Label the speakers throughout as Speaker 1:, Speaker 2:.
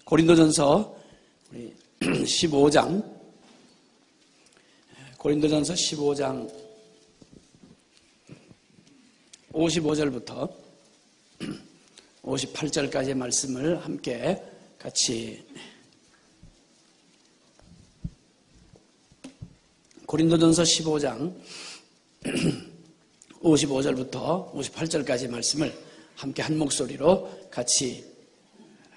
Speaker 1: 고린도전서 15장, 고린도전서 15장 55절부터 58절까지의 말씀을 함께 같이, 고린도전서 15장 55절부터 58절까지의 말씀을 함께 한 목소리로 같이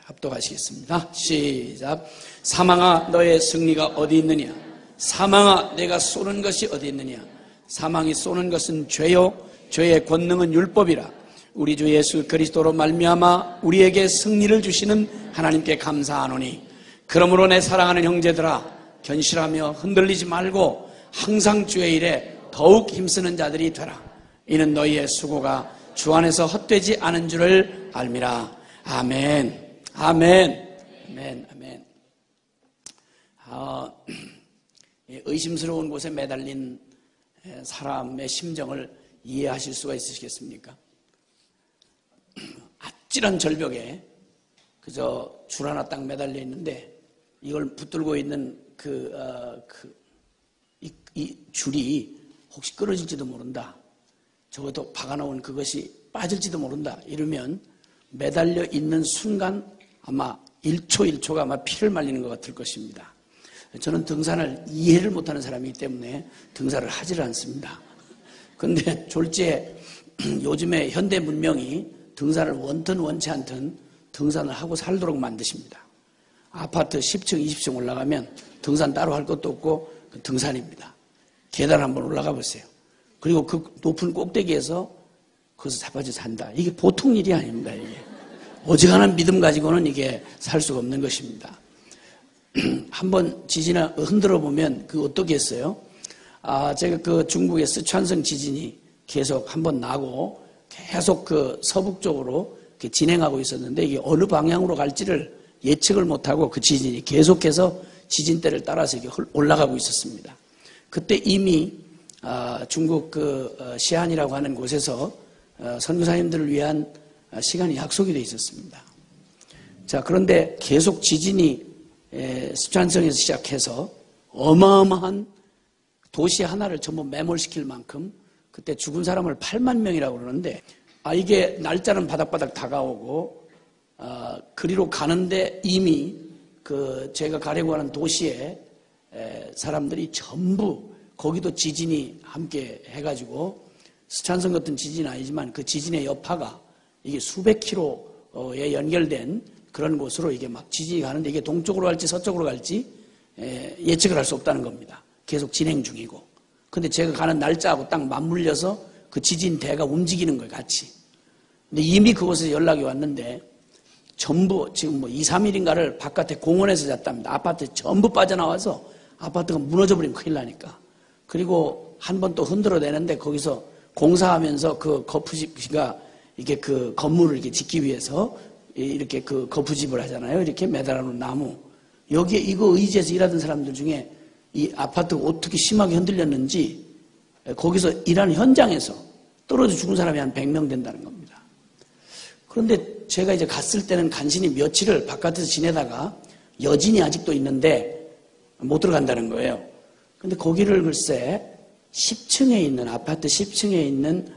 Speaker 1: 합독하시겠습니다. 시작. 사망아 너의 승리가 어디 있느냐? 사망아 내가 쏘는 것이 어디 있느냐? 사망이 쏘는 것은 죄요 죄의 권능은 율법이라. 우리 주 예수 그리스도로 말미암아 우리에게 승리를 주시는 하나님께 감사하노니, 그러므로 내 사랑하는 형제들아 견실하며 흔들리지 말고 항상 주의 일에 더욱 힘쓰는 자들이 되라. 이는 너희의 수고가 주 안에서 헛되지 않은 줄을 알미라. 아멘. 아멘. 아멘. 아멘. 의심스러운 곳에 매달린 사람의 심정을 이해하실 수가 있으시겠습니까? 아찔한 절벽에 그저 줄 하나 딱 매달려 있는데, 이걸 붙들고 있는 이 줄이 혹시 끊어질지도 모른다, 적어도 박아놓은 그것이 빠질지도 모른다, 이러면 매달려 있는 순간 아마 1초 1초가 아마 피를 말리는 것 같을 것입니다. 저는 등산을 이해를 못하는 사람이기 때문에 등산을 하지를 않습니다. 그런데 졸지에 요즘에 현대 문명이 등산을 원든 원치 않든 등산을 하고 살도록 만드십니다. 아파트 10층 20층 올라가면 등산 따로 할 것도 없고 등산입니다. 계단 한번 올라가 보세요. 그리고 그 높은 꼭대기에서 거기서 자빠져 산다. 이게 보통 일이 아닙니다. 이게 어지간한 믿음 가지고는 이게 살 수가 없는 것입니다. 한번 지진을 흔들어 보면 어떻게 했어요? 제가 중국의 스촨성 지진이 계속 한번 나고 계속 서북 쪽으로 진행하고 있었는데, 이게 어느 방향으로 갈지를 예측을 못하고 그 지진이 계속해서 지진대를 따라서 이게 올라가고 있었습니다. 그때 이미 중국 시안이라고 하는 곳에서 선교사님들을 위한 시간이 약속이 되어 있었습니다. 자, 그런데 계속 지진이 스촨성에서 시작해서 어마어마한 도시 하나를 전부 매몰시킬 만큼, 그때 죽은 사람을 8만 명이라고 그러는데, 이게 날짜는 바닥바닥 다가오고 그리로 가는데 이미 제가 가려고 하는 도시에 사람들이 전부, 거기도 지진이 함께 해가지고, 스촨성 같은 지진은 아니지만 그 지진의 여파가 이게 수백 킬로에 연결된 그런 곳으로 이게 막 지진이 가는데, 이게 동쪽으로 갈지 서쪽으로 갈지 예측을 할 수 없다는 겁니다. 계속 진행 중이고. 근데 제가 가는 날짜하고 딱 맞물려서 그 지진대가 움직이는 거예요, 같이. 근데 이미 그곳에서 연락이 왔는데, 전부 지금 2, 3일인가를 바깥에 공원에서 잤답니다. 아파트에 전부 빠져나와서 아파트가 무너져버리면 큰일 나니까. 그리고 한 번 또 흔들어내는데, 거기서 공사하면서 거푸집가 이게 건물을 이렇게 짓기 위해서 이렇게 거푸집을 하잖아요. 이렇게 매달아 놓은 나무. 여기에 이거 의지해서 일하던 사람들 중에 이 아파트가 어떻게 심하게 흔들렸는지, 거기서 일하는 현장에서 떨어져 죽은 사람이 한 100명 된다는 겁니다. 그런데 제가 이제 갔을 때는 간신히 며칠을 바깥에서 지내다가 여진이 아직도 있는데 못 들어간다는 거예요. 근데 거기를 글쎄 10층에 있는, 아파트 10층에 있는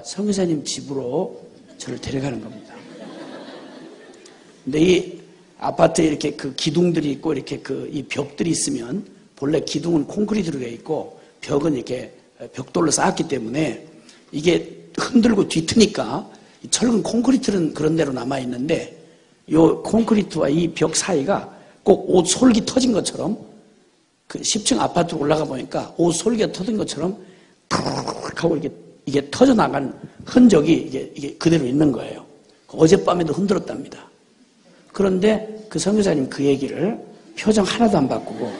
Speaker 1: 선교사님 집으로 저를 데려가는 겁니다. 근데 이 아파트에 이렇게 기둥들이 있고, 이렇게 이 벽들이 있으면, 본래 기둥은 콘크리트로 되어 있고 벽은 이렇게 벽돌로 쌓았기 때문에 이게 흔들고 뒤트니까 철근 콘크리트는 그런 대로 남아있는데, 이 콘크리트와 이 벽 사이가 꼭 옷 솔기 터진 것처럼, 10층 아파트로 올라가 보니까 옷 솔기가 터진 것처럼 탁 하고 이게 터져나간 흔적이 이게 그대로 있는 거예요. 어젯밤에도 흔들었답니다. 그런데 선교사님 그 얘기를 표정 하나도 안 바꾸고,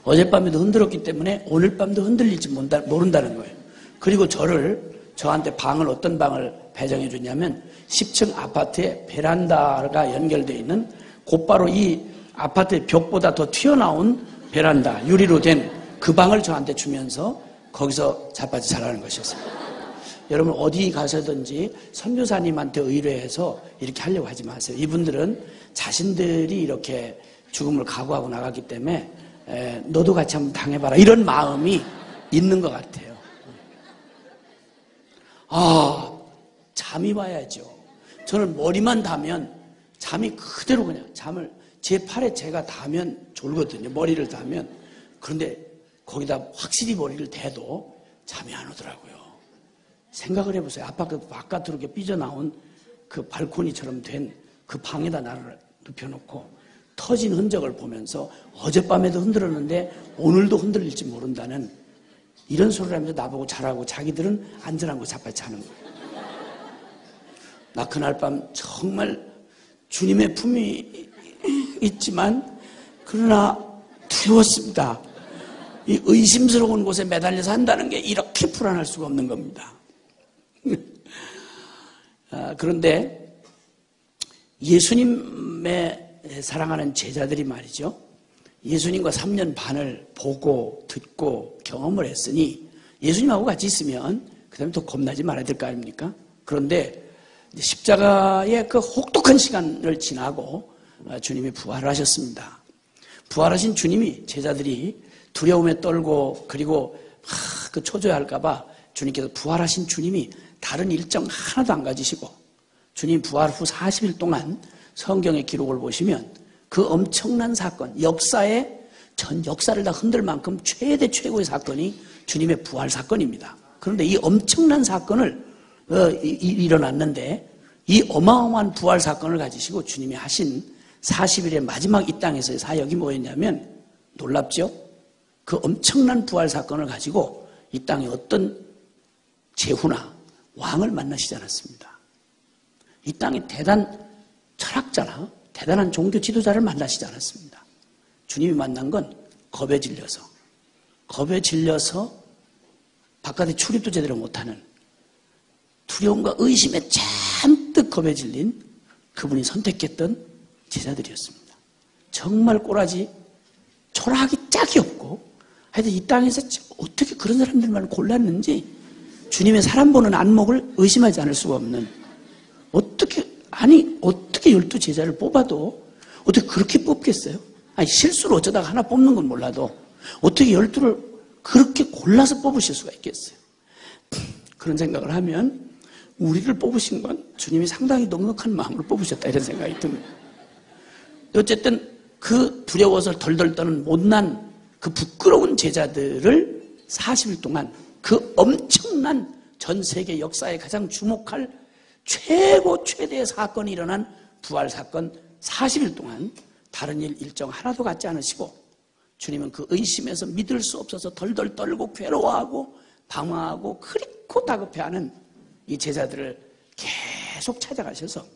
Speaker 1: 어젯밤에도 흔들었기 때문에 오늘 밤도 흔들릴지 모른다는 거예요. 그리고 저한테 어떤 방을 배정해 줬냐면, 10층 아파트에 베란다가 연결되어 있는, 곧바로 이 아파트의 벽보다 더 튀어나온 베란다, 유리로 된 그 방을 저한테 주면서 거기서 자빠지 자라는 것이었습니다. 여러분 어디 가서든지 선교사님한테 의뢰해서 이렇게 하려고 하지 마세요. 이분들은 자신들이 이렇게 죽음을 각오하고 나갔기 때문에 너도 같이 한번 당해봐라 이런 마음이 있는 것 같아요. 잠이 와야죠. 저는 머리만 닿으면 잠이 그대로 그냥 잠을 제 팔에 제가 닿으면 졸거든요. 머리를 닿으면. 그런데 거기다 확실히 머리를 대도 잠이 안 오더라고요. 생각을 해보세요. 아파트 바깥으로 이렇게 삐져나온 그 발코니처럼 된 그 방에다 나를 눕혀놓고 터진 흔적을 보면서 어젯밤에도 흔들었는데 오늘도 흔들릴지 모른다는 이런 소리를 하면서 나보고 자라고 자기들은 안전한 곳 자빠지 자는 거예요. 나 그날 밤 정말 주님의 품이 있지만 그러나 두려웠습니다. 이 의심스러운 곳에 매달려서 한다는 게 이렇게 불안할 수가 없는 겁니다. 그런데 예수님의 사랑하는 제자들이 말이죠. 예수님과 3년 반을 보고 듣고 경험을 했으니 예수님하고 같이 있으면 그 다음에 더 겁나지 말아야 될 거 아닙니까? 그런데 십자가의 그 혹독한 시간을 지나고 주님이 부활을 하셨습니다. 부활하신 주님이 제자들이 두려움에 떨고 그리고 그 초조해할까봐 주님께서 부활하신 주님이 다른 일정 하나도 안 가지시고 주님 부활 후 40일 동안 성경의 기록을 보시면 그 엄청난 사건, 전 역사를 다 흔들 만큼 최고의 사건이 주님의 부활 사건입니다. 그런데 이 엄청난 사건을 일어났는데 이 어마어마한 부활 사건을 가지시고 주님이 하신 40일의 마지막 이 땅에서의 사역이 뭐였냐면 놀랍죠? 그 엄청난 부활 사건을 가지고 이 땅에 어떤 제후나 왕을 만나시지 않았습니다. 이 땅에 철학자나 대단한 종교 지도자를 만나시지 않았습니다. 주님이 만난 건 겁에 질려서 바깥에 출입도 제대로 못하는 두려움과 의심에 잔뜩 겁에 질린 그분이 선택했던 제자들이었습니다. 정말 꼬라지 초라하기 짝이 없고 하여튼 이 땅에서 어떻게 그런 사람들만 골랐는지 주님의 사람 보는 안목을 의심하지 않을 수가 없는 어떻게 12 제자를 뽑아도 어떻게 그렇게 뽑겠어요? 실수로 어쩌다가 하나 뽑는 건 몰라도 어떻게 12를 그렇게 골라서 뽑으실 수가 있겠어요? 그런 생각을 하면 우리를 뽑으신 건 주님이 상당히 넉넉한 마음으로 뽑으셨다 이런 생각이 듭니다. 어쨌든 그 두려워서 덜덜 떠는 못난 그 부끄러운 제자들을 40일 동안 그 엄청난 전 세계 역사에 가장 주목할 최대의 사건이 일어난 부활 사건 40일 동안 다른 일정 하나도 갖지 않으시고 주님은 그 의심에서 믿을 수 없어서 덜덜 떨고 괴로워하고 방황하고 그리고 다급해하는 이 제자들을 계속 찾아가셔서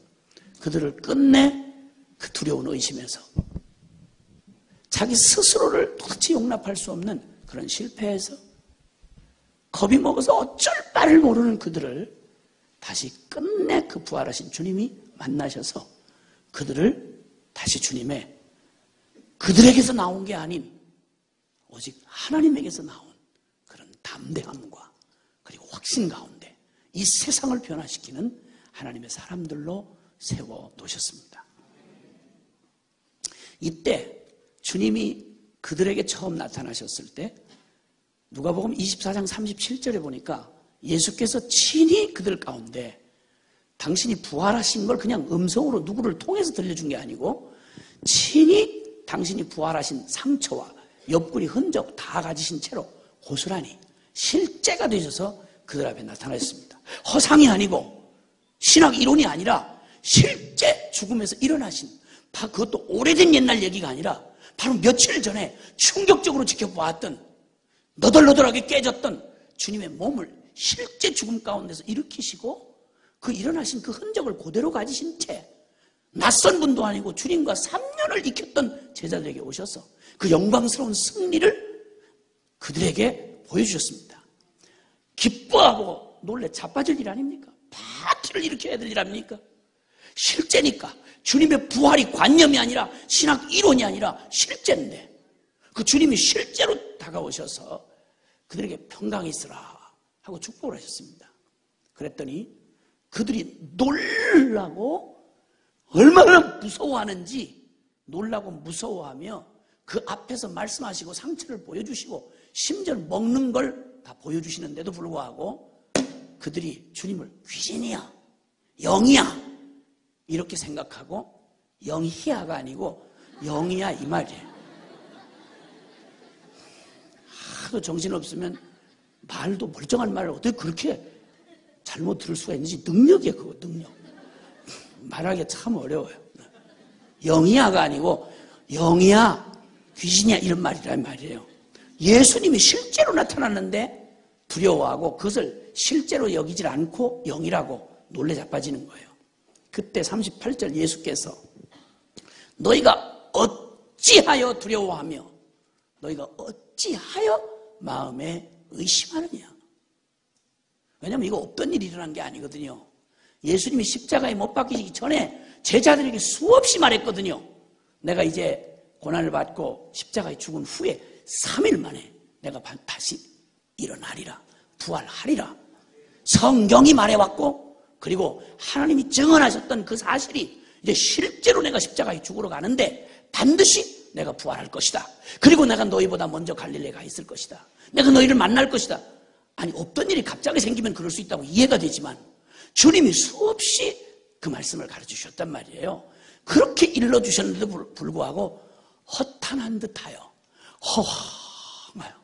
Speaker 1: 그들을 끝내 그 두려운 의심에서 자기 스스로를 도대체 용납할 수 없는 그런 실패에서 겁이 먹어서 어쩔 바를 모르는 그들을 다시 끝내 그 부활하신 주님이 만나셔서 그들을 다시 그들에게서 나온 게 아닌 오직 하나님에게서 나온 그런 담대함과 그리고 확신 가운데 이 세상을 변화시키는 하나님의 사람들로 세워 놓으셨습니다. 이때 주님이 그들에게 처음 나타나셨을 때 누가복음 24장 37절에 보니까 예수께서 친히 그들 가운데 당신이 부활하신 걸 그냥 음성으로 누구를 통해서 들려준 게 아니고 친히 당신이 부활하신 상처와 옆구리 흔적 다 가지신 채로 고스란히 실제가 되셔서 그들 앞에 나타나셨습니다. 허상이 아니고 신학 이론이 아니라 실제 죽음에서 일어나신 그것도 오래된 옛날 얘기가 아니라 바로 며칠 전에 충격적으로 지켜보았던 너덜너덜하게 깨졌던 주님의 몸을 실제 죽음 가운데서 일으키시고 그 일어나신 그 흔적을 그대로 가지신 채 낯선 분도 아니고 주님과 3년을 익혔던 제자들에게 오셔서 그 영광스러운 승리를 그들에게 보여주셨습니다. 기뻐하고 놀래 자빠질 일 아닙니까? 파티를 일으켜야 될 일 아닙니까? 실제니까 주님의 부활이 관념이 아니라 신학 이론이 아니라 실제인데 그 주님이 실제로 다가오셔서 그들에게 평강이 있으라 하고 축복을 하셨습니다. 그랬더니 그들이 놀라고 얼마나 무서워하는지 놀라고 무서워하며 그 앞에서 말씀하시고 상처를 보여주시고 심지어 먹는 걸 다 보여주시는데도 불구하고 그들이 주님을 귀신이야, 영이야 이렇게 생각하고 영희야가 아니고 영이야 이 말이에요. 하도 정신없으면 말도 멀쩡한 말을 어떻게 그렇게 잘못 들을 수가 있는지 능력이에요. 그거 능력. 말하기가 참 어려워요. 영이야가 아니고 영이야 귀신이야 이런 말이란 말이에요. 예수님이 실제로 나타났는데 두려워하고 그것을 실제로 여기질 않고 영이라고 놀래 자빠지는 거예요. 그때 38절 예수께서 너희가 어찌하여 두려워하며 너희가 어찌하여 마음에 의심하느냐. 왜냐하면 이거 없던 일이 일어난 게 아니거든요. 예수님이 십자가에 못 박히시기 전에 제자들에게 수없이 말했거든요. 내가 이제 고난을 받고 십자가에 죽은 후에 3일 만에 내가 다시 일어나리라, 부활하리라. 성경이 말해왔고 그리고 하나님이 증언하셨던 그 사실이 이제 실제로 내가 십자가에 죽으러 가는데 반드시 내가 부활할 것이다. 그리고 내가 너희보다 먼저 갈릴리에 가 있을 것이다. 내가 너희를 만날 것이다. 아니 없던 일이 갑자기 생기면 그럴 수 있다고 이해가 되지만 주님이 수없이 그 말씀을 가르치셨단 말이에요. 그렇게 일러주셨는데도 불구하고 허탄한 듯하여 허황하여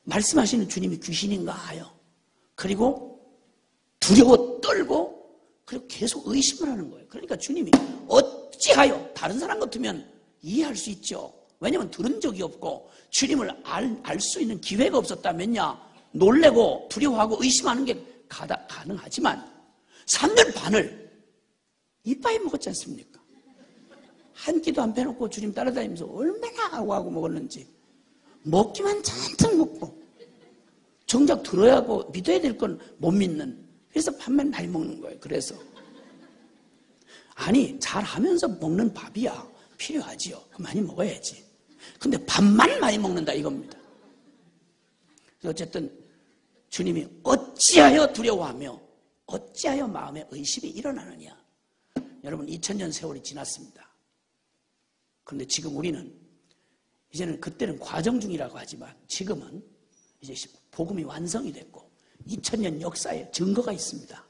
Speaker 1: 말씀하시는 주님이 귀신인가 하여 그리고 두려워 떨고 그리고 계속 의심을 하는 거예요. 그러니까 주님이 어찌하여 다른 사람 같으면 이해할 수 있죠. 왜냐하면 들은 적이 없고 주님을 알 수 있는 기회가 없었다면야 놀래고 두려워하고 의심하는 게 가능하지만 3년 반을 이빠이 먹었지 않습니까? 한 끼도 안 빼놓고 주님 따라다니면서 얼마나 하고 먹었는지 먹기만 잔뜩 먹고 정작 들어야 하고 믿어야 될 건 못 믿는 그래서 밥만 많이 먹는 거예요. 그래서 아니 잘하면서 먹는 밥이야 필요하지요. 많이 먹어야지. 근데 밥만 많이 먹는다 이겁니다. 그래서 어쨌든 주님이 어찌하여 두려워하며 어찌하여 마음에 의심이 일어나느냐. 여러분 2000년 세월이 지났습니다. 그런데 지금 우리는 이제는 그때는 과정 중이라고 하지만 지금은 이제 복음이 완성이 됐고 2000년 역사에 증거가 있습니다.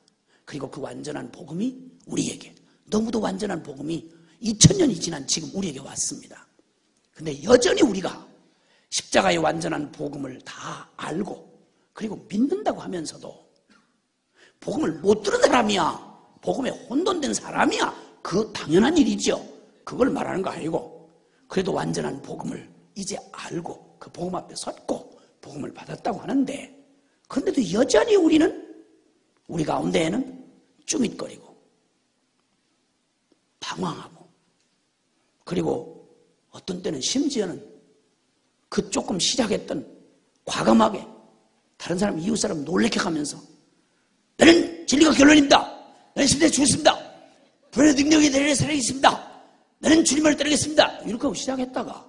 Speaker 1: 그리고 그 완전한 복음이 우리에게 너무도 완전한 복음이 2000년이 지난 지금 우리에게 왔습니다. 근데 여전히 우리가 십자가의 완전한 복음을 다 알고 그리고 믿는다고 하면서도 복음을 못 들은 사람이야 복음에 혼돈된 사람이야 그 당연한 일이죠. 그걸 말하는 거 아니고 그래도 완전한 복음을 이제 알고 그 복음 앞에 섰고 복음을 받았다고 하는데 그런데도 여전히 우리 가운데에는 쭈밋거리고 방황하고 그리고 어떤 때는 심지어는 그 조금 시작했던 과감하게 다른 사람 이웃 사람 놀래켜 가면서 나는 진리가 결론입니다. 나는 십자가에 죽었습니다. 불의 능력이 내리는 사랑이 있습니다. 나는 주님을 따르겠습니다. 이렇게 하고 시작했다가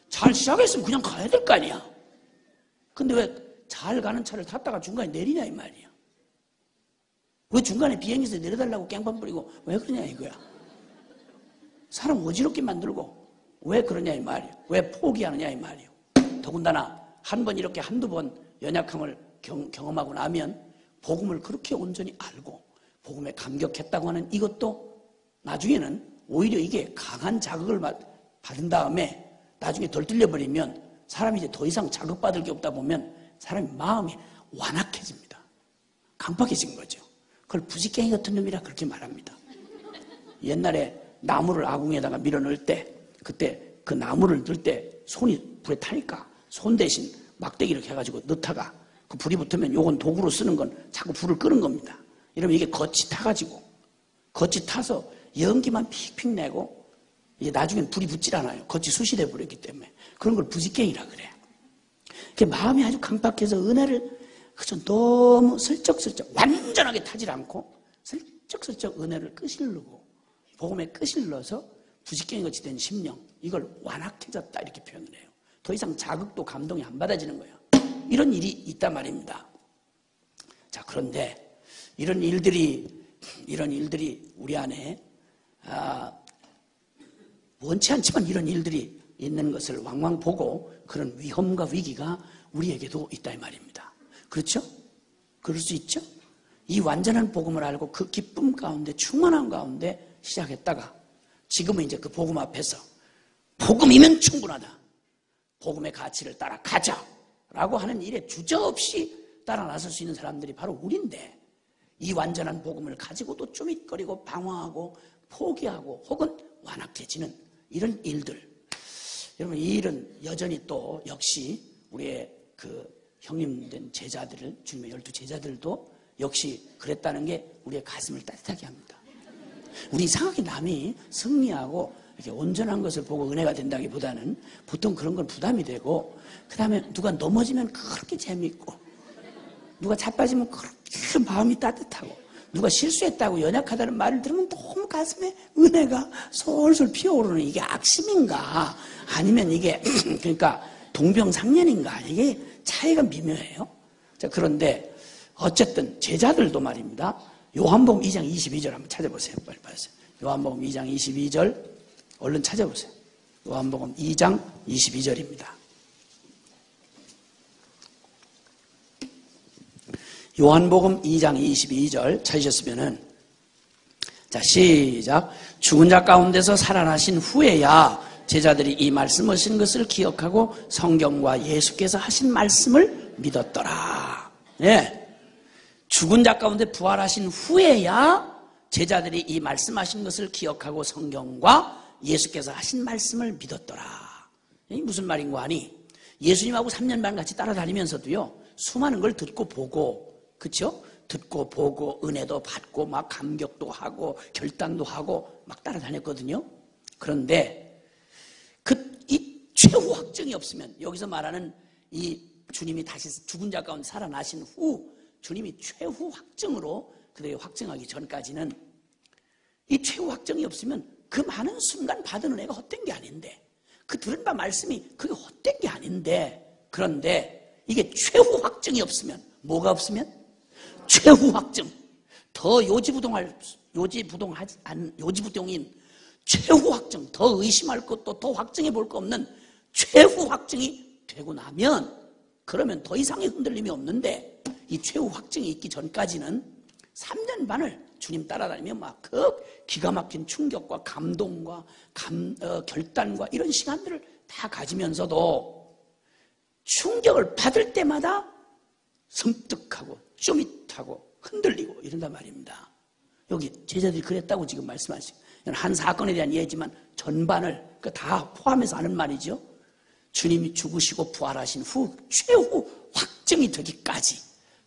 Speaker 1: 잘 시작했으면 그냥 가야 될 거 아니야. 근데 왜 잘 가는 차를 탔다가 중간에 내리냐 이 말이야. 왜 중간에 비행기에서 내려달라고 깽판 부리고 왜 그러냐 이거야. 사람 어지럽게 만들고 왜 그러냐 이 말이야. 왜 포기하느냐 이 말이야. 더군다나 한 번 이렇게 한두 번 연약함을 경험하고 나면 복음을 그렇게 온전히 알고 복음에 감격했다고 하는 이것도 나중에는 오히려 이게 강한 자극을 받은 다음에 나중에 덜 뚫려버리면 사람이 이제 더 이상 자극받을 게 없다 보면 사람의 마음이 완악해집니다. 강팍해진 거죠. 그걸 부지깽이 같은 놈이라 그렇게 말합니다. 옛날에 나무를 아궁에다가 밀어 넣을 때 그때 그 나무를 넣을 때 손이 불에 타니까 손 대신 막대기를 해가지고 넣다가 그 불이 붙으면 요건 도구로 쓰는 건 자꾸 불을 끄는 겁니다. 이러면 이게 겉이 타가지고 겉이 타서 연기만 픽픽 내고 이제 나중엔 불이 붙질 않아요. 겉이 숯이 돼버렸기 때문에 그런 걸 부지깽이라 그래. 마음이 아주 강팍해서 은혜를 그저 너무 슬쩍슬쩍 완전하게 타질 않고 슬쩍슬쩍 은혜를 끄실르고 복음에 끄실러서 부지깽이같이 된 심령 이걸 완악해졌다 이렇게 표현을 해요. 더 이상 자극도 감동이 안 받아지는 거예요. 이런 일이 있단 말입니다. 자 그런데 이런 일들이 우리 안에 원치 않지만 이런 일들이 있는 것을 왕왕 보고 그런 위험과 위기가 우리에게도 있다 이 말입니다. 그렇죠? 그럴 수 있죠? 이 완전한 복음을 알고 그 기쁨 가운데 충만함 가운데 시작했다가 지금은 이제 그 복음 앞에서 복음이면 충분하다. 복음의 가치를 따라가자 라고 하는 일에 주저없이 따라 나설 수 있는 사람들이 바로 우리인데 이 완전한 복음을 가지고도 쪼밋거리고 방황하고 포기하고 혹은 완악해지는 이런 일들, 여러분 이 일은 여전히 또 역시 우리의 그 형님된 제자들을 주님의 12 제자들도 역시 그랬다는 게 우리의 가슴을 따뜻하게 합니다. 우리 이상하게 남이 승리하고 이렇게 온전한 것을 보고 은혜가 된다기보다는 보통 그런 건 부담이 되고 그 다음에 누가 넘어지면 그렇게 재미있고 누가 자빠지면 그렇게 마음이 따뜻하고 누가 실수했다고 연약하다는 말을 들으면 너무 가슴에 은혜가 솔솔 피어오르는 이게 악심인가 아니면 이게 그러니까 동병상련인가 이게 차이가 미묘해요. 자, 그런데 어쨌든 제자들도 말입니다. 요한복음 2장 22절 한번 찾아보세요. 빨리 봐주세요. 요한복음 2장 22절 얼른 찾아보세요. 요한복음 2장 22절입니다. 요한복음 2장 22절 찾으셨으면은 자 시작. 죽은 자 가운데서 살아나신 후에야 제자들이 이 말씀하신 것을 기억하고 성경과 예수께서 하신 말씀을 믿었더라. 네. 죽은 자 가운데 부활하신 후에야 제자들이 이 말씀하신 것을 기억하고 성경과 예수께서 하신 말씀을 믿었더라. 이게 무슨 말인가 하니 예수님하고 3년 반 같이 따라다니면서도요 수많은 걸 듣고 보고 그렇죠? 듣고 보고 은혜도 받고 막 감격도 하고 결단도 하고 막 따라다녔거든요. 그런데 이 최후 확증이 없으면 여기서 말하는 이 주님이 다시 죽은 자 가운데 살아나신 후 주님이 최후 확증으로 그들에게 확증하기 전까지는 이 최후 확증이 없으면 그 많은 순간 받은 은혜가 헛된 게 아닌데 그 들은 바 말씀이 그게 헛된 게 아닌데 그런데 이게 최후 확증이 없으면 뭐가 없으면? 최후 확증 더 요지부동인 최후 확증 더 의심할 것도 더 확증해 볼 거 없는 최후 확증이 되고 나면 그러면 더 이상의 흔들림이 없는데 이 최후 확증이 있기 전까지는 3년 반을 주님 따라다니며 막 그 기가 막힌 충격과 감동과 결단과 이런 시간들을 다 가지면서도 충격을 받을 때마다 섬뜩하고 쪼밋하고 흔들리고 이런단 말입니다. 여기 제자들이 그랬다고 지금 말씀하시고 한 사건에 대한 예지만 전반을 다 포함해서 하는 말이죠. 주님이 죽으시고 부활하신 후 최후 확증이 되기까지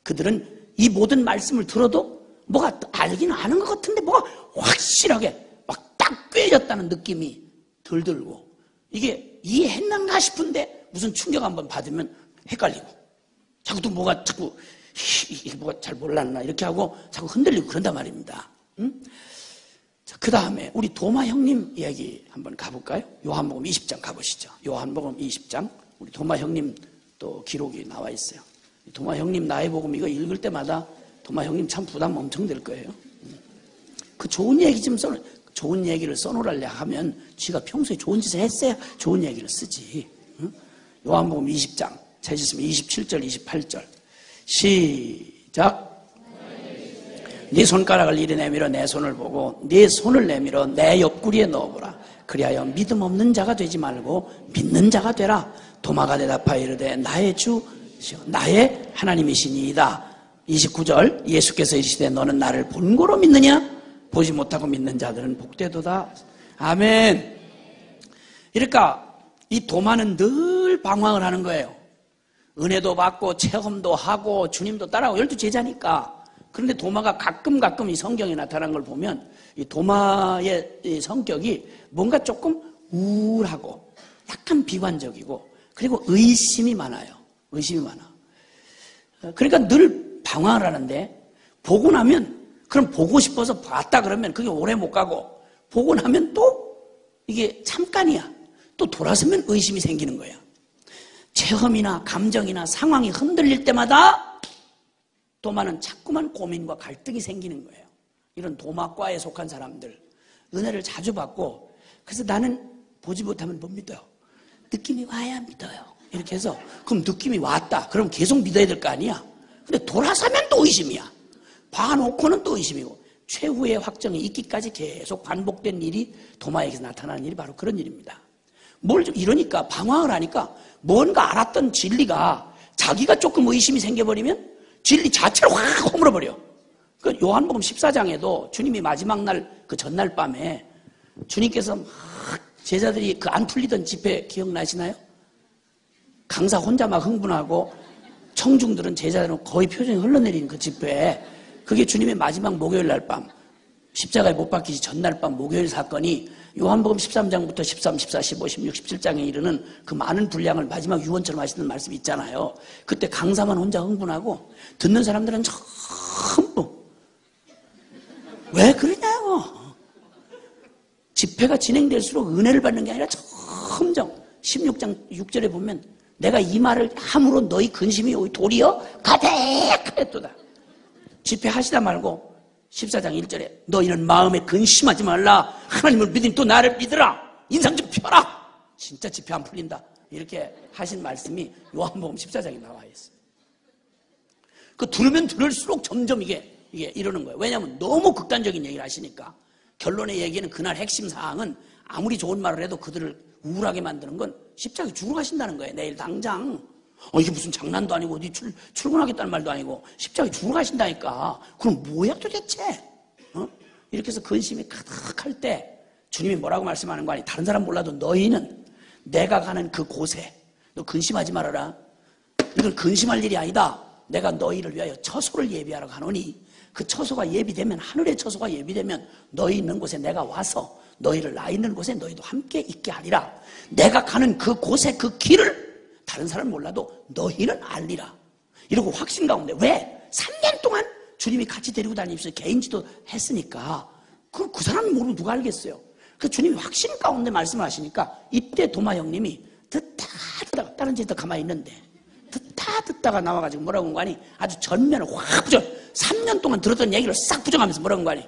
Speaker 1: 그들은 이 모든 말씀을 들어도 뭐가 알기는 아는 것 같은데 뭐가 확실하게 막 딱 꿰졌다는 느낌이 덜 들고 이게 이해했는가 싶은데 무슨 충격 한번 받으면 헷갈리고 자꾸 뭐가 잘 몰랐나 이렇게 하고 자꾸 흔들리고 그런단 말입니다. 그 다음에 우리 도마 형님 이야기 한번 가볼까요? 요한복음 20장 가보시죠. 요한복음 20장 우리 도마 형님 또 기록이 나와 있어요. 도마 형님 나의 복음 이거 읽을 때마다 도마 형님 참 부담 엄청 될 거예요. 그 좋은 얘기를 써놓으려 하면 지가 평소에 좋은 짓을 했어야 좋은 얘기를 쓰지. 요한복음 20장 찾으시면 27절 28절 시작. 네 손가락을 이리 내밀어 내 손을 보고 네 손을 내밀어 내 옆구리에 넣어보라. 그리하여 믿음 없는 자가 되지 말고 믿는 자가 되라. 도마가 대답하여 이르되 나의 주 나의 하나님이시니이다. 29절 예수께서 이르시되 너는 나를 본고로 믿느냐? 보지 못하고 믿는 자들은 복되도다. 아멘. 그러니까 이 도마는 늘 방황을 하는 거예요. 은혜도 받고 체험도 하고 주님도 따라하고 12 제자니까. 그런데 도마가 가끔 이 성경에 나타난 걸 보면 이 도마의 이 성격이 뭔가 조금 우울하고 약간 비관적이고 그리고 의심이 많아요. 의심이 많아. 그러니까 늘 방황을 하는데 보고 나면 그럼 보고 싶어서 봤다 그러면 그게 오래 못 가고 보고 나면 또 이게 잠깐이야. 또 돌아서면 의심이 생기는 거야. 체험이나 감정이나 상황이 흔들릴 때마다 도마는 자꾸만 고민과 갈등이 생기는 거예요. 이런 도마과에 속한 사람들 은혜를 자주 받고, 그래서 나는 보지 못하면 못 믿어요. 느낌이 와야 믿어요. 이렇게 해서 그럼 느낌이 왔다. 그럼 계속 믿어야 될 거 아니야. 근데 돌아서면 또 의심이야. 봐놓고는 또 의심이고, 최후의 확정이 있기까지 계속 반복된 일이 도마에게서 나타나는 일이 바로 그런 일입니다. 이러니까 방황을 하니까 뭔가 알았던 진리가 자기가 조금 의심이 생겨버리면 진리 자체를 확 허물어버려. 그 요한복음 14장에도 주님이 마지막 날 그 전날 밤에 주님께서 막 제자들이 그 안 풀리던 집회 기억나시나요? 강사 혼자 막 흥분하고 청중들은 제자들은 거의 표정이 흘러내리는 그 집회에, 그게 주님의 마지막 목요일 날 밤, 십자가에 못 박히시 전날 밤 목요일 사건이 요한복음 13장부터 13, 14, 15, 16, 17장에 이르는 그 많은 분량을 마지막 유언처럼 하시는 말씀이 있잖아요. 그때 강사만 혼자 흥분하고 듣는 사람들은 전부 왜 그러냐고. 집회가 진행될수록 은혜를 받는 게 아니라 점점 16장 6절에 보면 내가 이 말을 함으로 너희 근심이 도리어 가득하였도다. 집회하시다 말고 14장 1절에 너희는 마음에 근심하지 말라. 하나님을 믿으니 또 나를 믿으라. 인상 좀 펴라. 진짜 집회 안 풀린다. 이렇게 하신 말씀이 요한복음 14장에 나와 있어요. 그 들으면 들을수록 점점 이게 이러는 거예요. 왜냐하면 너무 극단적인 얘기를 하시니까. 결론의 얘기는 그날 핵심 사항은 아무리 좋은 말을 해도 그들을 우울하게 만드는 건 십자가에 죽으러 가신다는 거예요. 내일 당장. 이게 무슨 장난도 아니고 어디 출근하겠다는 말도 아니고 십자가에 죽으러 가신다니까. 그럼 뭐야 도대체? 이렇게 해서 근심이 가득할 때 주님이 뭐라고 말씀하는 거 아니? 다른 사람 몰라도 너희는 내가 가는 그 곳에 너 근심하지 말아라. 이건 근심할 일이 아니다. 내가 너희를 위하여 처소를 예비하러 가노니 그 처소가 예비되면, 하늘의 처소가 예비되면 너희 있는 곳에 내가 와서 너희를 나 있는 곳에 너희도 함께 있게 하리라. 내가 가는 그 곳에 그 길을 다른 사람 몰라도 너희는 알리라. 이러고 확신 가운데, 왜? 3년 동안 주님이 같이 데리고 다니면서 개인지도 했으니까 그 사람이 모르면 누가 알겠어요. 그 주님이 확신 가운데 말씀을 하시니까 이때 도마 형님이 듣다가 다른 집도 가만히 있는데 듣다가 나와가지고 뭐라고 한 거 아니? 아주 전면을 확 부정. 3년 동안 들었던 얘기를 싹 부정하면서 뭐라고 한 거 아니?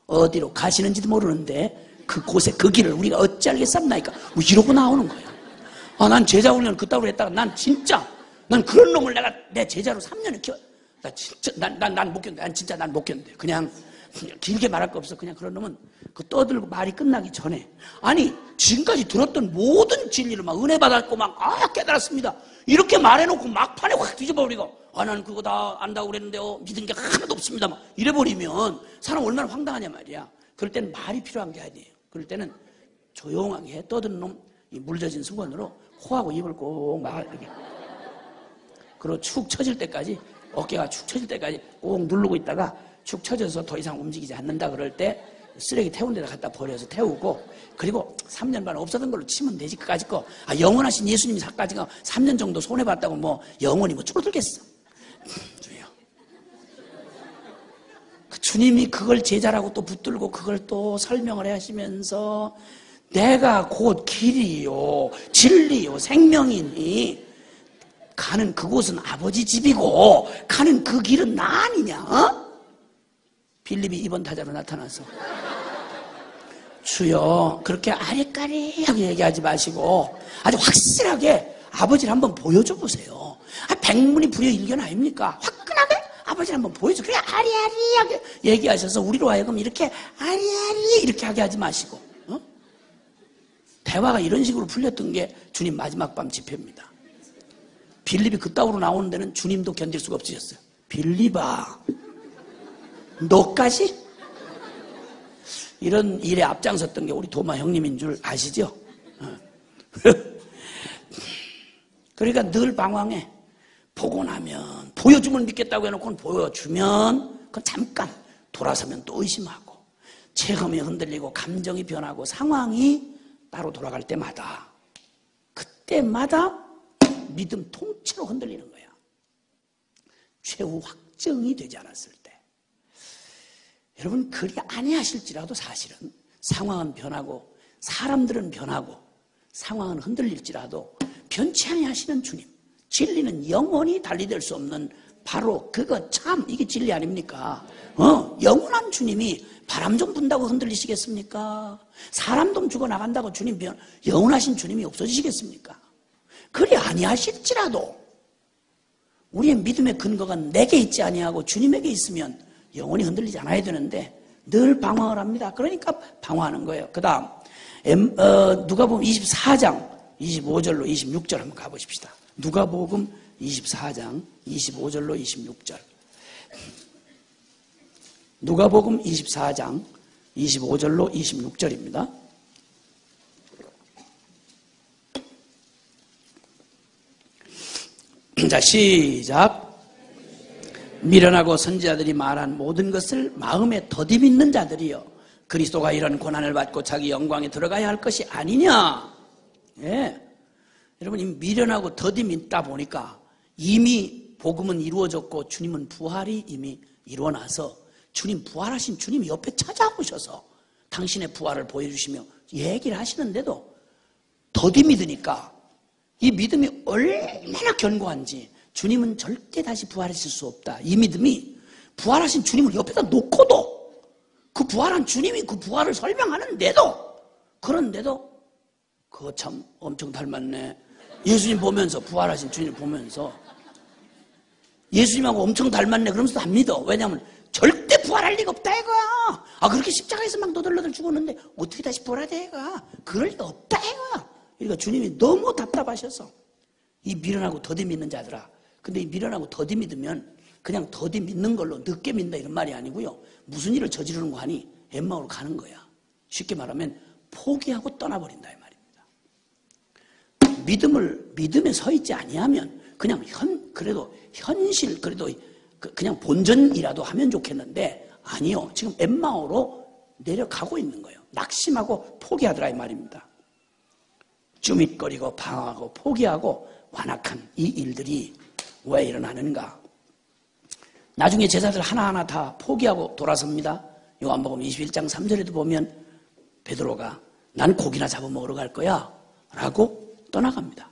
Speaker 1: 어디로 가시는지도 모르는데 그 곳에 그 길을 우리가 어찌 알겠습니까? 뭐 이러고 나오는 거야. 난 제자 훈련을 그따위로 했다가 난 그런 놈을 내가 내 제자로 3년을 키워. 나 진짜 난 못 견뎌. 난 못 견뎌. 그냥 길게 말할 거 없어. 그냥 그런 놈은 그 떠들고 말이 끝나기 전에, 아니 지금까지 들었던 모든 진리를 막 은혜 받았고 막 깨달았습니다. 이렇게 말해놓고 막판에 확 뒤집어버리고 나는 그거 다 안다고 그랬는데요. 믿은 게 하나도 없습니다. 막 이래버리면 사람 얼마나 황당하냐 말이야. 그럴 때는 말이 필요한 게 아니에요. 그럴 때는 조용하게 떠드는 놈, 이 물젖은 수건으로 코하고 입을 꼭 막 이렇게, 그리고 축 처질 때까지, 어깨가 축 처질 때까지 꼭 누르고 있다가 축 처져서 더 이상 움직이지 않는다 그럴 때 쓰레기 태운 데다 갖다 버려서 태우고, 그리고 3년 반 없었던 걸로 치면 되지. 그까짓 거. 영원하신 예수님이 사까지가 3년 정도 손해봤다고 뭐 영원히 뭐 줄어들겠어. 주여. 그 주님이 그걸 제자라고 또 붙들고 그걸 또 설명을 하시면서 내가 곧 길이요 진리요 생명이니 가는 그곳은 아버지 집이고 가는 그 길은 나 아니냐? 빌립이 2번 타자로 나타나서 주여 그렇게 아리까리하게 얘기하지 마시고 아주 확실하게 아버지를 한번 보여줘 보세요. 백문이 불여일견 아닙니까? 화끈하게 아버지를 한번 보여줘. 그래 아리아리하게 얘기하셔서 우리로 하여금 이렇게 아리아리 이렇게 하게 하지 마시고, 대화가 이런 식으로 풀렸던 게 주님 마지막 밤 집회입니다. 빌립이 그따위로 나오는 데는 주님도 견딜 수가 없으셨어요. 빌립아 너까지? 이런 일에 앞장섰던 게 우리 도마 형님인 줄 아시죠? 그러니까 늘 방황해. 보고 나면 보여주면 믿겠다고 해놓고는 보여주면 그건 잠깐, 돌아서면 또 의심하고 체험이 흔들리고 감정이 변하고 상황이 따로 돌아갈 때마다 그때마다 믿음 통째로 흔들리는 거야. 최후 확정이 되지 않았을 때. 여러분 그리 아니하실지라도 사실은 상황은 변하고 사람들은 변하고 상황은 흔들릴지라도 변치 아니하시는 주님, 진리는 영원히 달리될 수 없는 바로 그거 참 이게 진리 아닙니까? 영원한 주님이 바람 좀 분다고 흔들리시겠습니까? 사람 좀 죽어나간다고 주님 영원하신 주님이 없어지시겠습니까? 그리 아니하실지라도 우리의 믿음의 근거가 내게 있지 아니하고 주님에게 있으면 영원히 흔들리지 않아야 되는데 늘 방황을 합니다. 그러니까 방황하는 거예요. 그 다음 누가복음 24장 25절로 26절 한번 가보십시다. 누가복음 24장 25절로 26절. 누가복음 24장 25절로 26절입니다. 자, 시작. 미련하고 선지자들이 말한 모든 것을 마음에 더디 믿는 자들이여 그리스도가 이런 고난을 받고 자기 영광에 들어가야 할 것이 아니냐. 예. 여러분, 이 미련하고 더디 믿다 보니까 이미 복음은 이루어졌고 주님은 부활이 이미 이루어나서 주님, 부활하신 주님이 옆에 찾아오셔서 당신의 부활을 보여주시며 얘기를 하시는데도 더디 믿으니까 이 믿음이 얼마나 견고한지 주님은 절대 다시 부활하실 수 없다. 이 믿음이 부활하신 주님을 옆에다 놓고도 그 부활한 주님이 그 부활을 설명하는데도 그런데도 그거 참 엄청 닮았네. 예수님 보면서 부활하신 주님 보면서 예수님하고 엄청 닮았네 그러면서도 안 믿어. 왜냐하면 절대 부활할 리가 없다 이거야. 그렇게 십자가에서 막 너덜너덜 죽었는데 어떻게 다시 부활하대 이거야. 그럴 리가 없다 이거야. 그러니까 주님이 너무 답답하셔서 이 미련하고 더디 믿는 자들아. 근데 이 미련하고 더디 믿으면 그냥 더디 믿는 걸로 늦게 믿는다 이런 말이 아니고요. 무슨 일을 저지르는 거 하니 엠마오로 가는 거야. 쉽게 말하면 포기하고 떠나버린다 이 말입니다. 믿음에 서 있지 아니하면 그냥 그래도 현실 그래도 그냥 본전이라도 하면 좋겠는데 아니요. 지금 엠마오로 내려가고 있는 거예요. 낙심하고 포기하더라 이 말입니다. 쭈밋거리고 방황하고 포기하고 완악한 이 일들이 왜 일어나는가? 나중에 제자들 하나하나 다 포기하고 돌아섭니다. 요한복음 21장 3절에도 보면 베드로가 난 고기나 잡아먹으러 갈 거야 라고 떠나갑니다.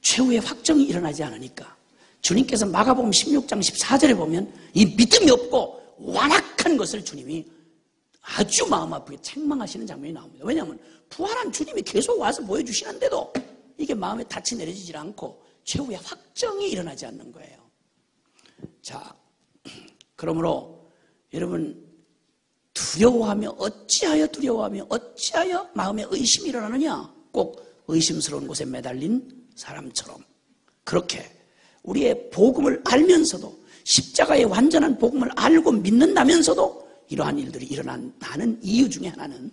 Speaker 1: 최후의 확정이 일어나지 않으니까 주님께서 마가복음 16장 14절에 보면 이 믿음이 없고 완악한 것을 주님이 아주 마음 아프게 책망하시는 장면이 나옵니다. 왜냐하면 부활한 주님이 계속 와서 보여주시는데도 이게 마음에 닻이 내려지질 않고 최후의 확정이 일어나지 않는 거예요. 자, 그러므로 여러분 두려워하며 어찌하여 마음에 의심이 일어나느냐? 꼭 의심스러운 곳에 매달린 사람처럼 그렇게 우리의 복음을 알면서도 십자가의 완전한 복음을 알고 믿는다면서도 이러한 일들이 일어나는 이유 중에 하나는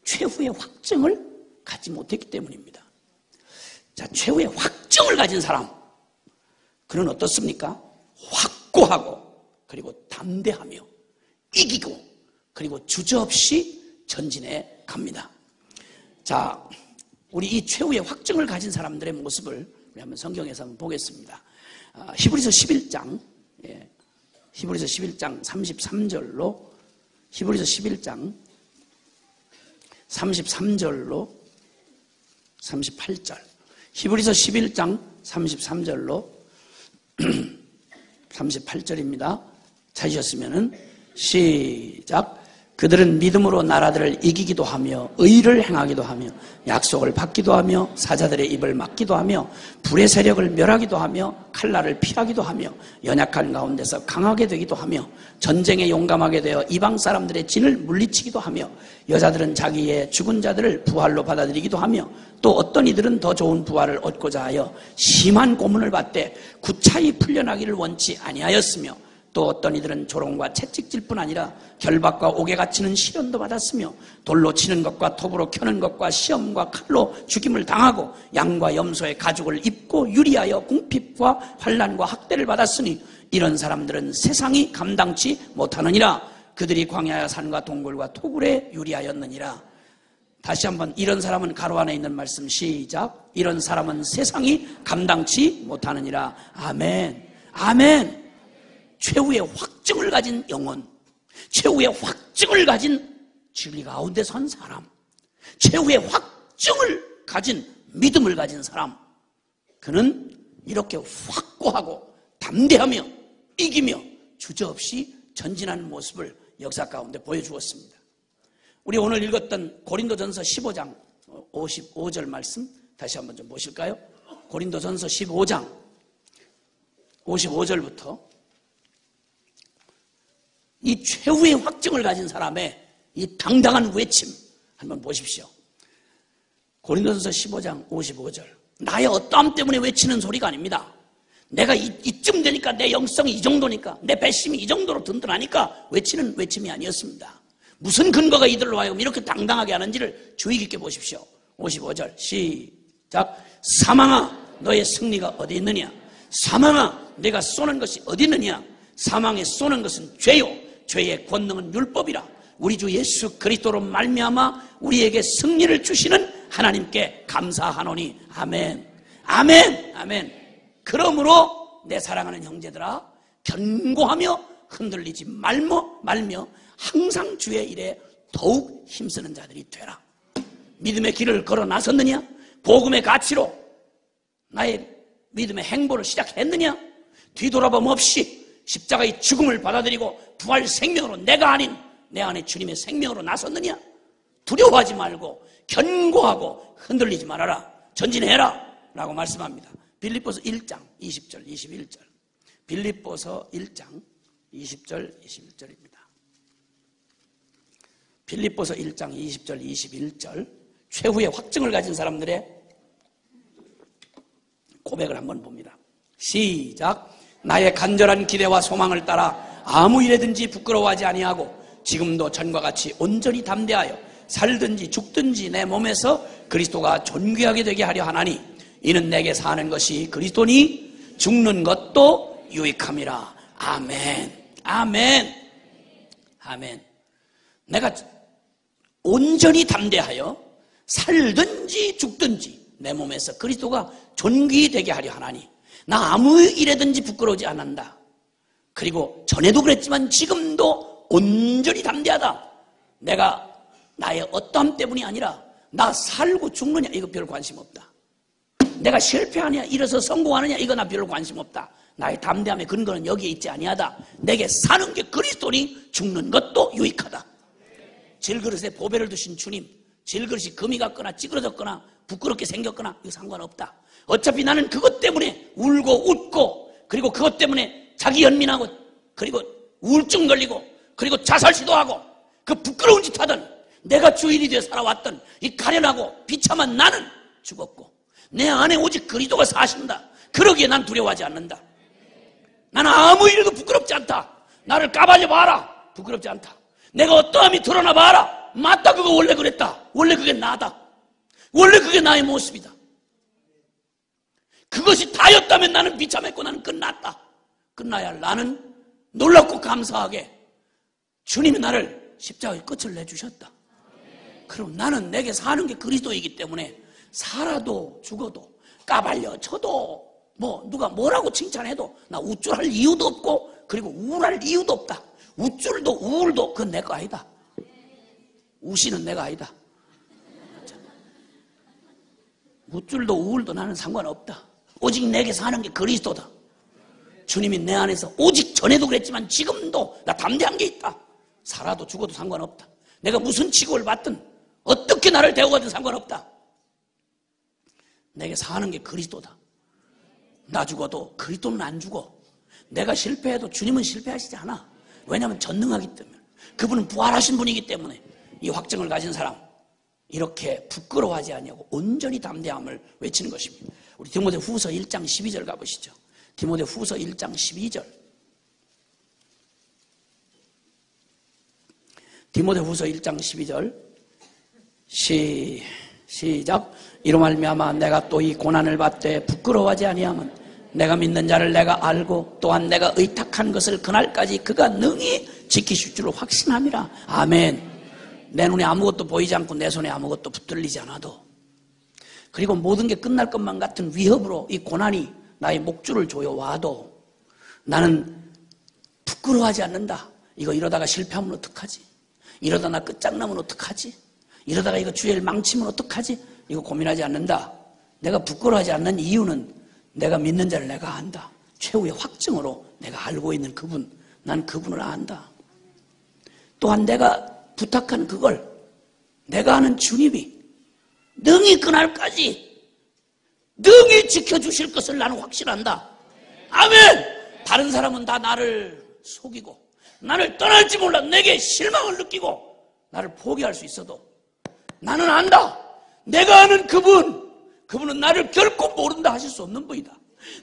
Speaker 1: 최후의 확증을 갖지 못했기 때문입니다. 자, 최후의 확증을 가진 사람 그는 어떻습니까? 확고하고 그리고 담대하며 이기고 그리고 주저없이 전진해 갑니다. 자, 우리 이 최후의 확증을 가진 사람들의 모습을 우리 한번 성경에서 한번 보겠습니다. 히브리서 11장 히브리서 11장 33절로 히브리서 11장 33절로 38절 히브리서 11장 33절로 38절입니다. 찾으셨으면은 시작. 그들은 믿음으로 나라들을 이기기도 하며 의를 행하기도 하며 약속을 받기도 하며 사자들의 입을 막기도 하며 불의 세력을 멸하기도 하며 칼날을 피하기도 하며 연약한 가운데서 강하게 되기도 하며 전쟁에 용감하게 되어 이방 사람들의 진을 물리치기도 하며 여자들은 자기의 죽은 자들을 부활로 받아들이기도 하며 또 어떤 이들은 더 좋은 부활을 얻고자 하여 심한 고문을 받되 구차히 풀려나기를 원치 아니하였으며 또 어떤 이들은 조롱과 채찍질 뿐 아니라 결박과 옥에 갇히는 시련도 받았으며 돌로 치는 것과 톱으로 켜는 것과 시험과 칼로 죽임을 당하고 양과 염소의 가죽을 입고 유리하여 궁핍과 환난과 학대를 받았으니 이런 사람들은 세상이 감당치 못하느니라. 그들이 광야와 산과 동굴과 토굴에 유리하였느니라. 다시 한번 이런 사람은 가로 안에 있는 말씀 시작. 이런 사람은 세상이 감당치 못하느니라. 아멘. 아멘. 최후의 확증을 가진 영혼, 최후의 확증을 가진 진리 가운데 선 사람, 최후의 확증을 가진 믿음을 가진 사람, 그는 이렇게 확고하고 담대하며 이기며 주저없이 전진하는 모습을 역사 가운데 보여주었습니다. 우리 오늘 읽었던 고린도전서 15장 55절 말씀 다시 한번 좀 보실까요? 고린도전서 15장 55절부터 이 최후의 확증을 가진 사람의 이 당당한 외침 한번 보십시오. 고린도전서 15장 55절. 나의 어떠함 때문에 외치는 소리가 아닙니다. 내가 이쯤 되니까, 내 영성이 이 정도니까, 내 배심이 이 정도로 든든하니까 외치는 외침이 아니었습니다. 무슨 근거가 이들로 하여금 이렇게 당당하게 하는지를 주의 깊게 보십시오. 55절 시작. 사망아 너의 승리가 어디 있느냐? 사망아 내가 쏘는 것이 어디 있느냐? 사망에 쏘는 것은 죄요 죄의 권능은 율법이라. 우리 주 예수 그리스도로 말미암아 우리에게 승리를 주시는 하나님께 감사하노니 아멘. 아멘. 아멘. 그러므로 내 사랑하는 형제들아, 견고하며 흔들리지 말며 항상 주의 일에 더욱 힘쓰는 자들이 되라. 믿음의 길을 걸어 나섰느냐? 복음의 가치로 나의 믿음의 행보를 시작했느냐? 뒤돌아봄 없이 십자가의 죽음을 받아들이고 부활 생명으로 내가 아닌 내 안에 주님의 생명으로 나섰느냐? 두려워하지 말고 견고하고 흔들리지 말아라. 전진해라 라고 말씀합니다. 빌립보서 1장 20절 21절. 빌립보서 1장 20절 21절입니다. 빌립보서 1장 20절 21절. 최후의 확증을 가진 사람들의 고백을 한번 봅니다. 시작. 나의 간절한 기대와 소망을 따라 아무 일에든지 부끄러워하지 아니하고 지금도 전과 같이 온전히 담대하여 살든지 죽든지 내 몸에서 그리스도가 존귀하게 되게 하려 하나니 이는 내게 사는 것이 그리스도니 죽는 것도 유익함이라. 아멘. 아멘. 아멘. 내가 온전히 담대하여 살든지 죽든지 내 몸에서 그리스도가 존귀되게 하려 하나니 나 아무 일에든지 부끄러우지 않는다. 그리고 전에도 그랬지만 지금도 온전히 담대하다. 내가 나의 어떠함 때문이 아니라 나 살고 죽느냐 이거 별 관심 없다. 내가 실패하느냐 일어서 성공하느냐 이거 나 별 관심 없다. 나의 담대함의 근거는 여기에 있지 아니하다. 내게 사는 게 그리스도니 죽는 것도 유익하다. 질그릇에 보배를 두신 주님, 질그릇이 금이 갔거나 찌그러졌거나 부끄럽게 생겼거나 이거 상관없다. 어차피 나는 그것 때문에 울고 웃고 그리고 그것 때문에 자기 연민하고 그리고 우울증 걸리고 그리고 자살 시도하고 그 부끄러운 짓 하던 내가 주인이 되어 살아왔던 이 가련하고 비참한 나는 죽었고 내 안에 오직 그리스도가 사신다. 그러기에 난 두려워하지 않는다. 나는 아무 일에도 부끄럽지 않다. 나를 까발려 봐라. 부끄럽지 않다. 내가 어떠함이 드러나 봐라. 맞다. 그거 원래 그랬다. 원래 그게 나다. 원래 그게 나의 모습이다. 그것이 다였다면 나는 비참했고 나는 끝났다. 끝나야 할 나는 놀랍고 감사하게 주님이 나를 십자가의 끝을 내주셨다. 그럼 나는 내게 사는 게 그리스도이기 때문에 살아도 죽어도 까발려 쳐도 뭐 누가 뭐라고 칭찬해도 나 우쭐할 이유도 없고 그리고 우울할 이유도 없다. 우쭐도 우울도 그건 내 거 아니다. 우시는 내가 아니다. 우쭐도 우울도 나는 상관없다. 오직 내게 사는 게 그리스도다. 주님이 내 안에서 오직 전에도 그랬지만 지금도 나 담대한 게 있다. 살아도 죽어도 상관없다. 내가 무슨 취급을 받든 어떻게 나를 대우하든 상관없다. 내게 사는 게 그리스도다. 나 죽어도 그리스도는 안 죽어. 내가 실패해도 주님은 실패하시지 않아. 왜냐하면 전능하기 때문에. 그분은 부활하신 분이기 때문에. 이 확증을 가진 사람 이렇게 부끄러워하지 아니하고 온전히 담대함을 외치는 것입니다. 우리 디모데후서 1장 12절 가보시죠. 디모데후서 1장 12절. 디모데후서 1장 12절 시작. 이로 말미암아 내가 또 이 고난을 받되 부끄러워하지 아니함은 내가 믿는 자를 내가 알고 또한 내가 의탁한 것을 그날까지 그가 능히 지키실 줄을 확신함이라. 아멘. 내 눈에 아무것도 보이지 않고 내 손에 아무것도 붙들리지 않아도 그리고 모든 게 끝날 것만 같은 위협으로 이 고난이 나의 목줄을 조여와도 나는 부끄러워하지 않는다. 이거 이러다가 실패하면 어떡하지? 이러다 나 끝장나면 어떡하지? 이러다가 이거 주일 망치면 어떡하지? 이거 고민하지 않는다. 내가 부끄러워하지 않는 이유는 내가 믿는 자를 내가 안다. 최후의 확증으로 내가 알고 있는 그분, 난 그분을 안다. 또한 내가 부탁한 그걸 내가 아는 주님이 능히 그날까지 능히 지켜주실 것을 나는 확신한다. 아멘! 다른 사람은 다 나를 속이고 나를 떠날지 몰라 내게 실망을 느끼고 나를 포기할 수 있어도 나는 안다. 내가 아는 그분은 나를 결코 모른다 하실 수 없는 분이다.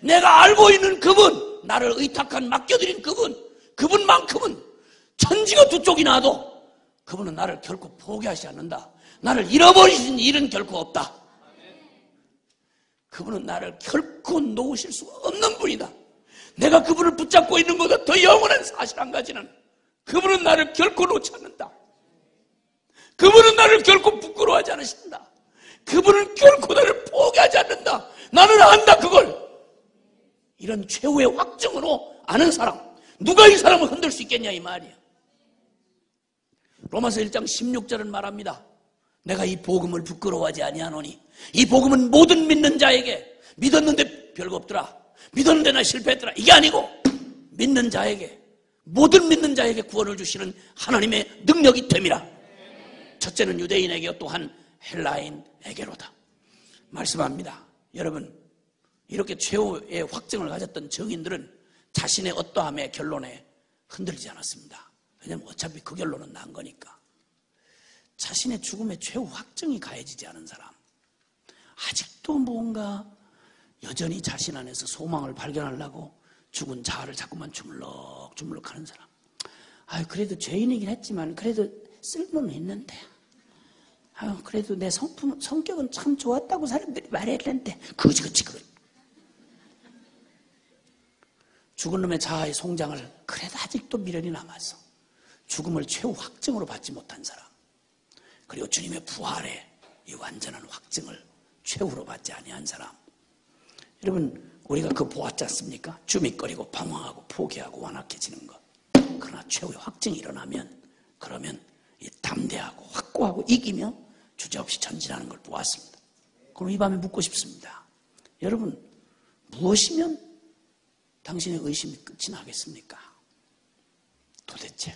Speaker 1: 내가 알고 있는 그분, 나를 의탁한 맡겨드린 그분만큼은 천지가 두 쪽이 나도 그분은 나를 결코 포기하지 않는다. 나를 잃어버리신 일은 결코 없다. 그분은 나를 결코 놓으실 수가 없는 분이다. 내가 그분을 붙잡고 있는 것보다 더 영원한 사실 한 가지는 그분은 나를 결코 놓지 않는다. 그분은 나를 결코 부끄러워하지 않으신다. 그분은 결코 나를 포기하지 않는다. 나는 안다 그걸. 이런 최후의 확증으로 아는 사람, 누가 이 사람을 흔들 수 있겠냐 이 말이야. 로마서 1장 16절은 말합니다. 내가 이 복음을 부끄러워하지 아니하노니 이 복음은 모든 믿는 자에게 믿었는데 별거 없더라, 믿었는데 나 실패했더라, 이게 아니고 믿는 자에게, 모든 믿는 자에게 구원을 주시는 하나님의 능력이 됨이라. 첫째는 유대인에게 또한 헬라인에게로다 말씀합니다. 여러분, 이렇게 최후의 확증을 가졌던 정인들은 자신의 어떠함의 결론에 흔들리지 않았습니다. 왜냐하면 어차피 그 결론은 난 거니까. 자신의 죽음의 최후 확증이 가해지지 않은 사람, 아직도 뭔가 여전히 자신 안에서 소망을 발견하려고 죽은 자아를 자꾸만 주물럭주물럭 하는 사람. 그래도 죄인이긴 했지만 그래도 쓸모는 있는데, 그래도 내 성격은 참 좋았다고 사람들이 말했는데, 그지그지 그래. 죽은 놈의 자아의 송장을 그래도 아직도 미련이 남아서 죽음을 최후 확증으로 받지 못한 사람, 그리고 주님의 부활의 이 완전한 확증을 최후로 받지 아니한 사람. 여러분, 우리가 그 보았지 않습니까? 주밋거리고 방황하고 포기하고 완악해지는 것. 그러나 최후의 확증이 일어나면, 그러면 이 담대하고 확고하고 이기며 주저없이 전진하는 걸 보았습니다. 그럼 이 밤에 묻고 싶습니다. 여러분, 무엇이면 당신의 의심이 끝이 나겠습니까? 도대체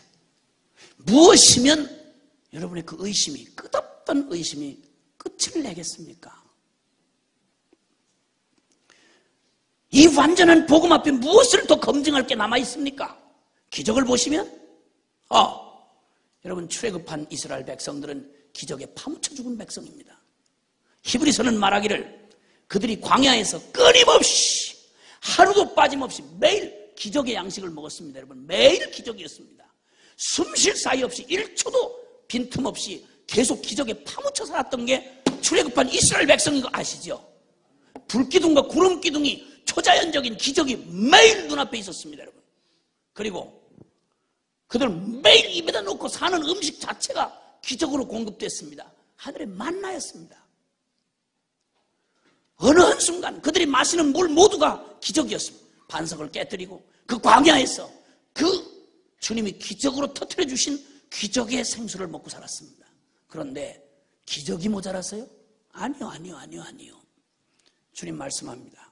Speaker 1: 무엇이면 여러분의 그 의심이, 끝없던 의심이 끝을 내겠습니까? 이 완전한 복음 앞에 무엇을 더 검증할 게 남아있습니까? 기적을 보시면 여러분, 출애굽한 이스라엘 백성들은 기적에 파묻혀 죽은 백성입니다. 히브리서는 말하기를 그들이 광야에서 끊임없이 하루도 빠짐없이 매일 기적의 양식을 먹었습니다. 여러분, 매일 기적이었습니다. 숨 쉴 사이 없이 1초도 빈틈없이 계속 기적에 파묻혀 살았던 게 출애굽한 이스라엘 백성인 거 아시죠? 불기둥과 구름기둥이 초자연적인 기적이 매일 눈앞에 있었습니다. 여러분, 그리고 그들 매일 입에다 놓고 사는 음식 자체가 기적으로 공급됐습니다. 하늘의 만나였습니다. 어느 한순간 그들이 마시는 물 모두가 기적이었습니다. 반석을 깨뜨리고 그 광야에서 그 주님이 기적으로 터뜨려 주신 기적의 생수를 먹고 살았습니다. 그런데 기적이 모자라서요? 아니요. 주님 말씀합니다.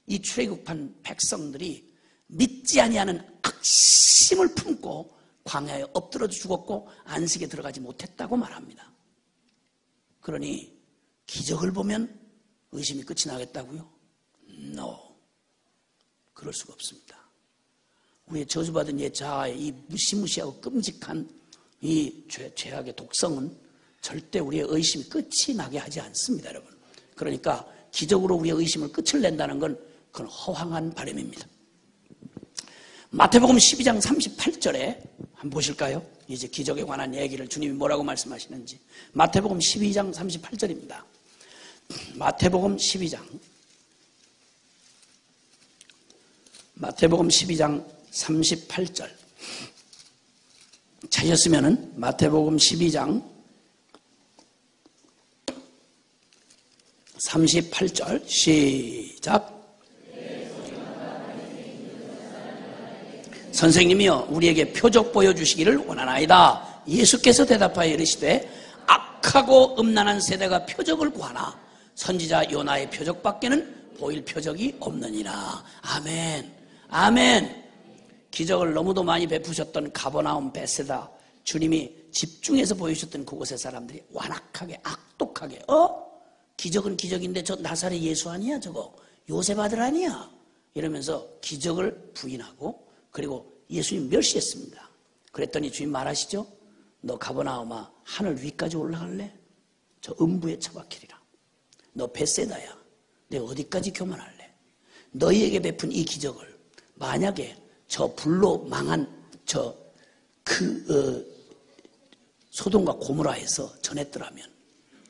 Speaker 1: 이 출애굽한 백성들이 믿지 아니하는 악심을 품고 광야에 엎드려 죽었고 안식에 들어가지 못했다고 말합니다. 그러니 기적을 보면 의심이 끝이 나겠다고요? No. 그럴 수가 없습니다. 우리의 저주받은 옛 자아의 이 무시무시하고 끔찍한 이 죄악의 독성은 절대 우리의 의심이 끝이 나게 하지 않습니다, 여러분. 그러니까 기적으로 우리의 의심을 끝을 낸다는 건 그건 허황한 바람입니다. 마태복음 12장 38절에 한번 보실까요? 이제 기적에 관한 얘기를 주님이 뭐라고 말씀하시는지. 마태복음 12장 38절입니다. 마태복음 12장 38절 찾으셨으면은 마태복음 12장 38절 시작. 선생님이여 우리에게 표적 보여주시기를 원하나이다. 예수께서 대답하여 이르시되 악하고 음란한 세대가 표적을 구하나 선지자 요나의 표적밖에는 보일 표적이 없느니라. 아멘. 아멘. 기적을 너무도 많이 베푸셨던 가버나움, 베세다, 주님이 집중해서 보여주셨던 그곳의 사람들이 완악하게 악독하게 기적은 기적인데 저 나사렛 예수 아니야 저거 요셉 아들 아니야 이러면서 기적을 부인하고 그리고 예수님 멸시했습니다. 그랬더니 주님 말하시죠. 너 가버나움아 하늘 위까지 올라갈래? 저 음부에 처박히리라. 너 베세다야 내가 어디까지 교만할래? 너희에게 베푼 이 기적을 만약에 저 불로 망한 소돔과 고모라에서 전했더라면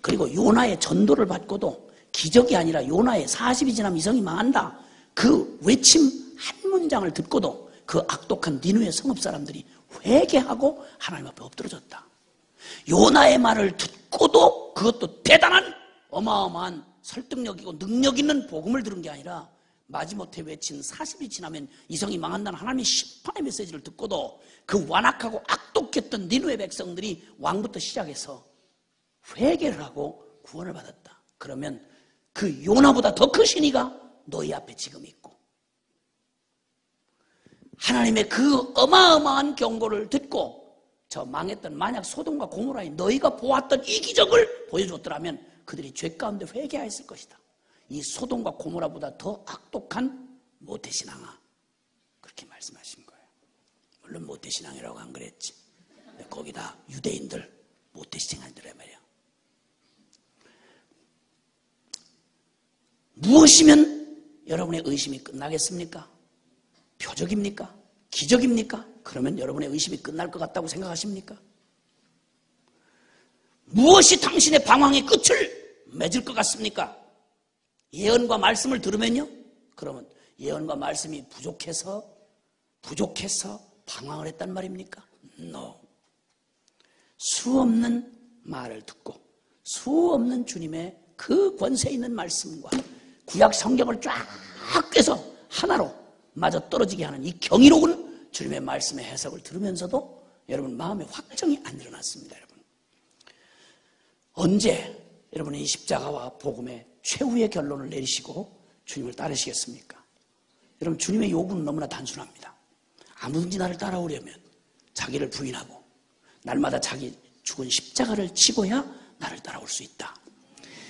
Speaker 1: 그리고 요나의 전도를 받고도 기적이 아니라 요나의 40이 지나면 이성이 망한다 그 외침 한 문장을 듣고도 그 악독한 니느웨 성읍 사람들이 회개하고 하나님 앞에 엎드러졌다. 요나의 말을 듣고도 그것도 대단한 어마어마한 설득력이고 능력 있는 복음을 들은 게 아니라 마지못해 외친 40이 지나면 이성이 망한다는 하나님의 심판의 메시지를 듣고도 그 완악하고 악독했던 니느웨 백성들이 왕부터 시작해서 회개를 하고 구원을 받았다. 그러면 그 요나보다 더 크신 이가 너희 앞에 지금 있고 하나님의 그 어마어마한 경고를 듣고 저 망했던 만약 소돔과 고모라에 너희가 보았던 이 기적을 보여줬더라면 그들이 죄 가운데 회개하였을 것이다. 이 소돔과 고모라보다 더 악독한 모태신앙아 그렇게 말씀하신 거예요. 물론 모태신앙이라고 안 그랬지. 근데 거기다 유대인들 모태신앙이더라 말이야. 무엇이면 여러분의 의심이 끝나겠습니까? 표적입니까? 기적입니까? 그러면 여러분의 의심이 끝날 것 같다고 생각하십니까? 무엇이 당신의 방황의 끝을 맺을 것 같습니까? 예언과 말씀을 들으면요? 그러면 예언과 말씀이 부족해서 방황을 했단 말입니까? No. 수없는 말을 듣고 수없는 주님의 그 권세 있는 말씀과 구약 성경을 쫙 꿰서 하나로 마저 떨어지게 하는 이 경이로운 주님의 말씀의 해석을 들으면서도 여러분 마음에 확정이 안 일어났습니다. 여러분 언제 여러분의 이 십자가와 복음의 최후의 결론을 내리시고 주님을 따르시겠습니까? 여러분 주님의 요구는 너무나 단순합니다. 아무든지 나를 따라오려면 자기를 부인하고 날마다 자기 죽은 십자가를 지고야 나를 따라올 수 있다.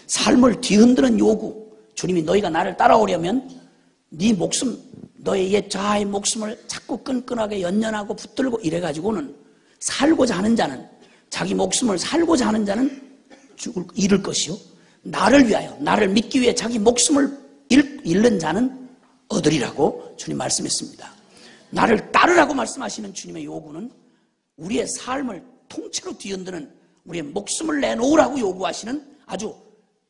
Speaker 1: 삶을 뒤흔드는 요구 주님이 너희가 나를 따라오려면 네 목숨 너의 옛 자아의 목숨을 자꾸 끈끈하게 연연하고 붙들고 이래가지고는 살고자 하는 자는 자기 목숨을 살고자 하는 자는 잃을 것이요 나를 위하여 나를 믿기 위해 자기 목숨을 잃는 자는 얻으리라고 주님 말씀했습니다. 나를 따르라고 말씀하시는 주님의 요구는 우리의 삶을 통째로 뒤흔드는 우리의 목숨을 내놓으라고 요구하시는 아주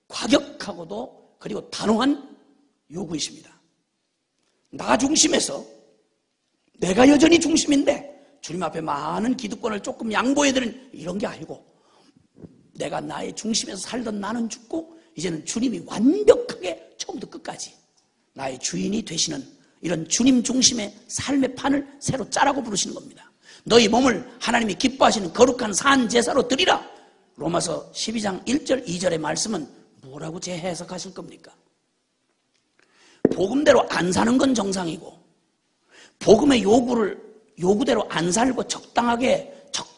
Speaker 1: 과격하고도 그리고 단호한 요구이십니다. 나 중심에서 내가 여전히 중심인데 주님 앞에 많은 기득권을 조금 양보해드린 이런 게 아니고 내가 나의 중심에서 살던 나는 죽고 이제는 주님이 완벽하게 처음부터 끝까지 나의 주인이 되시는 이런 주님 중심의 삶의 판을 새로 짜라고 부르시는 겁니다. 너희 몸을 하나님이 기뻐하시는 거룩한 산 제사로 드리라. 로마서 12장 1절 2절의 말씀은 뭐라고 재해석하실 겁니까? 복음대로 안 사는 건 정상이고 복음의 요구대로 안 살고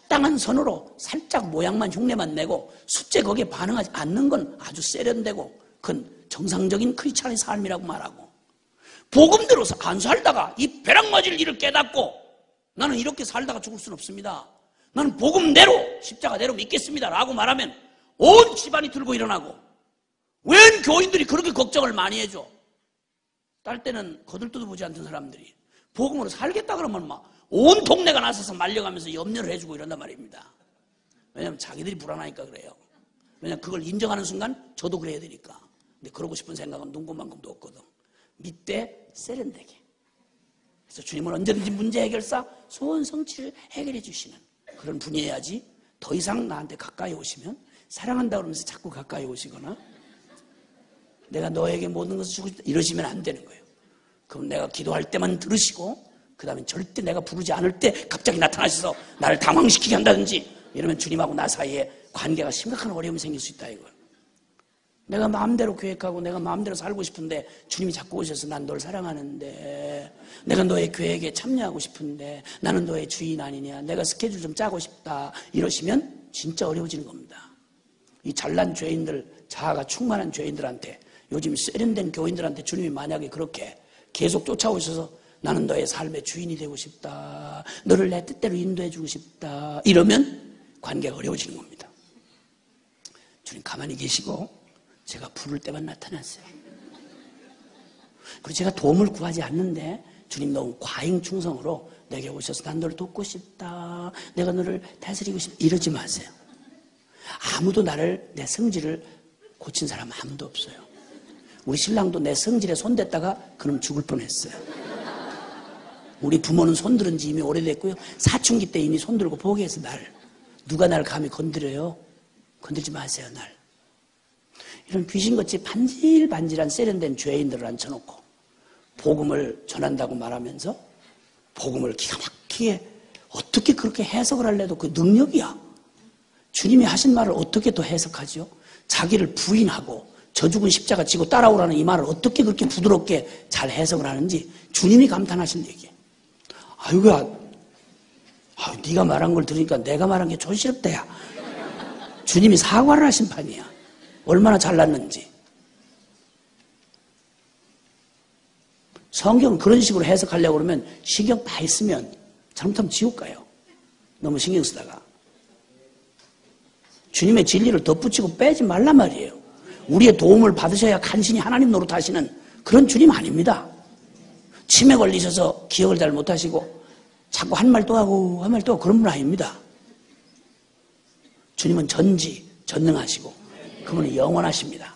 Speaker 1: 적당한 선으로 살짝 모양만 흉내만 내고 숫제 거기에 반응하지 않는 건 아주 세련되고 그건 정상적인 크리스찬의 삶이라고 말하고 복음대로 안 살다가 이 벼락 맞을 일을 깨닫고 나는 이렇게 살다가 죽을 수는 없습니다. 나는 복음대로 십자가대로 믿겠습니다 라고 말하면 온 집안이 들고 일어나고 웬 교인들이 그렇게 걱정을 많이 해줘. 딸 때는 거들떠도 보지 않던 사람들이 복음으로 살겠다 그러면 막 온 동네가 나서서 말려가면서 염려를 해주고 이런단 말입니다. 왜냐하면 자기들이 불안하니까 그래요. 왜냐하면 그걸 인정하는 순간 저도 그래야 되니까. 근데 그러고 싶은 생각은 눈곱만큼도 없거든. 밑에 세련되게. 그래서 주님은 언제든지 문제 해결사 소원 성취를 해결해 주시는 그런 분이어야지 더 이상 나한테 가까이 오시면 사랑한다 그러면서 자꾸 가까이 오시거나 내가 너에게 모든 것을 주고 싶다 이러시면 안 되는 거예요. 그럼 내가 기도할 때만 들으시고 그 다음에 절대 내가 부르지 않을 때 갑자기 나타나셔서 나를 당황시키게 한다든지 이러면 주님하고 나 사이에 관계가 심각한 어려움이 생길 수 있다 이거예요. 내가 마음대로 계획하고 내가 마음대로 살고 싶은데 주님이 자꾸 오셔서 난 널 사랑하는데, 내가 너의 계획에 참여하고 싶은데 나는 너의 주인 아니냐, 내가 스케줄 좀 짜고 싶다, 이러시면 진짜 어려워지는 겁니다. 이 잘난 죄인들, 자아가 충만한 죄인들한테, 요즘 세련된 교인들한테 주님이 만약에 그렇게 계속 쫓아오셔서 나는 너의 삶의 주인이 되고 싶다, 너를 내 뜻대로 인도해 주고 싶다, 이러면 관계가 어려워지는 겁니다. 주님 가만히 계시고 제가 부를 때만 나타났어요. 그리고 제가 도움을 구하지 않는데 주님 너무 과잉 충성으로 내게 오셔서 난 너를 돕고 싶다, 내가 너를 다스리고 싶다, 이러지 마세요. 아무도 나를, 내 성질을 고친 사람 아무도 없어요. 우리 신랑도 내 성질에 손댔다가 그놈 죽을 뻔했어요. 우리 부모는 손들은 지 이미 오래됐고요, 사춘기 때 이미 손들고 포기해서 누가 날 감히 건드려요? 건들지 마세요. 날 이런 귀신같이 반질반질한 세련된 죄인들을 앉혀놓고 복음을 전한다고 말하면서 복음을 기가 막히게 어떻게 그렇게 해석을 할래도 그 능력이야. 주님이 하신 말을 어떻게 또 해석하죠? 자기를 부인하고 저 죽은 십자가 지고 따라오라는 이 말을 어떻게 그렇게 부드럽게 잘 해석을 하는지 주님이 감탄하신 얘기예요. 네가 말한 걸 들으니까 내가 말한 게 촌스럽다, 야. 주님이 사과를 하신 판이야. 얼마나 잘났는지. 성경은 그런 식으로 해석하려고 그러면 신경 많이 쓰면 잘못하면 지옥 가요. 너무 신경 쓰다가. 주님의 진리를 덧붙이고 빼지 말란 말이에요. 우리의 도움을 받으셔야 간신히 하나님 노릇하시는 그런 주님 아닙니다. 치매 걸리셔서 기억을 잘 못하시고 자꾸 한 말 또 하고 한 말 또 하고 그런 분 아닙니다. 주님은 전지전능하시고 그분은 영원하십니다.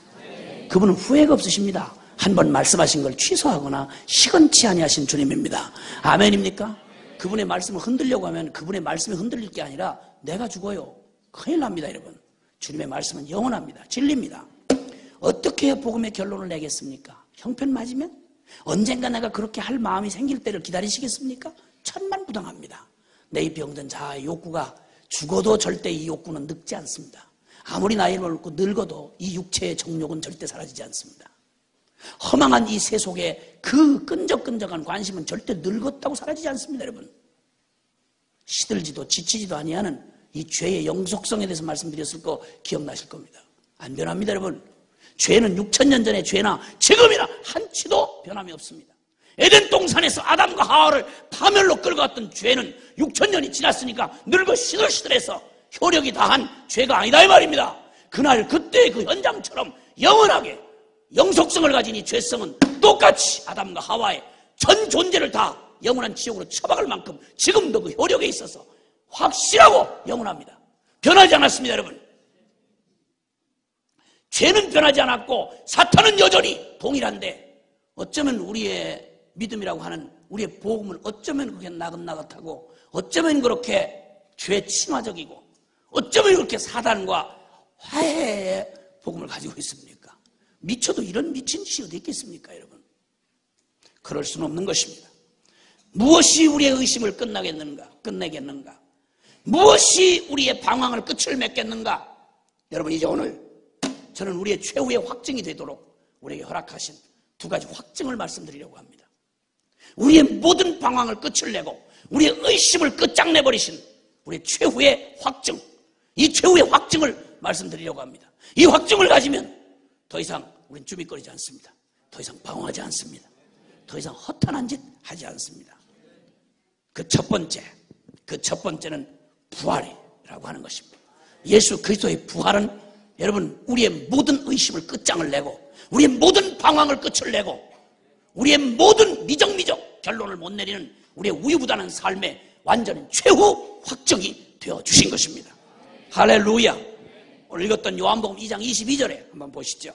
Speaker 1: 그분은 후회가 없으십니다. 한 번 말씀하신 걸 취소하거나 시건치 아니하신 주님입니다. 아멘입니까? 그분의 말씀을 흔들려고 하면 그분의 말씀이 흔들릴 게 아니라 내가 죽어요. 큰일 납니다, 여러분. 주님의 말씀은 영원합니다. 진리입니다. 어떻게 해야 복음의 결론을 내겠습니까? 형편 맞으면? 언젠가 내가 그렇게 할 마음이 생길 때를 기다리시겠습니까? 천만부당합니다. 내 이 병든 자아의 욕구가 죽어도 절대 이 욕구는 늙지 않습니다. 아무리 나이를 먹고 늙어도 이 육체의 정욕은 절대 사라지지 않습니다. 허망한 이 세속의 그 끈적끈적한 관심은 절대 늙었다고 사라지지 않습니다, 여러분. 시들지도 지치지도 아니하는 이 죄의 영속성에 대해서 말씀드렸을 거 기억나실 겁니다. 안 변합니다, 여러분. 죄는 6,000년 전의 죄나 지금이나 한치도 변함이 없습니다. 에덴 동산에서 아담과 하와를 파멸로 끌고 갔던 죄는 6,000년이 지났으니까 늙어 시들시들해서 효력이 다한 죄가 아니다, 이 말입니다. 그날 그때의 그 현장처럼 영원하게 영속성을 가진 이 죄성은 똑같이 아담과 하와의 전 존재를 다 영원한 지옥으로 처박을 만큼 지금도 그 효력에 있어서 확실하고 영원합니다. 변하지 않았습니다, 여러분. 죄는 변하지 않았고 사탄은 여전히 동일한데 어쩌면 우리의 믿음이라고 하는 우리의 복음은 어쩌면 그렇게 나긋나긋하고 어쩌면 그렇게 죄 친화적이고 어쩌면 그렇게 사단과 화해의 복음을 가지고 있습니까? 미쳐도 이런 미친 짓이 어디 있겠습니까, 여러분? 그럴 수는 없는 것입니다. 무엇이 우리의 의심을 끝내겠는가? 무엇이 우리의 방황을 끝을 맺겠는가? 여러분, 이제 오늘 저는 우리의 최후의 확증이 되도록 우리에게 허락하신 두 가지 확증을 말씀드리려고 합니다. 우리의 모든 방황을 끝을 내고 우리의 의심을 끝장내버리신 우리의 최후의 확증, 이 최후의 확증을 말씀드리려고 합니다. 이 확증을 가지면 더 이상 우리는 주눅거리지 않습니다. 더 이상 방황하지 않습니다. 더 이상 허탄한 짓 하지 않습니다. 그 첫 번째는 부활이라고 하는 것입니다. 예수 그리스도의 부활은 여러분 우리의 모든 의심을 끝장을 내고 우리의 모든 방황을 끝을 내고 우리의 모든 미적미적 결론을 못 내리는 우리의 우유부단한 삶의 완전한 최후 확정이 되어주신 것입니다. 할렐루야. 오늘 읽었던 요한복음 2장 22절에 한번 보시죠.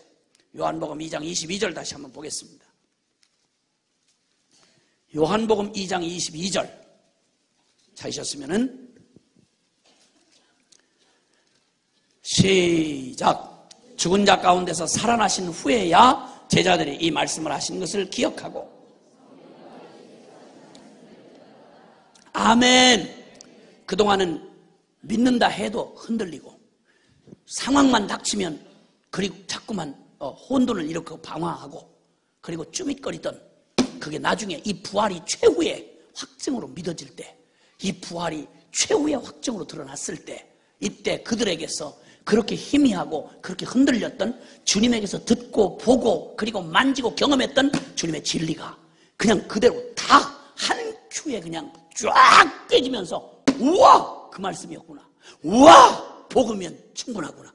Speaker 1: 요한복음 2장 22절 다시 한번 보겠습니다. 요한복음 2장 22절 찾으셨으면은 시작. 죽은 자 가운데서 살아나신 후에야 제자들이 이 말씀을 하신 것을 기억하고 아멘. 그동안은 믿는다 해도 흔들리고 상황만 닥치면 그리고 자꾸만 혼돈을 일으키고 방황하고 그리고 쭈밋거리던 그게 나중에 이 부활이 최후의 확증으로 믿어질 때, 이 부활이 최후의 확증으로 드러났을 때, 이때 그들에게서 그렇게 희미하고 그렇게 흔들렸던 주님에게서 듣고 보고 그리고 만지고 경험했던 주님의 진리가 그냥 그대로 다 한 큐에 그냥 쫙 깨지면서 우와! 그 말씀이었구나. 우와! 복음이면 충분하구나.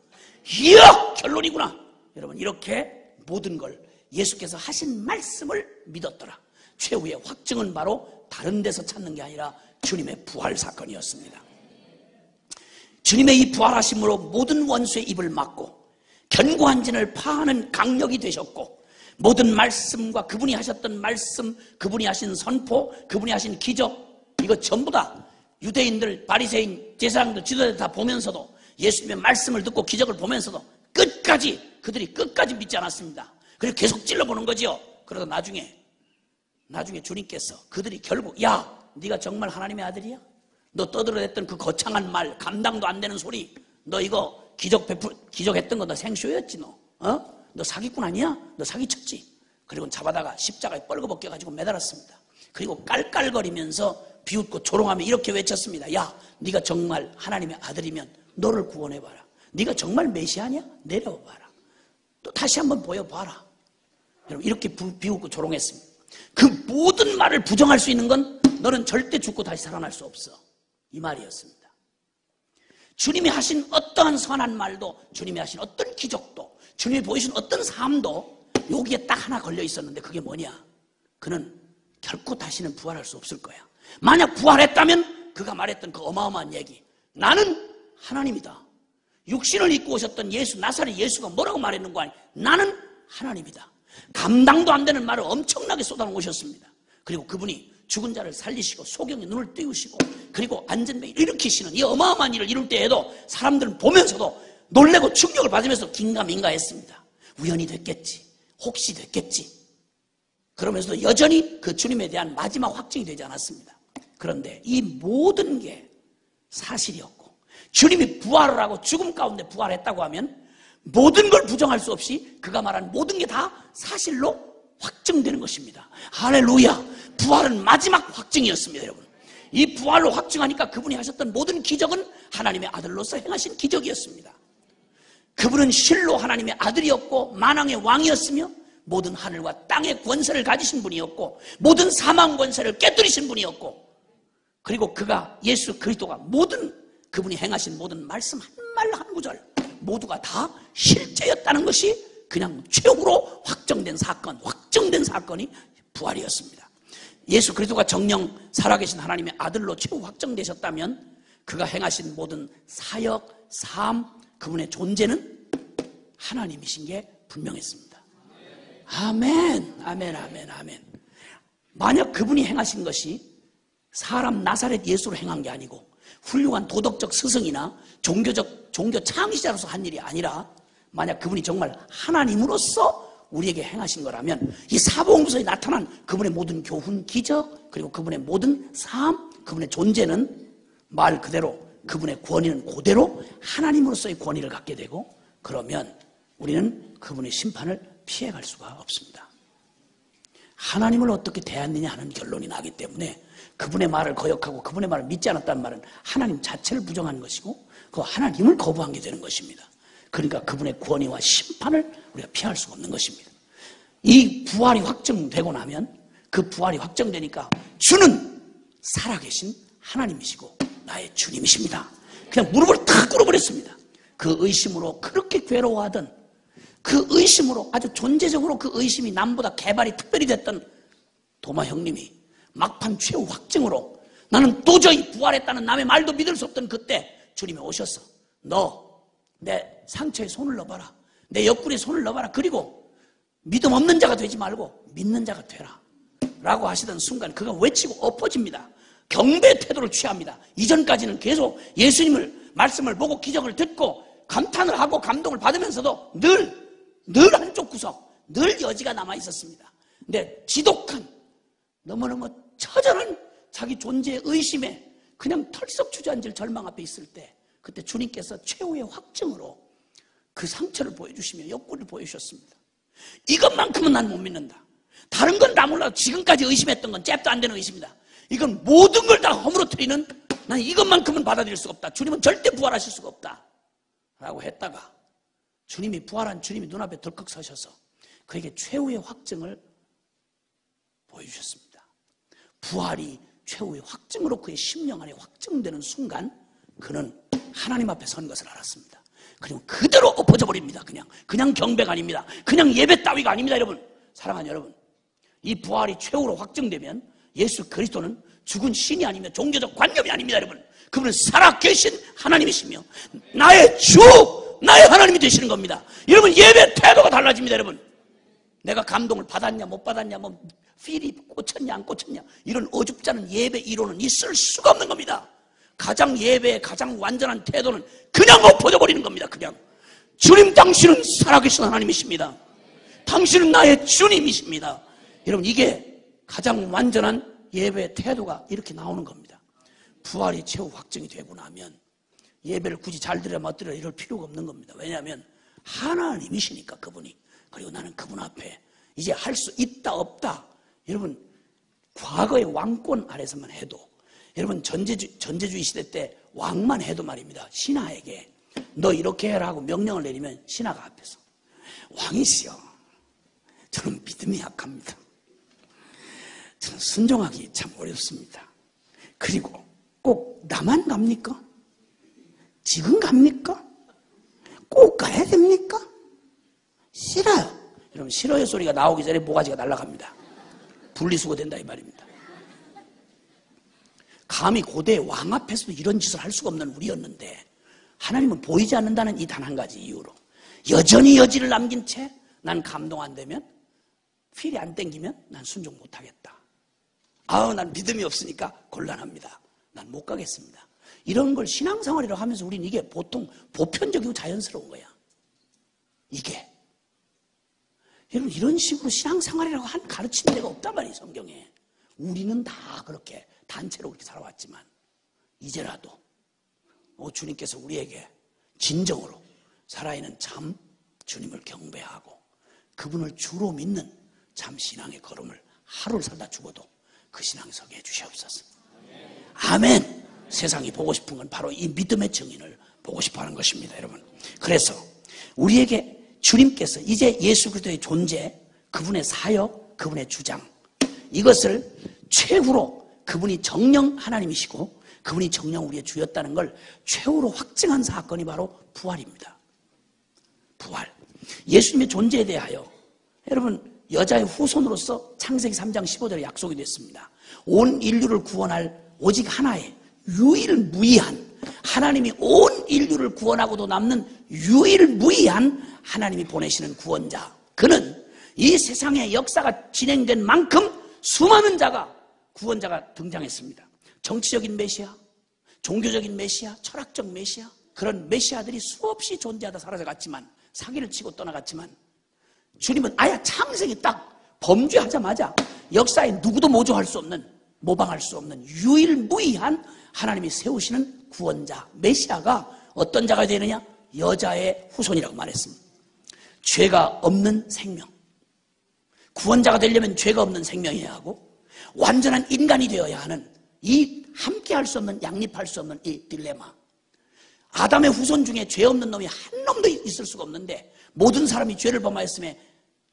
Speaker 1: 이야! 결론이구나. 여러분, 이렇게 모든 걸 예수께서 하신 말씀을 믿었더라. 최후의 확증은 바로 다른 데서 찾는 게 아니라 주님의 부활 사건이었습니다. 주님의 이 부활하심으로 모든 원수의 입을 막고 견고한 진을 파하는 강력이 되셨고, 모든 말씀과 그분이 하셨던 말씀, 그분이 하신 선포, 그분이 하신 기적, 이거 전부 다 유대인들, 바리새인, 제사장들, 지도자들 다 보면서도, 예수님의 말씀을 듣고 기적을 보면서도 그들이 끝까지 믿지 않았습니다. 그리고 계속 찔러보는 거지요. 그러다 나중에 주님께서 그들이 결국, 야, 네가 정말 하나님의 아들이야? 너 떠들어댔던 그 거창한 말, 감당도 안 되는 소리, 너 이거 기적했던 거 너 생쇼였지 너? 너 사기꾼 아니야? 너 사기쳤지? 그리고 잡아다가 십자가에 뻘거벗겨가지고 매달았습니다. 그리고 깔깔거리면서 비웃고 조롱하며 이렇게 외쳤습니다. 야, 네가 정말 하나님의 아들이면 너를 구원해봐라. 네가 정말 메시아냐? 내려와봐라. 또 다시 한번 보여봐라. 여러분, 이렇게 비웃고 조롱했습니다. 그 모든 말을 부정할 수 있는 건 너는 절대 죽고 다시 살아날 수 없어, 이 말이었습니다. 주님이 하신 어떠한 선한 말도, 주님이 하신 어떤 기적도, 주님이 보이신 어떤 삶도 여기에 딱 하나 걸려 있었는데, 그게 뭐냐? 그는 결코 다시는 부활할 수 없을 거야. 만약 부활했다면 그가 말했던 그 어마어마한 얘기, 나는 하나님이다. 육신을 입고 오셨던 예수, 나사렛 예수가 뭐라고 말했는 거 아니야? 나는 하나님이다. 감당도 안 되는 말을 엄청나게 쏟아놓으셨습니다. 그리고 그분이 죽은 자를 살리시고 소경의 눈을 띄우시고 그리고 안전병을 일으키시는 이 어마어마한 일을 이룰 때에도 사람들은 보면서도 놀래고 충격을 받으면서 긴가민가했습니다. 우연히 됐겠지, 혹시 됐겠지. 그러면서도 여전히 그 주님에 대한 마지막 확증이 되지 않았습니다. 그런데 이 모든 게 사실이었고, 주님이 부활을 하고 죽음 가운데 부활했다고 하면 모든 걸 부정할 수 없이 그가 말한 모든 게 다 사실로 확증되는 것입니다. 할렐루야! 부활은 마지막 확증이었습니다, 여러분. 이 부활로 확증하니까 그분이 하셨던 모든 기적은 하나님의 아들로서 행하신 기적이었습니다. 그분은 실로 하나님의 아들이었고 만왕의 왕이었으며 모든 하늘과 땅의 권세를 가지신 분이었고 모든 사망 권세를 깨뜨리신 분이었고, 그리고 그가 예수 그리스도가 모든 그분이 행하신 모든 말씀 한 말 한 구절 모두가 다 실제였다는 것이 그냥 최후로 확정된 사건이 부활이었습니다. 예수 그리스도가 정령 살아계신 하나님의 아들로 최후 확정되셨다면 그가 행하신 모든 사역, 삶, 그분의 존재는 하나님이신 게 분명했습니다. 아멘, 아멘, 아멘, 아멘. 만약 그분이 행하신 것이 사람 나사렛 예수로 행한 게 아니고 훌륭한 도덕적 스승이나 종교 창시자로서 한 일이 아니라 만약 그분이 정말 하나님으로서 우리에게 행하신 거라면 이 사복음서에 나타난 그분의 모든 교훈, 기적, 그리고 그분의 모든 삶, 그분의 존재는 말 그대로 그분의 권위는 그대로 하나님으로서의 권위를 갖게 되고, 그러면 우리는 그분의 심판을 피해갈 수가 없습니다. 하나님을 어떻게 대했느냐 하는 결론이 나기 때문에 그분의 말을 거역하고 그분의 말을 믿지 않았다는 말은 하나님 자체를 부정하는 것이고 그 하나님을 거부한 게 되는 것입니다. 그러니까 그분의 권위와 심판을 우리가 피할 수가 없는 것입니다. 이 부활이 확정되고 나면, 그 부활이 확정되니까 주는 살아계신 하나님이시고 나의 주님이십니다. 그냥 무릎을 탁 꿇어버렸습니다. 그 의심으로 그렇게 괴로워하던, 그 의심으로 아주 존재적으로 그 의심이 남보다 개발이 특별히 됐던 도마 형님이 막판 최후 확증으로 나는 도저히 부활했다는 남의 말도 믿을 수 없던 그때 주님이 오셔서 너 내 상처에 손을 넣어봐라, 내 옆구리에 손을 넣어봐라, 그리고 믿음 없는 자가 되지 말고 믿는 자가 되라 라고 하시던 순간 그가 외치고 엎어집니다. 경배의 태도를 취합니다. 이전까지는 계속 예수님을 말씀을 보고 기적을 듣고 감탄을 하고 감동을 받으면서도 늘 한쪽 구석, 늘 여지가 남아 있었습니다. 근데 지독한 너무너무 처절한 자기 존재의 의심에 그냥 털썩 주저앉을 절망 앞에 있을 때, 그때 주님께서 최후의 확증으로 그 상처를 보여주시며 옆구리를 보여주셨습니다. 이것만큼은 난 못 믿는다. 다른 건 다 몰라도 지금까지 의심했던 건 잽도 안 되는 의심이다. 이건 모든 걸 다 허물어뜨리는, 난 이것만큼은 받아들일 수가 없다. 주님은 절대 부활하실 수가 없다 라고 했다가 주님이, 부활한 주님이 눈앞에 덜컥 서셔서 그에게 최후의 확증을 보여주셨습니다. 부활이 최후의 확증으로 그의 심령 안에 확증되는 순간 그는 하나님 앞에 선 것을 알았습니다. 그리고 그대로 엎어져 버립니다. 그냥 경배가 아닙니다. 그냥 예배 따위가 아닙니다. 여러분, 사랑하는 여러분, 이 부활이 최후로 확증되면 예수 그리스도는 죽은 신이 아니며 종교적 관념이 아닙니다. 여러분, 그분은 살아계신 하나님이시며 나의 주, 나의 하나님이 되시는 겁니다. 여러분, 예배 태도가 달라집니다. 여러분, 내가 감동을 받았냐 못 받았냐, 뭐 필이 꽂혔냐 안 꽂혔냐, 이런 어줍잖은 예배 이론은 있을 수가 없는 겁니다. 가장 예배의 가장 완전한 태도는 그냥 엎어져 버리는 겁니다. 그냥, 주님 당신은 살아계신 하나님이십니다. 당신은 나의 주님이십니다. 여러분, 이게 가장 완전한 예배의 태도가 이렇게 나오는 겁니다. 부활이 최후 확정이 되고 나면 예배를 굳이 잘 드려야 못 드려야 이럴 필요가 없는 겁니다. 왜냐하면 하나님이시니까 그분이. 그리고 나는 그분 앞에 이제 할 수 있다 없다, 여러분, 과거의 왕권 아래서만 해도, 여러분, 전제주의 시대 때 왕만 해도 말입니다, 신하에게 너 이렇게 해라 하고 명령을 내리면 신하가 앞에서, 왕이시여, 저는 믿음이 약합니다. 저는 순종하기 참 어렵습니다. 그리고 꼭 나만 갑니까? 지금 갑니까? 꼭 가야 됩니까? 싫어요. 여러분, 싫어요 소리가 나오기 전에 모가지가 날아갑니다. 분리수거 된다 이 말입니다. 감히 고대 왕 앞에서도 이런 짓을 할 수가 없는 우리였는데, 하나님은 보이지 않는다는 이 단 한 가지 이유로 여전히 여지를 남긴 채 난 감동 안 되면, 필이 안 땡기면 난 순종 못하겠다. 난 믿음이 없으니까 곤란합니다. 난 못 가겠습니다. 이런 걸 신앙생활이라고 하면서 우리는 이게 보통 보편적이고 자연스러운 거야. 이게. 여러분, 이런 식으로 신앙생활이라고 한 가르치는 데가 없단 말이에요, 성경에. 우리는 다 그렇게 단체로 그렇게 살아왔지만, 이제라도 주님께서 우리에게 진정으로 살아있는 참 주님을 경배하고 그분을 주로 믿는 참 신앙의 걸음을 하루를 살다 죽어도 그 신앙에 서게 해주시옵소서. 아멘. 세상이 보고 싶은 건 바로 이 믿음의 증인을 보고 싶어하는 것입니다, 여러분. 그래서 우리에게 주님께서 이제 예수 그리스도의 존재, 그분의 사역, 그분의 주장, 이것을 최후로 그분이 정령 하나님이시고 그분이 정령 우리의 주였다는 걸 최후로 확증한 사건이 바로 부활입니다. 부활. 예수님의 존재에 대하여 여러분, 여자의 후손으로서 창세기 3장 15절에 약속이 됐습니다. 온 인류를 구원할 오직 하나의 유일무이한, 하나님이 온 인류를 구원하고도 남는 유일무이한 하나님이 보내시는 구원자, 그는 이 세상의 역사가 진행된 만큼 수많은 구원자가 등장했습니다. 정치적인 메시아, 종교적인 메시아, 철학적 메시아, 그런 메시아들이 수없이 존재하다 사라져갔지만, 사기를 치고 떠나갔지만, 주님은 아예 창세기 딱 범죄하자마자 역사에 누구도 모조할 수 없는, 모방할 수 없는 유일무이한 하나님이 세우시는 구원자, 메시아가 어떤 자가 되느냐? 여자의 후손이라고 말했습니다. 죄가 없는 생명. 구원자가 되려면 죄가 없는 생명이어야 하고 완전한 인간이 되어야 하는, 이 함께 할 수 없는, 양립할 수 없는 이 딜레마. 아담의 후손 중에 죄 없는 놈이 한 놈도 있을 수가 없는데, 모든 사람이 죄를 범하였음에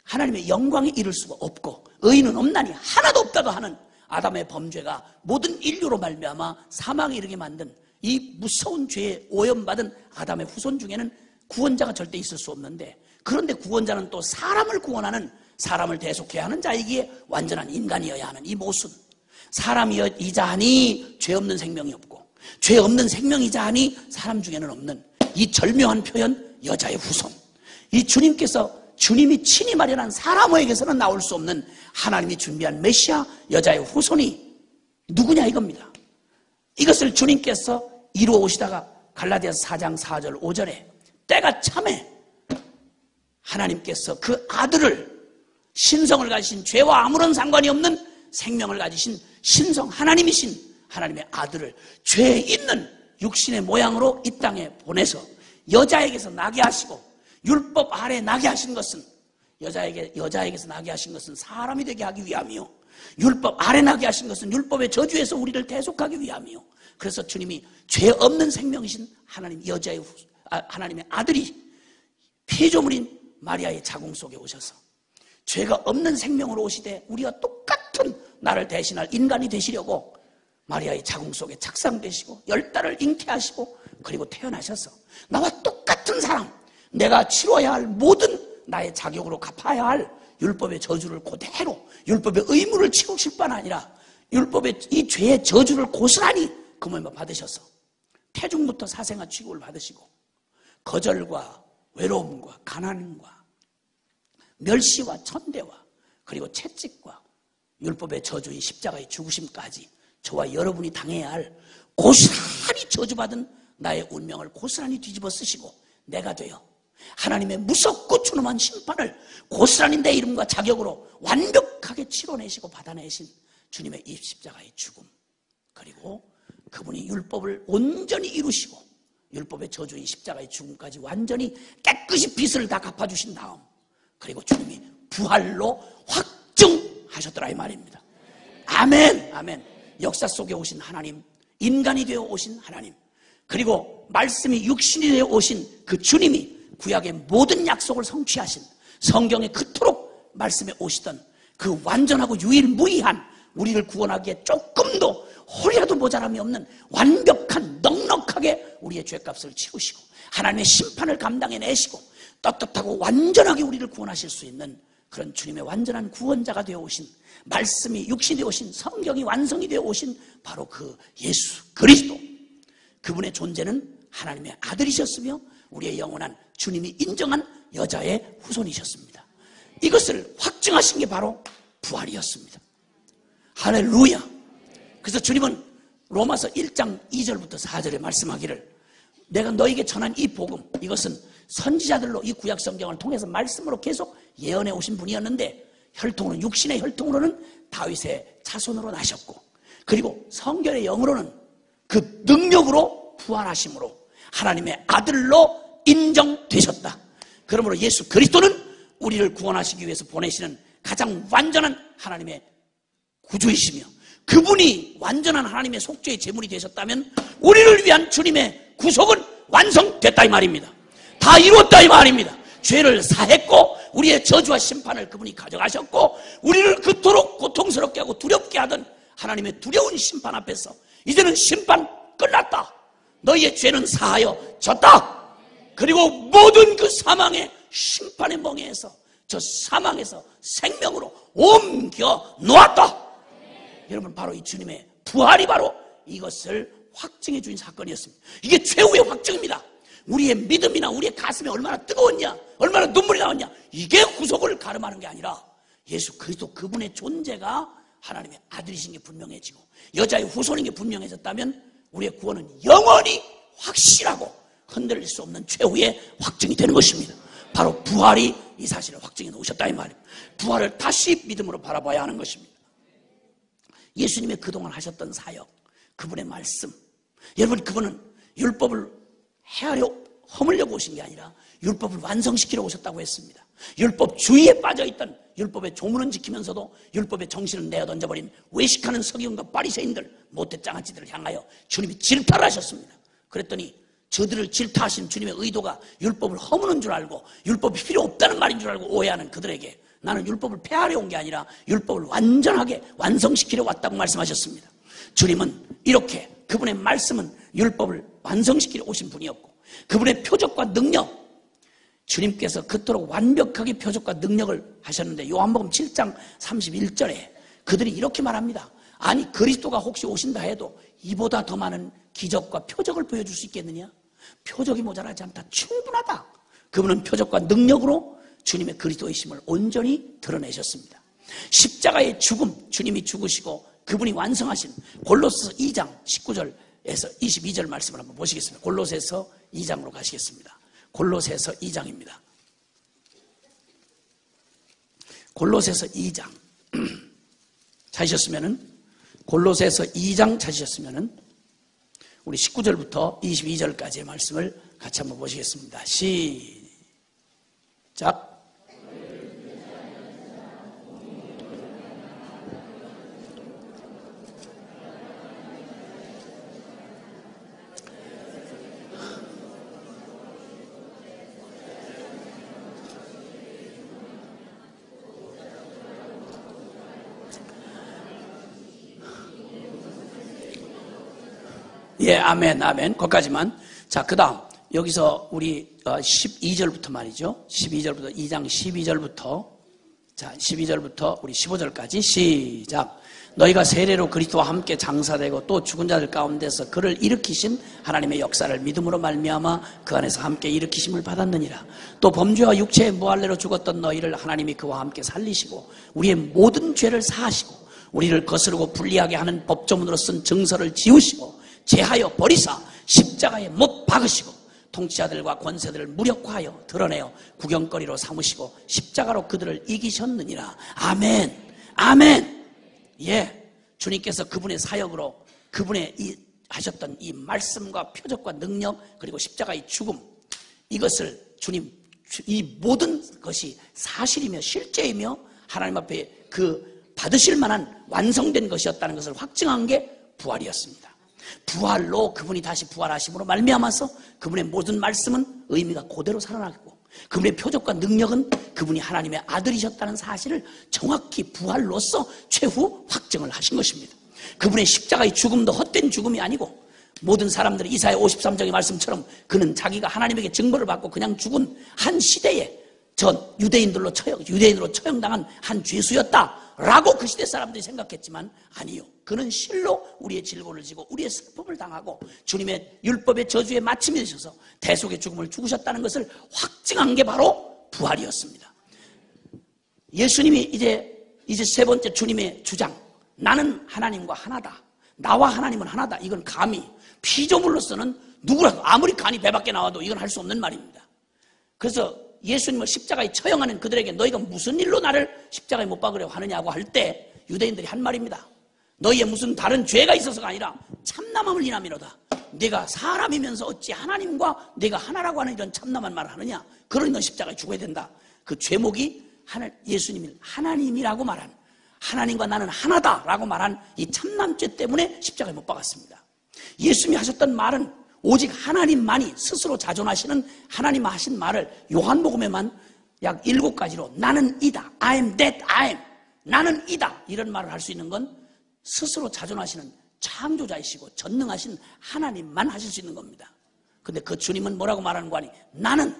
Speaker 1: 하나님의 영광에 이를 수가 없고 의인은 없나니 하나도 없다고 하는 아담의 범죄가 모든 인류로 말미암아 사망에 이르게 만든 이 무서운 죄에 오염받은 아담의 후손 중에는 구원자가 절대 있을 수 없는데, 그런데 구원자는 또 사람을 구원하는, 사람을 대속해야 하는 자이기에 완전한 인간이어야 하는 이 모순. 사람이자 하니 죄 없는 생명이 없고 죄 없는 생명이자 하니 사람 중에는 없는 이 절묘한 표현, 여자의 후손. 이 주님이 친히 마련한 사람에게서는 나올 수 없는 하나님이 준비한 메시아, 여자의 후손이 누구냐 이겁니다. 이것을 주님께서 이루어 오시다가 갈라디아서 4장 4절 5절에 때가 참에 하나님께서 그 아들을, 신성을 가지신, 죄와 아무런 상관이 없는 생명을 가지신 신성 하나님이신 하나님의 아들을 죄 있는 육신의 모양으로 이 땅에 보내서 여자에게서 나게 하시고 율법 아래 나게 하신 것은 여자에게서 나게 하신 것은 사람이 되게 하기 위함이요, 율법 아래 나게 하신 것은 율법의 저주에서 우리를 대속하기 위함이요. 그래서 주님이 죄 없는 생명이신 하나님의 아들이 피조물인 마리아의 자궁 속에 오셔서 죄가 없는 생명으로 오시되 우리와 똑같은 나를 대신할 인간이 되시려고 마리아의 자궁 속에 착상되시고 10달을 잉태하시고 그리고 태어나셔서 나와 똑같은 사람, 내가 치러야 할 모든 나의 자격으로 갚아야 할 율법의 저주를 그대로 율법의 의무를 치우실 뿐 아니라 율법의 이 죄의 저주를 고스란히 그 몸에 받으셔서 태중부터 사생아 취급을 받으시고 거절과 외로움과 가난과 멸시와 천대와 그리고 채찍과 율법의 저주인 십자가의 죽으심까지 저와 여러분이 당해야 할 고스란히 저주받은 나의 운명을 고스란히 뒤집어 쓰시고 내가 되어 하나님의 무섭고 추노한 심판을 고스란히 내 이름과 자격으로 완벽하게 치러내시고 받아내신 주님의 이 십자가의 죽음, 그리고 그분이 율법을 온전히 이루시고 율법의 저주인 십자가의 죽음까지 완전히 깨끗이 빚을 다 갚아주신 다음 그리고 주님이 부활로 확증하셨더라 이 말입니다. 아멘. 아멘. 역사 속에 오신 하나님, 인간이 되어 오신 하나님, 그리고 말씀이 육신이 되어 오신 그 주님이 구약의 모든 약속을 성취하신, 성경에 그토록 말씀에 오시던 그 완전하고 유일무이한, 우리를 구원하기에 조금도 허리라도 모자람이 없는 완벽한, 넉넉하게 우리의 죄값을 치우시고 하나님의 심판을 감당해내시고 떳떳하고 완전하게 우리를 구원하실 수 있는 그런 주님의 완전한 구원자가 되어 오신, 말씀이 육신이 되어 오신, 성경이 완성이 되어 오신 바로 그 예수 그리스도, 그분의 존재는 하나님의 아들이셨으며 우리의 영원한 주님이 인정한 여자의 후손이셨습니다. 이것을 확증하신 게 바로 부활이었습니다. 할렐루야. 그래서 주님은 로마서 1장 2절부터 4절에 말씀하기를, 내가 너에게 전한 이 복음, 이것은 선지자들로 이 구약 성경을 통해서 말씀으로 계속 예언해 오신 분이었는데, 혈통으로는, 육신의 혈통으로는 다윗의 자손으로 나셨고, 그리고 성결의 영으로는 그 능력으로 부활하심으로 하나님의 아들로 인정되셨다. 그러므로 예수 그리스도는 우리를 구원하시기 위해서 보내시는 가장 완전한 하나님의 구주이시며, 그분이 완전한 하나님의 속죄의 제물이 되셨다면 우리를 위한 주님의 구속은 완성됐다 이 말입니다. 다 이루었다 이 말입니다. 죄를 사했고 우리의 저주와 심판을 그분이 가져가셨고, 우리를 그토록 고통스럽게 하고 두렵게 하던 하나님의 두려운 심판 앞에서 이제는 심판 끝났다. 너희의 죄는 사하여졌다. 그리고 모든 그 사망의 심판의 멍에에서, 저 사망에서 생명으로 옮겨 놓았다. 여러분, 바로 이 주님의 부활이 바로 이것을 확증해 주신 사건이었습니다. 이게 최후의 확증입니다. 우리의 믿음이나 우리의 가슴에 얼마나 뜨거웠냐, 얼마나 눈물이 나왔냐, 이게 구속을 가름하는 게 아니라 예수 그리스도 그분의 존재가 하나님의 아들이신 게 분명해지고 여자의 후손인 게 분명해졌다면 우리의 구원은 영원히 확실하고 흔들릴 수 없는 최후의 확증이 되는 것입니다. 바로 부활이 이 사실을 확증해 놓으셨다 이 말입니다. 부활을 다시 믿음으로 바라봐야 하는 것입니다. 예수님의 그동안 하셨던 사역, 그분의 말씀, 여러분, 그분은 율법을 헤아려 허물려고 오신 게 아니라 율법을 완성시키러 오셨다고 했습니다. 율법 주의에 빠져있던, 율법의 조문은 지키면서도 율법의 정신을 내어 던져버린 외식하는 서기관과 바리새인들, 못대장아찌들을 향하여 주님이 질타를 하셨습니다. 그랬더니 저들을 질타하신 주님의 의도가 율법을 허무는 줄 알고 율법이 필요 없다는 말인 줄 알고 오해하는 그들에게 나는 율법을 폐하려 온 게 아니라 율법을 완전하게 완성시키려 왔다고 말씀하셨습니다. 주님은 이렇게, 그분의 말씀은 율법을 완성시키려 오신 분이었고, 그분의 표적과 능력, 주님께서 그토록 완벽하게 표적과 능력을 하셨는데 요한복음 7장 31절에 그들이 이렇게 말합니다. 아니, 그리스도가 혹시 오신다 해도 이보다 더 많은 기적과 표적을 보여줄 수 있겠느냐? 표적이 모자라지 않다. 충분하다. 그분은 표적과 능력으로 주님의 그리스도이심을 온전히 드러내셨습니다. 십자가의 죽음, 주님이 죽으시고 그분이 완성하신 골로새서 2장 19절에서 22절 말씀을 한번 보시겠습니다. 골로새서 2장으로 가시겠습니다. 골로새서 2장입니다. 골로새서 2장 찾으셨으면은, 골로새서 2장 찾으셨으면은 우리 19절부터 22절까지의 말씀을 같이 한번 보시겠습니다. 시작. 시작. 예, 아멘, 아멘. 거기까지만. 자, 그 다음. 여기서 우리 12절부터 말이죠. 12절부터, 2장 12절부터. 자, 12절부터 우리 15절까지 시작. 너희가 세례로 그리스도와 함께 장사되고 또 죽은 자들 가운데서 그를 일으키신 하나님의 역사를 믿음으로 말미암아 그 안에서 함께 일으키심을 받았느니라. 또 범죄와 육체의 무할례로 죽었던 너희를 하나님이 그와 함께 살리시고 우리의 모든 죄를 사하시고 우리를 거스르고 불리하게 하는 법조문으로 쓴 증서를 지우시고 제하여 버리사 십자가에 못 박으시고 통치자들과 권세들을 무력화하여 드러내어 구경거리로 삼으시고 십자가로 그들을 이기셨느니라. 아멘, 아멘. 예, 주님께서 그분의 사역으로 그분의 하셨던 이 말씀과 표적과 능력 그리고 십자가의 죽음, 이것을 주님, 이 모든 것이 사실이며 실제이며 하나님 앞에 그 받으실 만한 완성된 것이었다는 것을 확증한 게 부활이었습니다. 부활로 그분이 다시 부활하심으로 말미암아서 그분의 모든 말씀은 의미가 그대로 살아나고 그분의 표적과 능력은 그분이 하나님의 아들이셨다는 사실을 정확히 부활로서 최후 확증을 하신 것입니다. 그분의 십자가의 죽음도 헛된 죽음이 아니고 모든 사람들이 이사야 53장의 말씀처럼 그는 자기가 하나님에게 증거를 받고 그냥 죽은 한 시대에 전 유대인으로 처형당한 한 죄수였다라고 그 시대 사람들이 생각했지만 아니요. 그는 실로 우리의 질고를 지고 우리의 슬픔을 당하고 주님의 율법의 저주에 마침이 되셔서 대속의 죽음을 죽으셨다는 것을 확증한 게 바로 부활이었습니다. 예수님이 이제 세 번째 주님의 주장, 나는 하나님과 하나다. 나와 하나님은 하나다. 이건 감히 피조물로서는 누구라도 아무리 간이 배 밖에 나와도 이건 할 수 없는 말입니다. 그래서 예수님을 십자가에 처형하는 그들에게 너희가 무슨 일로 나를 십자가에 못 박으려고 하느냐고 할 때 유대인들이 한 말입니다. 너희의 무슨 다른 죄가 있어서가 아니라 참남함을 인함이로다. 네가 사람이면서 어찌 하나님과 네가 하나라고 하는 이런 참남한 말을 하느냐. 그러니 너 십자가에 죽어야 된다. 그 죄목이 예수님이 하나님이라고 말한, 하나님과 나는 하나다라고 말한 이 참남죄 때문에 십자가에 못 박았습니다. 예수님이 하셨던 말은 오직 하나님만이 스스로 자존하시는 하나님 하신 말을 요한복음에만 약 7가지로 나는 이다, I am that I am, 나는 이다, 이런 말을 할 수 있는 건 스스로 자존하시는 창조자이시고 전능하신 하나님만 하실 수 있는 겁니다. 근데 그 주님은 뭐라고 말하는 거 아니? 나는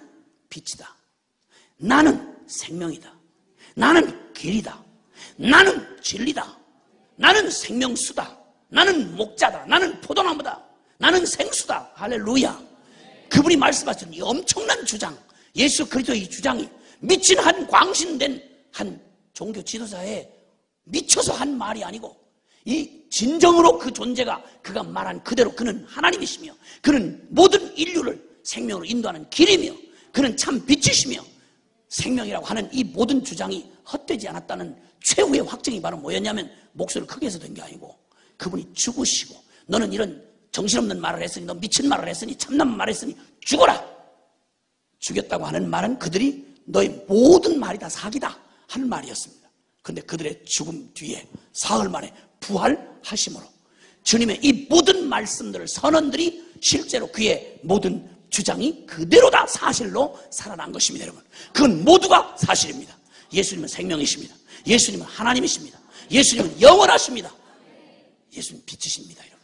Speaker 1: 빛이다, 나는 생명이다, 나는 길이다, 나는 진리다, 나는 생명수다, 나는 목자다, 나는 포도나무다, 나는 생수다. 할렐루야. 그분이 말씀하신 이 엄청난 주장, 예수 그리스도의 이 주장이 미친 한 광신된 한 종교 지도자에 미쳐서 한 말이 아니고 이 진정으로 그 존재가 그가 말한 그대로 그는 하나님이시며 그는 모든 인류를 생명으로 인도하는 길이며 그는 참 빛이시며 생명이라고 하는 이 모든 주장이 헛되지 않았다는 최후의 확증이 바로 뭐였냐면 목소리를 크게 해서 된 게 아니고 그분이 죽으시고 너는 이런 정신없는 말을 했으니 너 미친 말을 했으니 참난 말을 했으니 죽어라. 죽였다고 하는 말은 그들이 너의 모든 말이 다 사기다 하는 말이었습니다. 그런데 그들의 죽음 뒤에 사흘 만에 부활하심으로 주님의 이 모든 말씀들을 선언들이 실제로 그의 모든 주장이 그대로 다 사실로 살아난 것입니다. 여러분, 그건 모두가 사실입니다. 예수님은 생명이십니다. 예수님은 하나님이십니다. 예수님은 영원하십니다. 예수님 빛이십니다. 여러분,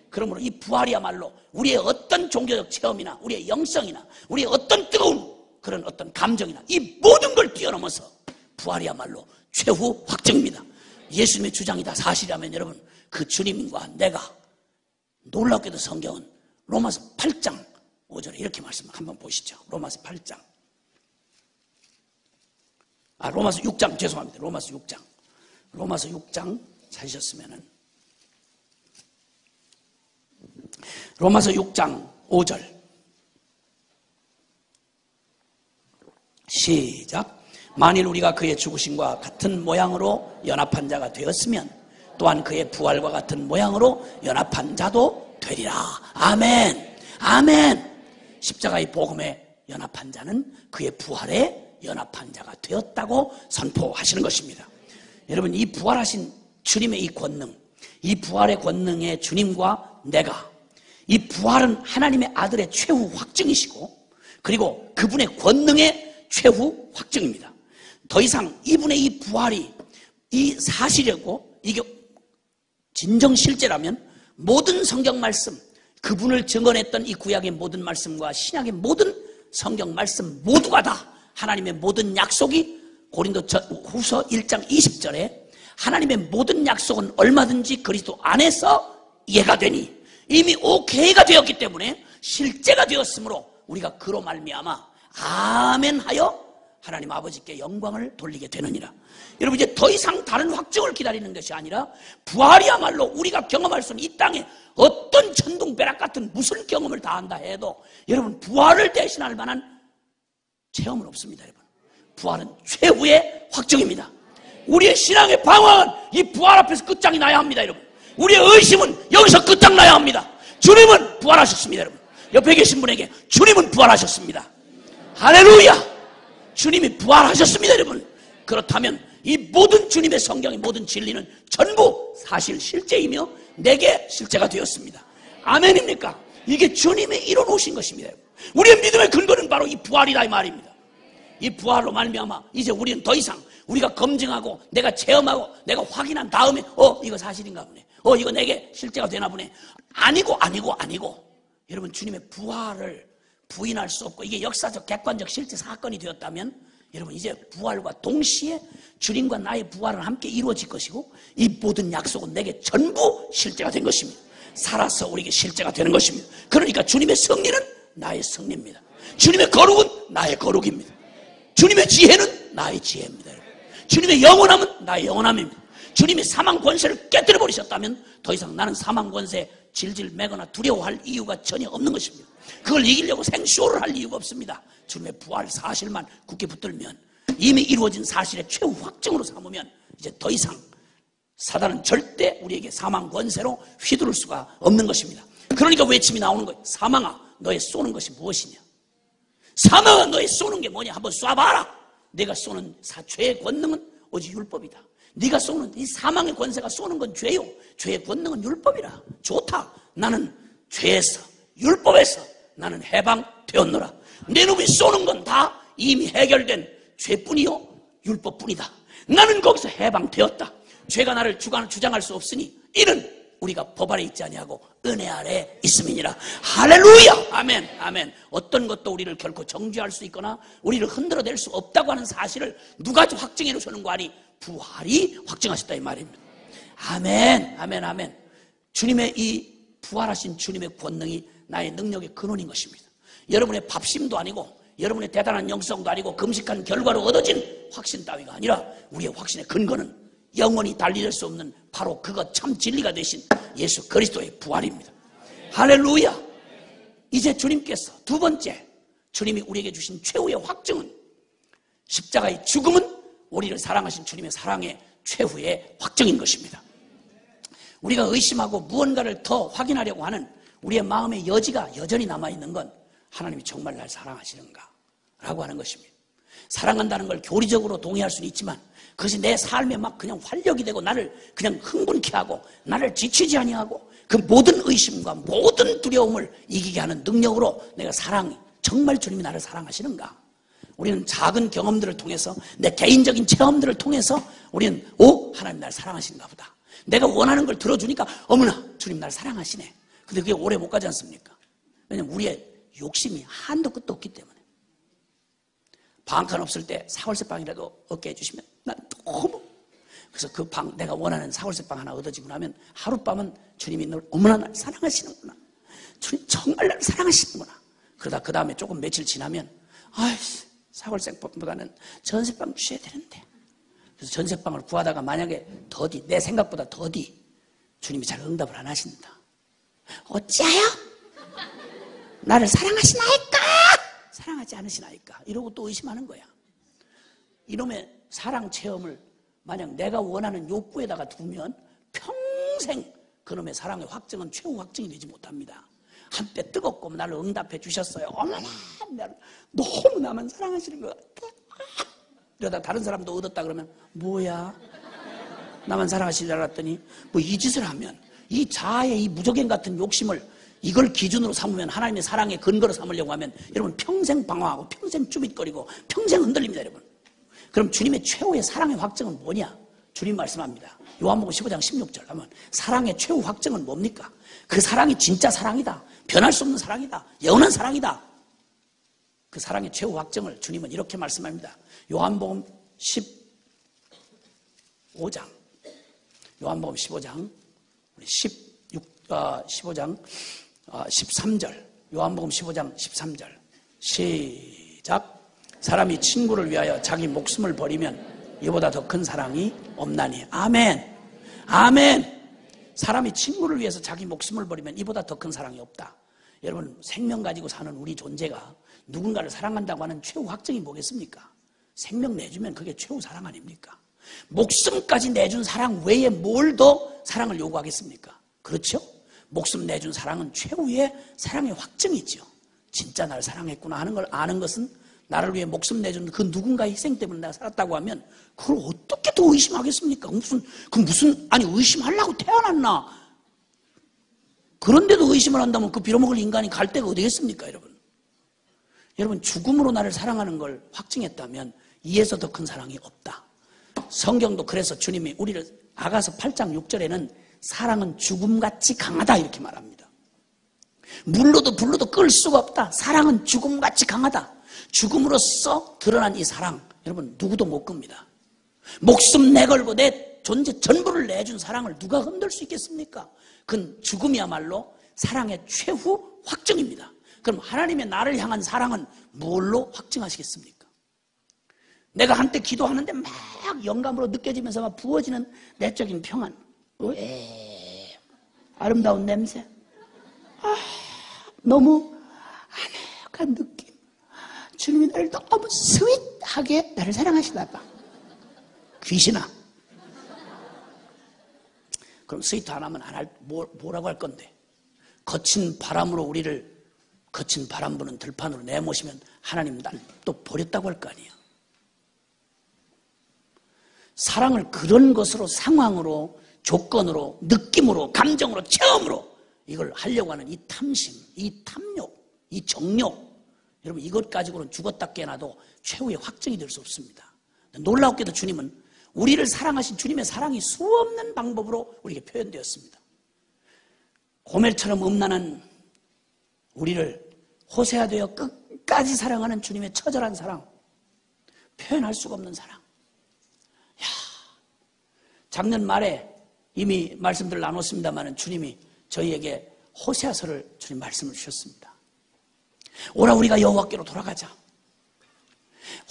Speaker 1: 그러므로 이 부활이야말로 우리의 어떤 종교적 체험이나 우리의 영성이나 우리의 어떤 뜨거운 그런 어떤 감정이나 이 모든 걸 뛰어넘어서 부활이야말로 최후 확증입니다. 예수님의 주장이 다 사실이라면 여러분, 그 주님과 내가, 놀랍게도 성경은 로마서 8장 5절에 이렇게 말씀을 한번 보시죠. 로마서 8장. 로마서 6장, 죄송합니다. 로마서 6장. 로마서 6장 찾으셨으면은 로마서 6장 5절 시작. 만일 우리가 그의 죽으심과 같은 모양으로 연합한 자가 되었으면 또한 그의 부활과 같은 모양으로 연합한 자도 되리라. 아멘. 아멘. 십자가의 복음에 연합한 자는 그의 부활에 연합한 자가 되었다고 선포하시는 것입니다. 여러분, 이 부활하신 주님의 이 권능, 이 부활의 권능의 주님과 내가, 이 부활은 하나님의 아들의 최후 확증이시고 그리고 그분의 권능의 최후 확증입니다. 더 이상 이분의 이 부활이 이 사실이고 이게 진정 실제라면 모든 성경 말씀, 그분을 증언했던 이 구약의 모든 말씀과 신약의 모든 성경 말씀 모두가 다 하나님의 모든 약속이 고린도후서 1장 20절에 하나님의 모든 약속은 얼마든지 그리스도 안에서 이해가 되니 이미 오케이가 되었기 때문에 실제가 되었으므로 우리가 그로 말미암아 아멘하여 하나님 아버지께 영광을 돌리게 되느니라. 여러분, 이제 더 이상 다른 확증을 기다리는 것이 아니라 부활이야말로 우리가 경험할 수 있는 이 땅에 어떤 천둥벼락 같은 무슨 경험을 다 한다 해도 여러분, 부활을 대신할 만한 체험은 없습니다. 여러분, 부활은 최후의 확증입니다. 우리의 신앙의 방황은 이 부활 앞에서 끝장이 나야 합니다. 여러분, 우리의 의심은 여기서 끝장 나야 합니다. 주님은 부활하셨습니다. 여러분, 옆에 계신 분에게 주님은 부활하셨습니다. 할렐루야! 주님이 부활하셨습니다. 여러분, 그렇다면 이 모든 주님의 성경의 모든 진리는 전부 사실 실제이며 내게 실제가 되었습니다. 아멘입니까? 이게 주님이 이뤄놓으신 것입니다. 우리의 믿음의 근거는 바로 이 부활이다 이 말입니다. 이 부활로 말미암아 이제 우리는 더 이상 우리가 검증하고 내가 체험하고 내가 확인한 다음에 이거 사실인가 보네, 이거 내게 실제가 되나 보네, 아니고 여러분, 주님의 부활을 부인할 수 없고 이게 역사적 객관적 실제 사건이 되었다면 여러분, 이제 부활과 동시에 주님과 나의 부활은 함께 이루어질 것이고 이 모든 약속은 내게 전부 실제가 된 것입니다. 살아서 우리에게 실제가 되는 것입니다. 그러니까 주님의 승리는 나의 승리입니다. 주님의 거룩은 나의 거룩입니다. 주님의 지혜는 나의 지혜입니다. 주님의 영원함은 나의 영원함입니다. 주님이 사망 권세를 깨뜨려 버리셨다면 더 이상 나는 사망 권세에 질질 매거나 두려워할 이유가 전혀 없는 것입니다. 그걸 이기려고 생쇼를 할 이유가 없습니다. 주님의 부활 사실만 굳게 붙들면, 이미 이루어진 사실의 최후 확증으로 삼으면 이제 더 이상 사단은 절대 우리에게 사망 권세로 휘두를 수가 없는 것입니다. 그러니까 외침이 나오는 거예요. 사망아, 너의 쏘는 것이 무엇이냐? 사망아, 너의 쏘는 게 뭐냐? 한번 쏴봐라. 내가 쏘는 죄의 권능은 오직 율법이다. 네가 쏘는 이 사망의 권세가 쏘는 건 죄요, 죄의 권능은 율법이라. 좋다. 나는 죄에서, 율법에서 나는 해방되었노라. 내 놈이 쏘는 건 다 이미 해결된 죄뿐이요 율법뿐이다. 나는 거기서 해방되었다. 죄가 나를 주장할 수 없으니 이는 우리가 법 아래 있지 아니하고 은혜 아래 있음이니라. 할렐루야. 아멘. 아멘. 어떤 것도 우리를 결코 정죄할 수 있거나 우리를 흔들어낼 수 없다고 하는 사실을 누가 확증해 놓으시는 거 아니? 부활이 확증하셨다 이 말입니다. 아멘. 아멘. 아멘. 주님의 이 부활하신 주님의 권능이 나의 능력의 근원인 것입니다. 여러분의 밥심도 아니고 여러분의 대단한 영성도 아니고 금식한 결과로 얻어진 확신 따위가 아니라 우리의 확신의 근거는 영원히 달리될 수 없는 바로 그것 참 진리가 되신 예수 그리스도의 부활입니다. 할렐루야. 이제 주님께서 두 번째 주님이 우리에게 주신 최후의 확증은 십자가의 죽음은 우리를 사랑하신 주님의 사랑의 최후의 확증인 것입니다. 우리가 의심하고 무언가를 더 확인하려고 하는 우리의 마음의 여지가 여전히 남아있는 건 하나님이 정말 날 사랑하시는가 라고 하는 것입니다. 사랑한다는 걸 교리적으로 동의할 수는 있지만 그것이 내 삶에 막 그냥 활력이 되고 나를 그냥 흥분케 하고 나를 지치지 아니하고 그 모든 의심과 모든 두려움을 이기게 하는 능력으로 내가 정말 주님이 나를 사랑하시는가? 우리는 작은 경험들을 통해서 내 개인적인 체험들을 통해서 우리는 하나님 나를 사랑하시는가 보다. 내가 원하는 걸 들어주니까 어머나 주님 나를 사랑하시네. 근데 그게 오래 못 가지 않습니까? 왜냐면 우리의 욕심이 한도 끝도 없기 때문에. 방칸 없을 때 사골새빵이라도 얻게 해주시면 난 너무, 그래서 그 방, 내가 원하는 사골새빵 하나 얻어지고 나면 하룻밤은 주님이 널 어머나 날 사랑하시는구나, 주님 정말 날 사랑하시는구나. 그러다 그 다음에 조금 며칠 지나면 아이씨 사골새빵보다는 전새빵 주셔야 되는데, 그래서 전새빵을 구하다가 만약에 더디, 내 생각보다 더디 주님이 잘 응답을 안 하신다. 어찌하여 나를 사랑하시나이까 사랑하지 않으시나이까 이러고 또 의심하는 거야. 이놈의 사랑 체험을 만약 내가 원하는 욕구에다가 두면 평생 그놈의 사랑의 확증은 최후 확증이 되지 못합니다. 한때 뜨겁고 나를 응답해 주셨어요. 어머나 나를 너무 나만 사랑하시는 것 같아. 이러다 다른 사람도 얻었다 그러면 뭐야? 나만 사랑하시지 알았더니 뭐 이 짓을 하면 이 자아의 이 무적행 같은 욕심을 이걸 기준으로 삼으면 하나님의 사랑의 근거로 삼으려고 하면 여러분 평생 방황하고 평생 쭈밋거리고 평생 흔들립니다 여러분. 그럼 주님의 최후의 사랑의 확정은 뭐냐? 주님 말씀합니다. 요한복음 15장 16절 하면 사랑의 최후 확정은 뭡니까? 그 사랑이 진짜 사랑이다. 변할 수 없는 사랑이다. 영원한 사랑이다. 그 사랑의 최후 확정을 주님은 이렇게 말씀합니다. 요한복음 15장 요한복음 15장 15장 13절 요한복음 15장 13절 시작. 사람이 친구를 위하여 자기 목숨을 버리면 이보다 더 큰 사랑이 없나니. 아멘. 아멘. 사람이 친구를 위해서 자기 목숨을 버리면 이보다 더 큰 사랑이 없다. 여러분 생명 가지고 사는 우리 존재가 누군가를 사랑한다고 하는 최후 확정이 뭐겠습니까? 생명 내주면 그게 최후 사랑 아닙니까? 목숨까지 내준 사랑 외에 뭘 더 사랑을 요구하겠습니까? 그렇죠? 목숨 내준 사랑은 최후의 사랑의 확정이죠. 진짜 나를 사랑했구나 하는 걸 아는 것은 나를 위해 목숨 내준 그 누군가의 희생 때문에 내가 살았다고 하면 그걸 어떻게 더 의심하겠습니까? 아니 의심하려고 태어났나? 그런데도 의심을 한다면 그 빌어먹을 인간이 갈 데가 어디겠습니까 여러분? 여러분 죽음으로 나를 사랑하는 걸 확증했다면 이에서 더 큰 사랑이 없다. 성경도 그래서 주님이 우리를 아가서 8장 6절에는 사랑은 죽음같이 강하다 이렇게 말합니다. 물로도 불로도 끌 수가 없다. 사랑은 죽음같이 강하다. 죽음으로써 드러난 이 사랑 여러분 누구도 못 끕니다. 목숨 내걸고 내 존재 전부를 내준 사랑을 누가 흔들 수 있겠습니까? 그건 죽음이야말로 사랑의 최후 확정입니다. 그럼 하나님의 나를 향한 사랑은 뭘로 확증하시겠습니까? 내가 한때 기도하는데 막 영감으로 느껴지면서 막 부어지는 내적인 평안, 아름다운 냄새, 너무 아늑한 느낌. 주님이 나를 너무 스윗하게 나를 사랑하시나 봐. 귀신아. 그럼 스윗 안 하면 뭐라고 할 건데? 거친 바람으로 거친 바람 부는 들판으로 내모시면 하나님 날 또 버렸다고 할 거 아니에요. 사랑을 그런 것으로 상황으로 조건으로 느낌으로 감정으로 체험으로 이걸 하려고 하는 이 탐심, 이 탐욕, 이 정욕 여러분 이것 가지고는 죽었다 깨어나도 최후의 확정이 될 수 없습니다. 놀랍게도 주님은 우리를 사랑하신 주님의 사랑이 수없는 방법으로 우리에게 표현되었습니다. 고멜처럼 음란한 우리를 호세아되어 끝까지 사랑하는 주님의 처절한 사랑, 표현할 수가 없는 사랑. 작년 말에 이미 말씀들 나눴습니다만 주님이 저희에게 호세아서를 주님 말씀을 주셨습니다. 오라 우리가 여호와께로 돌아가자.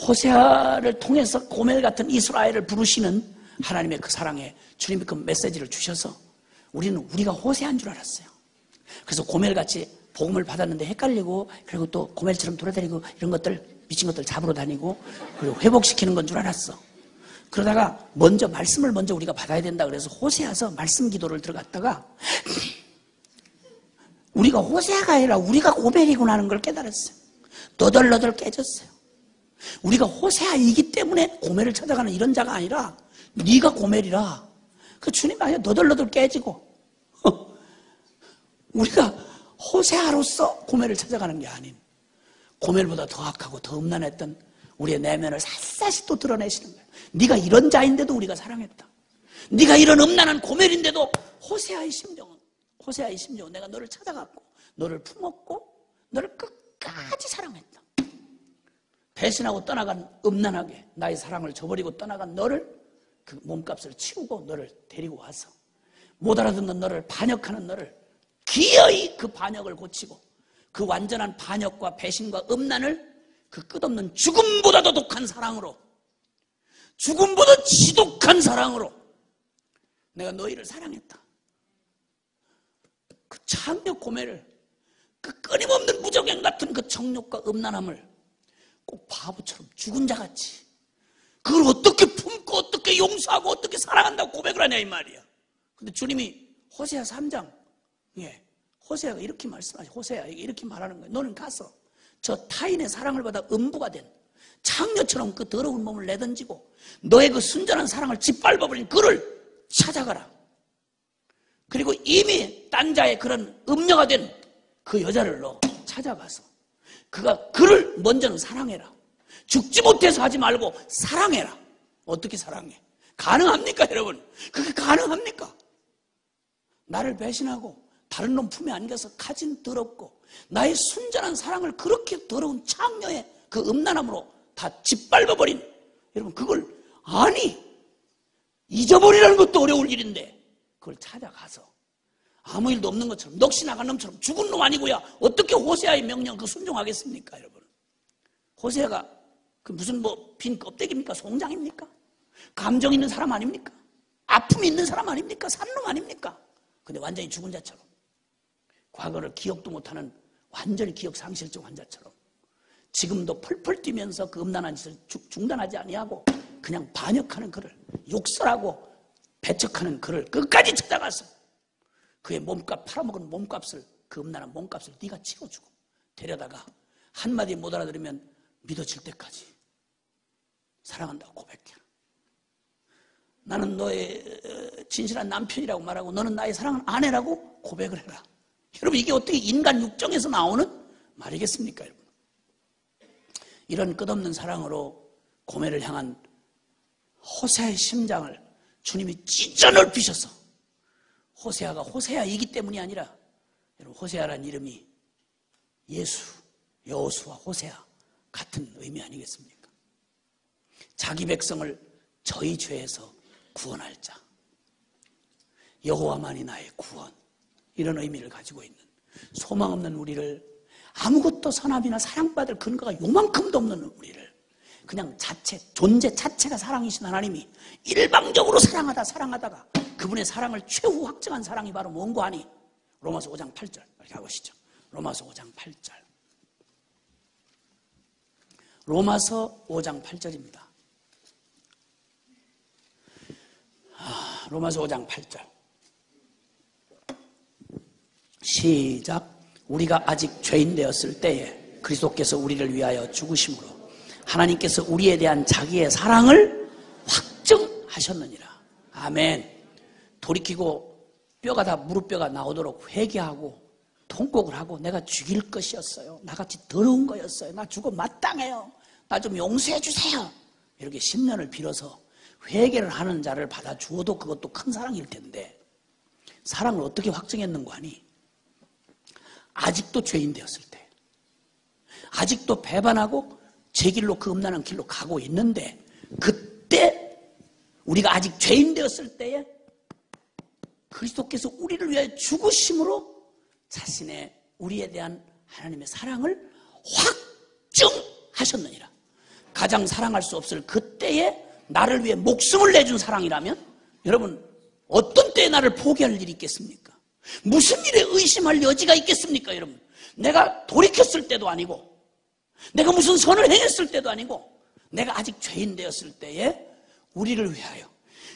Speaker 1: 호세아를 통해서 고멜 같은 이스라엘을 부르시는 하나님의 그 사랑에 주님이 그 메시지를 주셔서 우리가 호세아인 줄 알았어요. 그래서 고멜같이 복음을 받았는데 헷갈리고 그리고 또 고멜처럼 돌아다니고 이런 것들 미친 것들 잡으러 다니고 그리고 회복시키는 건 줄 알았어. 그러다가 말씀을 먼저 우리가 받아야 된다 그래서 호세아서 말씀 기도를 들어갔다가 우리가 호세아가 아니라 우리가 고멜이구나 하는 걸 깨달았어요. 너덜너덜 깨졌어요. 우리가 호세아이기 때문에 고멜을 찾아가는 이런 자가 아니라 네가 고멜이라. 그 주님 아니야 너덜너덜 깨지고 우리가 호세아로서 고멜을 찾아가는 게 아닌 고멜보다 더 악하고 더 음란했던 우리의 내면을 샅샅이 또 드러내시는 거예요. 네가 이런 자인데도 우리가 사랑했다. 네가 이런 음란한 고멜인데도 호세아의 심정은 내가 너를 찾아갔고 너를 품었고 너를 끝까지 사랑했다. 배신하고 떠나간 음란하게 나의 사랑을 저버리고 떠나간 너를 그 몸값을 치우고 너를 데리고 와서 못 알아듣는 너를 반역하는 너를 기어이 그 반역을 고치고 그 완전한 반역과 배신과 음란을 그 끝없는 죽음보다도 독한 사랑으로 죽음보다 지독한 사랑으로 내가 너희를 사랑했다. 그 창녀 고멜을 그 끊임없는 무적행 같은 그 정욕과 음란함을 꼭 바보처럼 죽은 자같이 그걸 어떻게 품고 어떻게 용서하고 어떻게 사랑한다고 고백을 하냐 이 말이야. 근데 주님이 호세아 3장 호세아가 이렇게 말씀하죠. 호세아에게 이렇게 말하는 거예요. 너는 가서 저 타인의 사랑을 받아 음부가 된 창녀처럼 그 더러운 몸을 내던지고 너의 그 순전한 사랑을 짓밟아버린 그를 찾아가라. 그리고 이미 딴 자의 그런 음녀가 된 그 여자를 너 찾아가서 그를 먼저는 사랑해라. 죽지 못해서 하지 말고 사랑해라. 어떻게 사랑해? 가능합니까, 여러분? 그게 가능합니까? 나를 배신하고 다른 놈 품에 안겨서 가진 더럽고 나의 순전한 사랑을 그렇게 더러운 창녀의 그 음란함으로 다 짓밟아버린, 여러분, 그걸 잊어버리라는 것도 어려울 일인데 그걸 찾아가서 아무 일도 없는 것처럼 넋이 나간 놈처럼 죽은 놈 아니고야 어떻게 호세아의 명령 그 순종하겠습니까, 여러분? 호세아가 그 무슨 빈 껍데기입니까? 송장입니까? 감정 있는 사람 아닙니까? 아픔이 있는 사람 아닙니까? 산 놈 아닙니까? 근데 완전히 죽은 자처럼, 과거를 기억도 못하는 완전히 기억 상실증 환자처럼 지금도 펄펄 뛰면서 그 음란한 짓을 중단하지 아니하고 그냥 반역하는 그를, 욕설하고 배척하는 그를 끝까지 찾아가서 그의 몸값, 팔아먹은 몸값을, 그 음란한 몸값을 네가 치워주고 데려다가 한마디 못 알아들으면 믿어질 때까지 사랑한다고 고백해. 나는 너의 진실한 남편이라고 말하고 너는 나의 사랑하는 아내라고 고백을 해라. 여러분, 이게 어떻게 인간 육정에서 나오는 말이겠습니까, 여러분? 이런 끝없는 사랑으로 고멜을 향한 호세아의 심장을 주님이 찢어 넓히셔서, 호세아가 호세아이기 때문이 아니라, 여러분, 호세아라는 이름이 예수, 여호수아, 호세아 같은 의미 아니겠습니까? 자기 백성을 저희 죄에서 구원할 자, 여호와만이 나의 구원, 이런 의미를 가지고 있는, 소망 없는 우리를, 아무것도 선함이나 사랑받을 근거가 요만큼도 없는 우리를 그냥 존재 자체가 사랑이신 하나님이 일방적으로 사랑하다가 그분의 사랑을 최후 확증한 사랑이 바로 뭔고 하니, 로마서 5장 8절 이렇게 가보시죠. 로마서 5장 8절. 로마서 5장 8절입니다. 로마서 5장 8절. 시작. 우리가 아직 죄인 되었을 때에 그리스도께서 우리를 위하여 죽으심으로 하나님께서 우리에 대한 자기의 사랑을 확증하셨느니라. 아멘. 돌이키고 무릎뼈가 나오도록 회개하고 통곡을 하고, 내가 죽일 것이었어요, 나같이 더러운 거였어요, 나 죽어 마땅해요, 나 좀 용서해 주세요, 이렇게 10년을 빌어서 회개를 하는 자를 받아주어도 그것도 큰 사랑일 텐데, 사랑을 어떻게 확증했는가 하니, 아직도 죄인 되었을 때, 아직도 배반하고 제 길로, 그 음란한 길로 가고 있는데, 그때 우리가 아직 죄인 되었을 때에 그리스도께서 우리를 위하여 죽으심으로 우리에 대한 하나님의 사랑을 확증하셨느니라. 가장 사랑할 수 없을 그때에 나를 위해 목숨을 내준 사랑이라면, 여러분, 어떤 때에 나를 포기할 일이 있겠습니까? 무슨 일에 의심할 여지가 있겠습니까, 여러분? 내가 돌이켰을 때도 아니고, 내가 무슨 선을 행했을 때도 아니고, 내가 아직 죄인 되었을 때에 우리를 위하여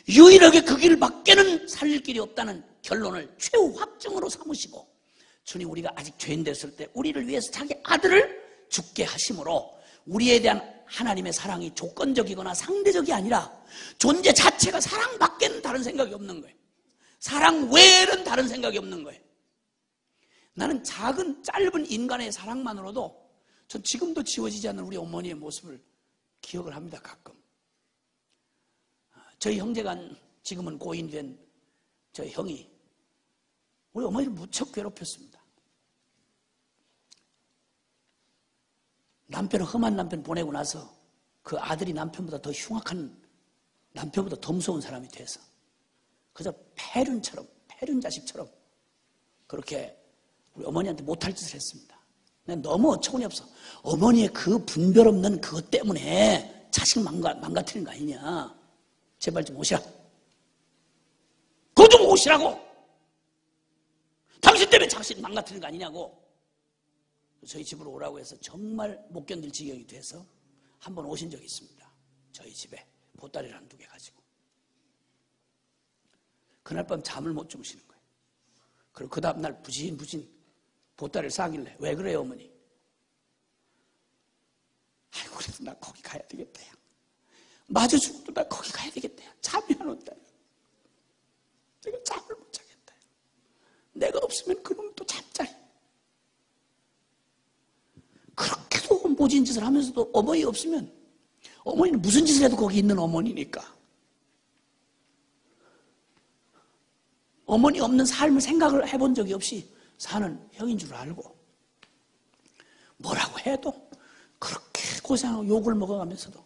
Speaker 1: 유일하게 그 길밖에는 살릴 길이 없다는 결론을 최후 확증으로 삼으시고, 주님, 우리가 아직 죄인 됐을 때 우리를 위해서 자기 아들을 죽게 하심으로 우리에 대한 하나님의 사랑이 조건적이거나 상대적이 아니라 존재 자체가 사랑밖에는 다른 생각이 없는 거예요. 사랑 외에는 다른 생각이 없는 거예요. 나는 작은 짧은 인간의 사랑만으로도 전 지금도 지워지지 않는 우리 어머니의 모습을 기억을 합니다. 가끔 저희 형제가, 지금은 고인된 저희 형이 우리 어머니를 무척 괴롭혔습니다. 남편을, 험한 남편 보내고 나서 그 아들이 남편보다 더 흉악한, 남편보다 더 무서운 사람이 돼서 그저 폐륜 자식처럼 그렇게 우리 어머니한테 못할 짓을 했습니다. 난 너무 어처구니 없어. 어머니의 그 분별 없는 그것 때문에 자식 망가뜨리는 거 아니냐. 제발 좀 오시라. 그거 좀 오시라고. 당신 때문에 자식 망가뜨리는 거 아니냐고. 저희 집으로 오라고 해서 정말 못 견딜 지경이 돼서 한번 오신 적이 있습니다. 저희 집에 보따리를 한두 개 가지고. 그날 밤 잠을 못 주무시는 거예요. 그리고 그 다음날 부진 보따리를 싸길래, 왜 그래요, 어머니? 아이고, 그래도 나 거기 가야 되겠다. 맞아 죽어도 나 거기 가야 되겠다. 잠이 안 온다. 내가 잠을 못 자겠다. 내가 없으면 그놈은 또 잠자리. 그렇게도 모진 짓을 하면서도 어머니 없으면, 어머니는 무슨 짓을 해도 거기 있는 어머니니까. 어머니 없는 삶을 생각을 해본 적이 없이 사는 형인 줄 알고, 뭐라고 해도 그렇게 고생하고 욕을 먹어가면서도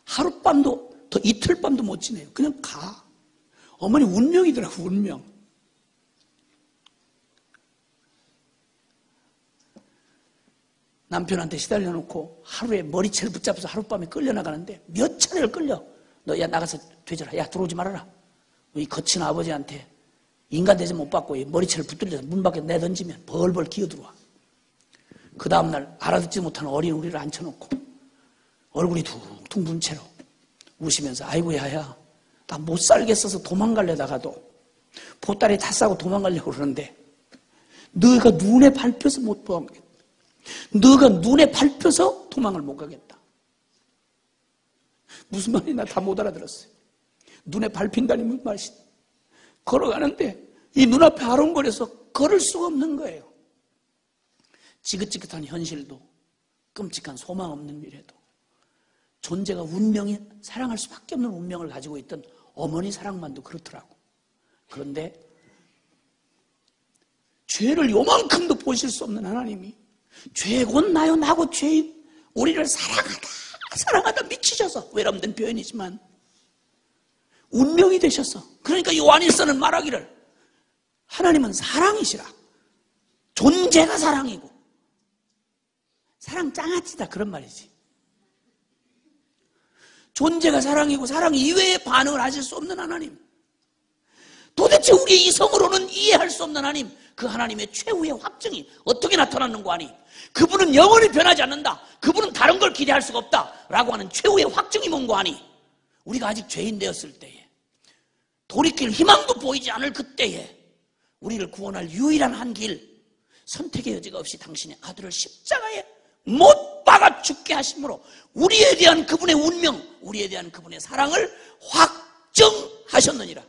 Speaker 1: 하룻밤도, 더 이틀밤도 못 지내요. 그냥 가. 어머니 운명이더라고, 운명. 남편한테 시달려 놓고 하루에 머리채를 붙잡아서 하룻밤에 끌려나가는데 몇 차례를 끌려. 너 야 나가서 되져라. 야 들어오지 말아라. 이 거친 아버지한테 인간 대접 못 받고 머리채를 붙들려서 문 밖에 내던지면 벌벌 기어들어와. 그 다음날 알아듣지 못하는 어린 우리를 앉혀놓고 얼굴이 퉁퉁 분 채로 우시면서 아이고 야야 나 못 살겠어서 도망가려다가도 보따리 다 싸고 도망가려고 그러는데 너가 눈에 밟혀서 못 도망가겠다. 너가 눈에 밟혀서 도망을 못 가겠다. 무슨 말인지 나 다 못 알아들었어요. 눈에 밟힌다니 무슨 말이지? 걸어가는데 이 눈앞에 아롱거려서 걸을 수가 없는 거예요. 지긋지긋한 현실도 끔찍한 소망 없는 미래도 존재가 운명이 사랑할 수밖에 없는 운명을 가지고 있던 어머니 사랑만도 그렇더라고. 그런데 죄를 요만큼도 보실 수 없는 하나님이 죄 곧 나요 나고 죄인 우리를 사랑하다 미치셔서 외람된 표현이지만 운명이 되셔서 그러니까 요한일서는 말하기를 하나님은 사랑이시라. 존재가 사랑이고 사랑 짱아찌다 그런 말이지. 존재가 사랑이고 사랑 이외에 반응을 하실 수 없는 하나님. 도대체 우리의 이성으로는 이해할 수 없는 하나님. 그 하나님의 최후의 확증이 어떻게 나타나는 거 아니? 그분은 영원히 변하지 않는다. 그분은 다른 걸 기대할 수가 없다. 라고 하는 최후의 확증이 뭔 거 아니? 우리가 아직 죄인 되었을 때에 돌이킬 희망도 보이지 않을 그때에 우리를 구원할 유일한 한 길 선택의 여지가 없이 당신의 아들을 십자가에 못 박아 죽게 하심으로 우리에 대한 그분의 운명, 우리에 대한 그분의 사랑을 확정하셨느니라.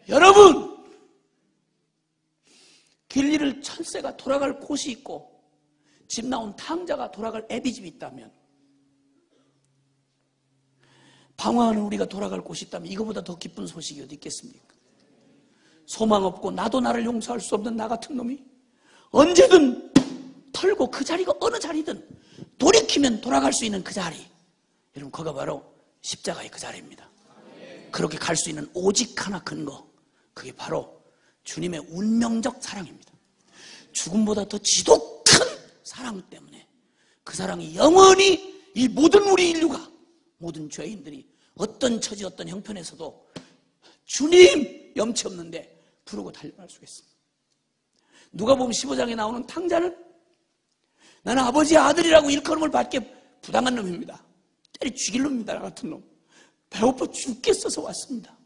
Speaker 1: 여러분, 길 잃을 천새가 돌아갈 곳이 있고 집 나온 탕자가 돌아갈 애비집이 있다면, 방황하는 우리가 돌아갈 곳이 있다면 이거보다 더 기쁜 소식이 어디 있겠습니까? 소망 없고 나도 나를 용서할 수 없는 나 같은 놈이 언제든 털고 그 자리가 어느 자리든 돌이키면 돌아갈 수 있는 그 자리, 여러분 그거 바로 십자가의 그 자리입니다. 그렇게 갈 수 있는 오직 하나 근거, 그게 바로 주님의 운명적 사랑입니다. 죽음보다 더 지독한 사랑 때문에 그 사랑이 영원히 이 모든 우리 인류가, 모든 죄인들이 어떤 처지 어떤 형편에서도 주님 염치 없는데 부르고 달려갈 수가 있습니다. 누가복음 15장에 나오는 탕자는 나는 아버지의 아들이라고 일컬음을 받게 부당한 놈입니다. 때리 죽일 놈입니다. 나 같은 놈. 배고파 죽겠어서 왔습니다.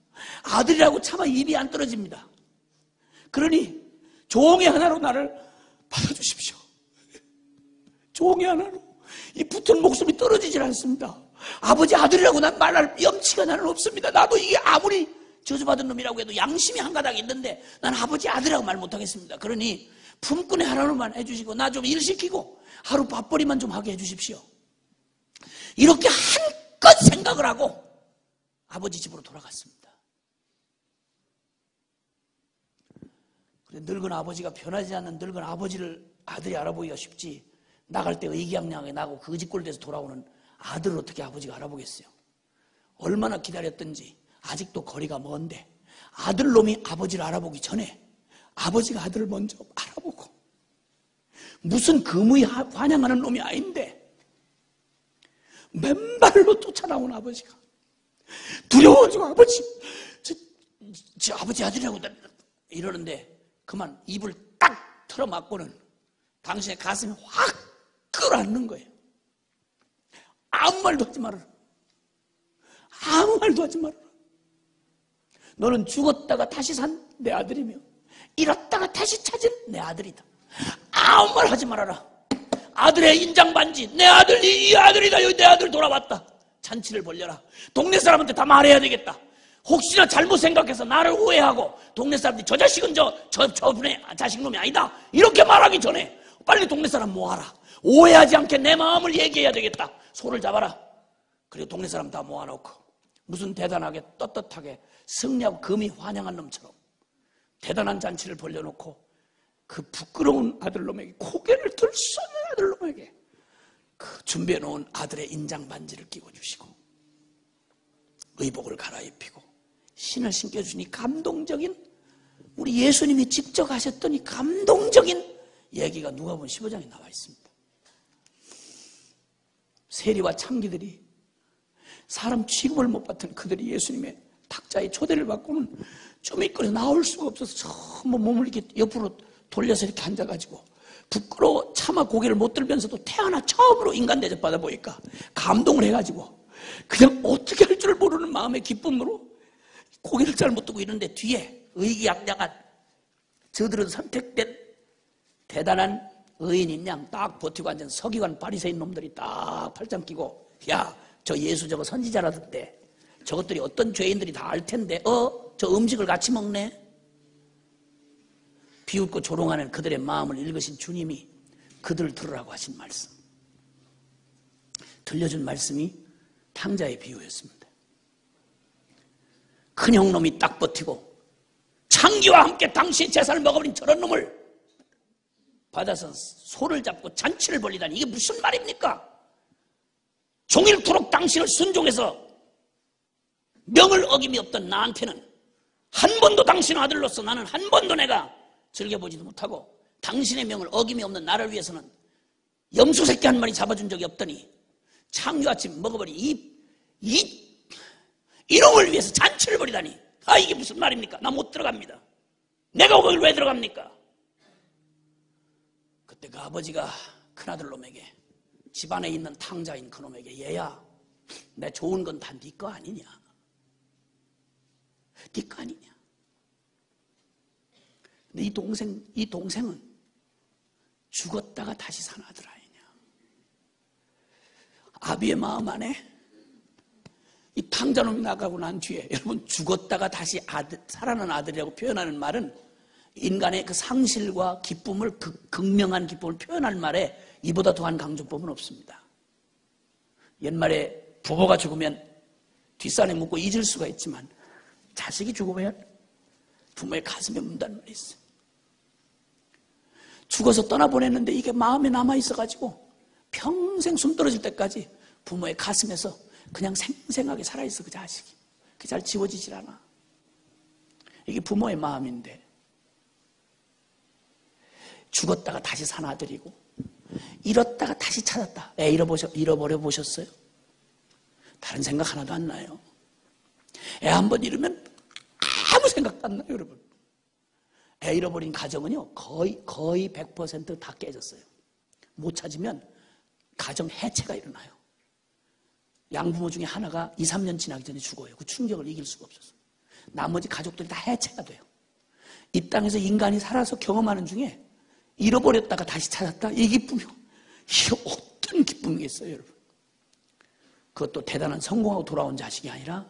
Speaker 1: 아들이라고 차마 입이 안 떨어집니다. 그러니 종의 하나로 나를 받아주십시오. 종의 하나로. 이 붙은 목숨이 떨어지질 않습니다. 아버지 아들이라고 난 말할 염치가 나는 없습니다. 나도 이게 아무리 저주받은 놈이라고 해도 양심이 한 가닥 있는데 난 아버지 아들이라고 말 못하겠습니다. 그러니 품꾼의 하나로만 해주시고 나 좀 일시키고 하루 밥벌이만 좀 하게 해주십시오. 이렇게 한껏 생각을 하고 아버지 집으로 돌아갔습니다. 늙은 아버지가 변하지 않는 늙은 아버지를 아들이 알아보기가 쉽지, 나갈 때 의기양양하게 나고 그 집 꼴 돼서 돌아오는 아들을 어떻게 아버지가 알아보겠어요? 얼마나 기다렸던지 아직도 거리가 먼데 아들놈이 아버지를 알아보기 전에 아버지가 아들을 먼저 알아보고, 무슨 금의 환영하는 놈이 아닌데 맨발로 쫓아나온 아버지가 두려워가지고 아버지 저 아버지 아들이라고 이러는데 그만 입을 딱 털어맞고는 당신의 가슴이 확 끌어앉는 거예요. 아무 말도 하지 말아라. 아무 말도 하지 말아라. 너는 죽었다가 다시 산 내 아들이며 잃었다가 다시 찾은 내 아들이다. 아무 말 하지 말아라. 아들의 인장반지, 내 아들이 이 아들이다, 여기 내 아들 돌아왔다. 잔치를 벌려라. 동네 사람한테 다 말해야 되겠다. 혹시나 잘못 생각해서 나를 오해하고 동네 사람들이 저 자식은 저분의 자식놈이 아니다, 이렇게 말하기 전에 빨리 동네 사람 모아라. 오해하지 않게 내 마음을 얘기해야 되겠다. 소를 잡아라. 그리고 동네 사람 다 모아놓고 무슨 대단하게 떳떳하게 승리하고 금이 환영한 놈처럼 대단한 잔치를 벌려놓고 그 부끄러운 아들놈에게, 고개를 들썩인 아들놈에게 그 준비해놓은 아들의 인장 반지를 끼고 주시고 의복을 갈아입히고 신을 신겨주니 감동적인, 우리 예수님이 직접 하셨던 이 감동적인 얘기가 누가복음 15장에 나와 있습니다. 세리와 창기들이, 사람 취급을 못 받던 그들이 예수님의 탁자의 초대를 받고는 좀 있거나 나올 수가 없어서 전부 몸을 이렇게 옆으로 돌려서 이렇게 앉아가지고 부끄러워 차마 고개를 못 들면서도 태어나 처음으로 인간 대접받아 보니까 감동을 해가지고 그냥 어떻게 할 줄 모르는 마음의 기쁨으로 고개를 잘 못 들고 있는데 뒤에 의기양양한 저들은 선택된 대단한 의인인 양 딱 버티고 앉은 서기관 바리새인 놈들이 딱 팔짱 끼고, 야, 저 예수 저거 선지자라던데 저것들이 어떤 죄인들이 다 알 텐데 저 음식을 같이 먹네. 비웃고 조롱하는 그들의 마음을 읽으신 주님이 그들을 들으라고 하신 말씀, 들려준 말씀이 탕자의 비유였습니다. 큰 형놈이 딱 버티고 창기와 함께 당신의 재산을 먹어버린 저런 놈을 받아서 소를 잡고 잔치를 벌리다니, 이게 무슨 말입니까? 종일토록 당신을 순종해서 명을 어김이 없던 나한테는 한 번도 당신 아들로서 나는 한 번도 내가 즐겨보지도 못하고, 당신의 명을 어김이 없는 나를 위해서는 염소 새끼 한 마리 잡아준 적이 없더니 창기같이 먹어버린 이놈을 위해서 잔치를 벌이다니, 이게 무슨 말입니까? 나 못 들어갑니다. 내가 거길 왜 들어갑니까? 그때 그 아버지가 큰아들놈에게, 집안에 있는 탕자인 그놈에게, 얘야, 내 좋은 건 다 네 거 아니냐? 네 거 아니냐? 근데 이 동생은 죽었다가 다시 산 아들 아니냐? 아비의 마음 안에 이 탕자놈이 나가고 난 뒤에, 여러분, 죽었다가 다시 살아난 아들이라고 표현하는 말은 인간의 그 상실과 기쁨을, 극명한 기쁨을 표현할 말에 이보다 더한 강조법은 없습니다. 옛말에 부모가 죽으면 뒷산에 묻고 잊을 수가 있지만 자식이 죽으면 부모의 가슴에 묻는다는 말이 있어요. 죽어서 떠나보냈는데 이게 마음에 남아있어가지고 평생 숨 떨어질 때까지 부모의 가슴에서 그냥 생생하게 살아있어, 그 자식이. 그게 잘 지워지질 않아. 이게 부모의 마음인데, 죽었다가 다시 산 아들이고 잃었다가 다시 찾았다. 잃어버려 보셨어요? 다른 생각 하나도 안 나요. 애 한 번 잃으면 아무 생각도 안 나요, 여러분. 애 잃어버린 가정은요, 거의 100% 다 깨졌어요. 못 찾으면 가정 해체가 일어나요. 양부모 중에 하나가 2, 3년 지나기 전에 죽어요. 그 충격을 이길 수가 없어서. 나머지 가족들이 다 해체가 돼요. 이 땅에서 인간이 살아서 경험하는 중에 잃어버렸다가 다시 찾았다, 이 기쁨이요, 이게 어떤 기쁨이겠어요, 여러분. 그것도 대단한 성공하고 돌아온 자식이 아니라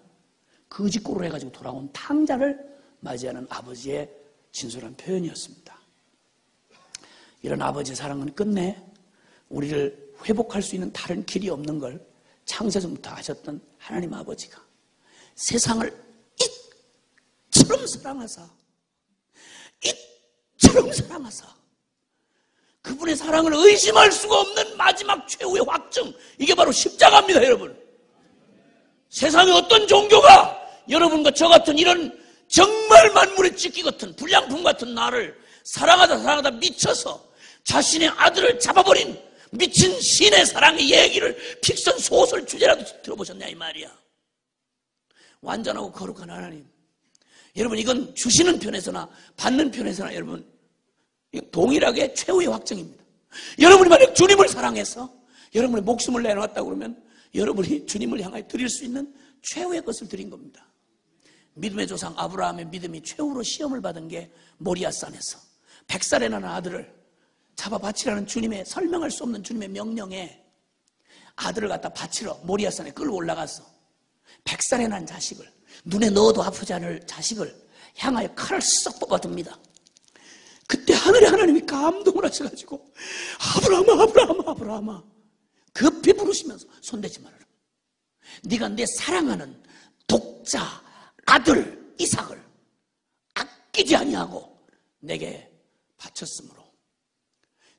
Speaker 1: 거짓골을 해가지고 돌아온 탕자를 맞이하는 아버지의 진솔한 표현이었습니다. 이런 아버지의 사랑은 끝내 우리를 회복할 수 있는 다른 길이 없는 걸 창세전부터 아셨던 하나님 아버지가 세상을 이처럼 사랑하사, 이처럼 사랑하사, 그분의 사랑을 의심할 수가 없는 마지막 최후의 확증, 이게 바로 십자가입니다, 여러분. 세상에 어떤 종교가 여러분과 저 같은 이런 정말 만물의 찢기 같은 불량품 같은 나를 사랑하다 미쳐서 자신의 아들을 잡아버린 미친 신의 사랑의 얘기를 픽션 소설 주제라도 들어보셨냐 이 말이야. 완전하고 거룩한 하나님, 여러분, 이건 주시는 편에서나 받는 편에서나 여러분 동일하게 최후의 확정입니다. 여러분이 만약 주님을 사랑해서 여러분의 목숨을 내놓았다고 그러면 여러분이 주님을 향하여 드릴 수 있는 최후의 것을 드린 겁니다. 믿음의 조상 아브라함의 믿음이 최후로 시험을 받은 게 모리아산에서 100살에 난 아들을 잡아 바치라는 주님의, 설명할 수 없는 주님의 명령에 아들을 갖다 바치러 모리아산에 끌고 올라가서 100살에 난 자식을, 눈에 넣어도 아프지 않을 자식을 향하여 칼을 썩 뽑아듭니다. 그때 하늘의 하나님이 감동을 하셔가지고 아브라함아 아브라함아 아브라함아 급히 부르시면서 손대지 말아라. 네가 내 사랑하는 독자 아들 이삭을 아끼지 아니하고 내게 바쳤으므로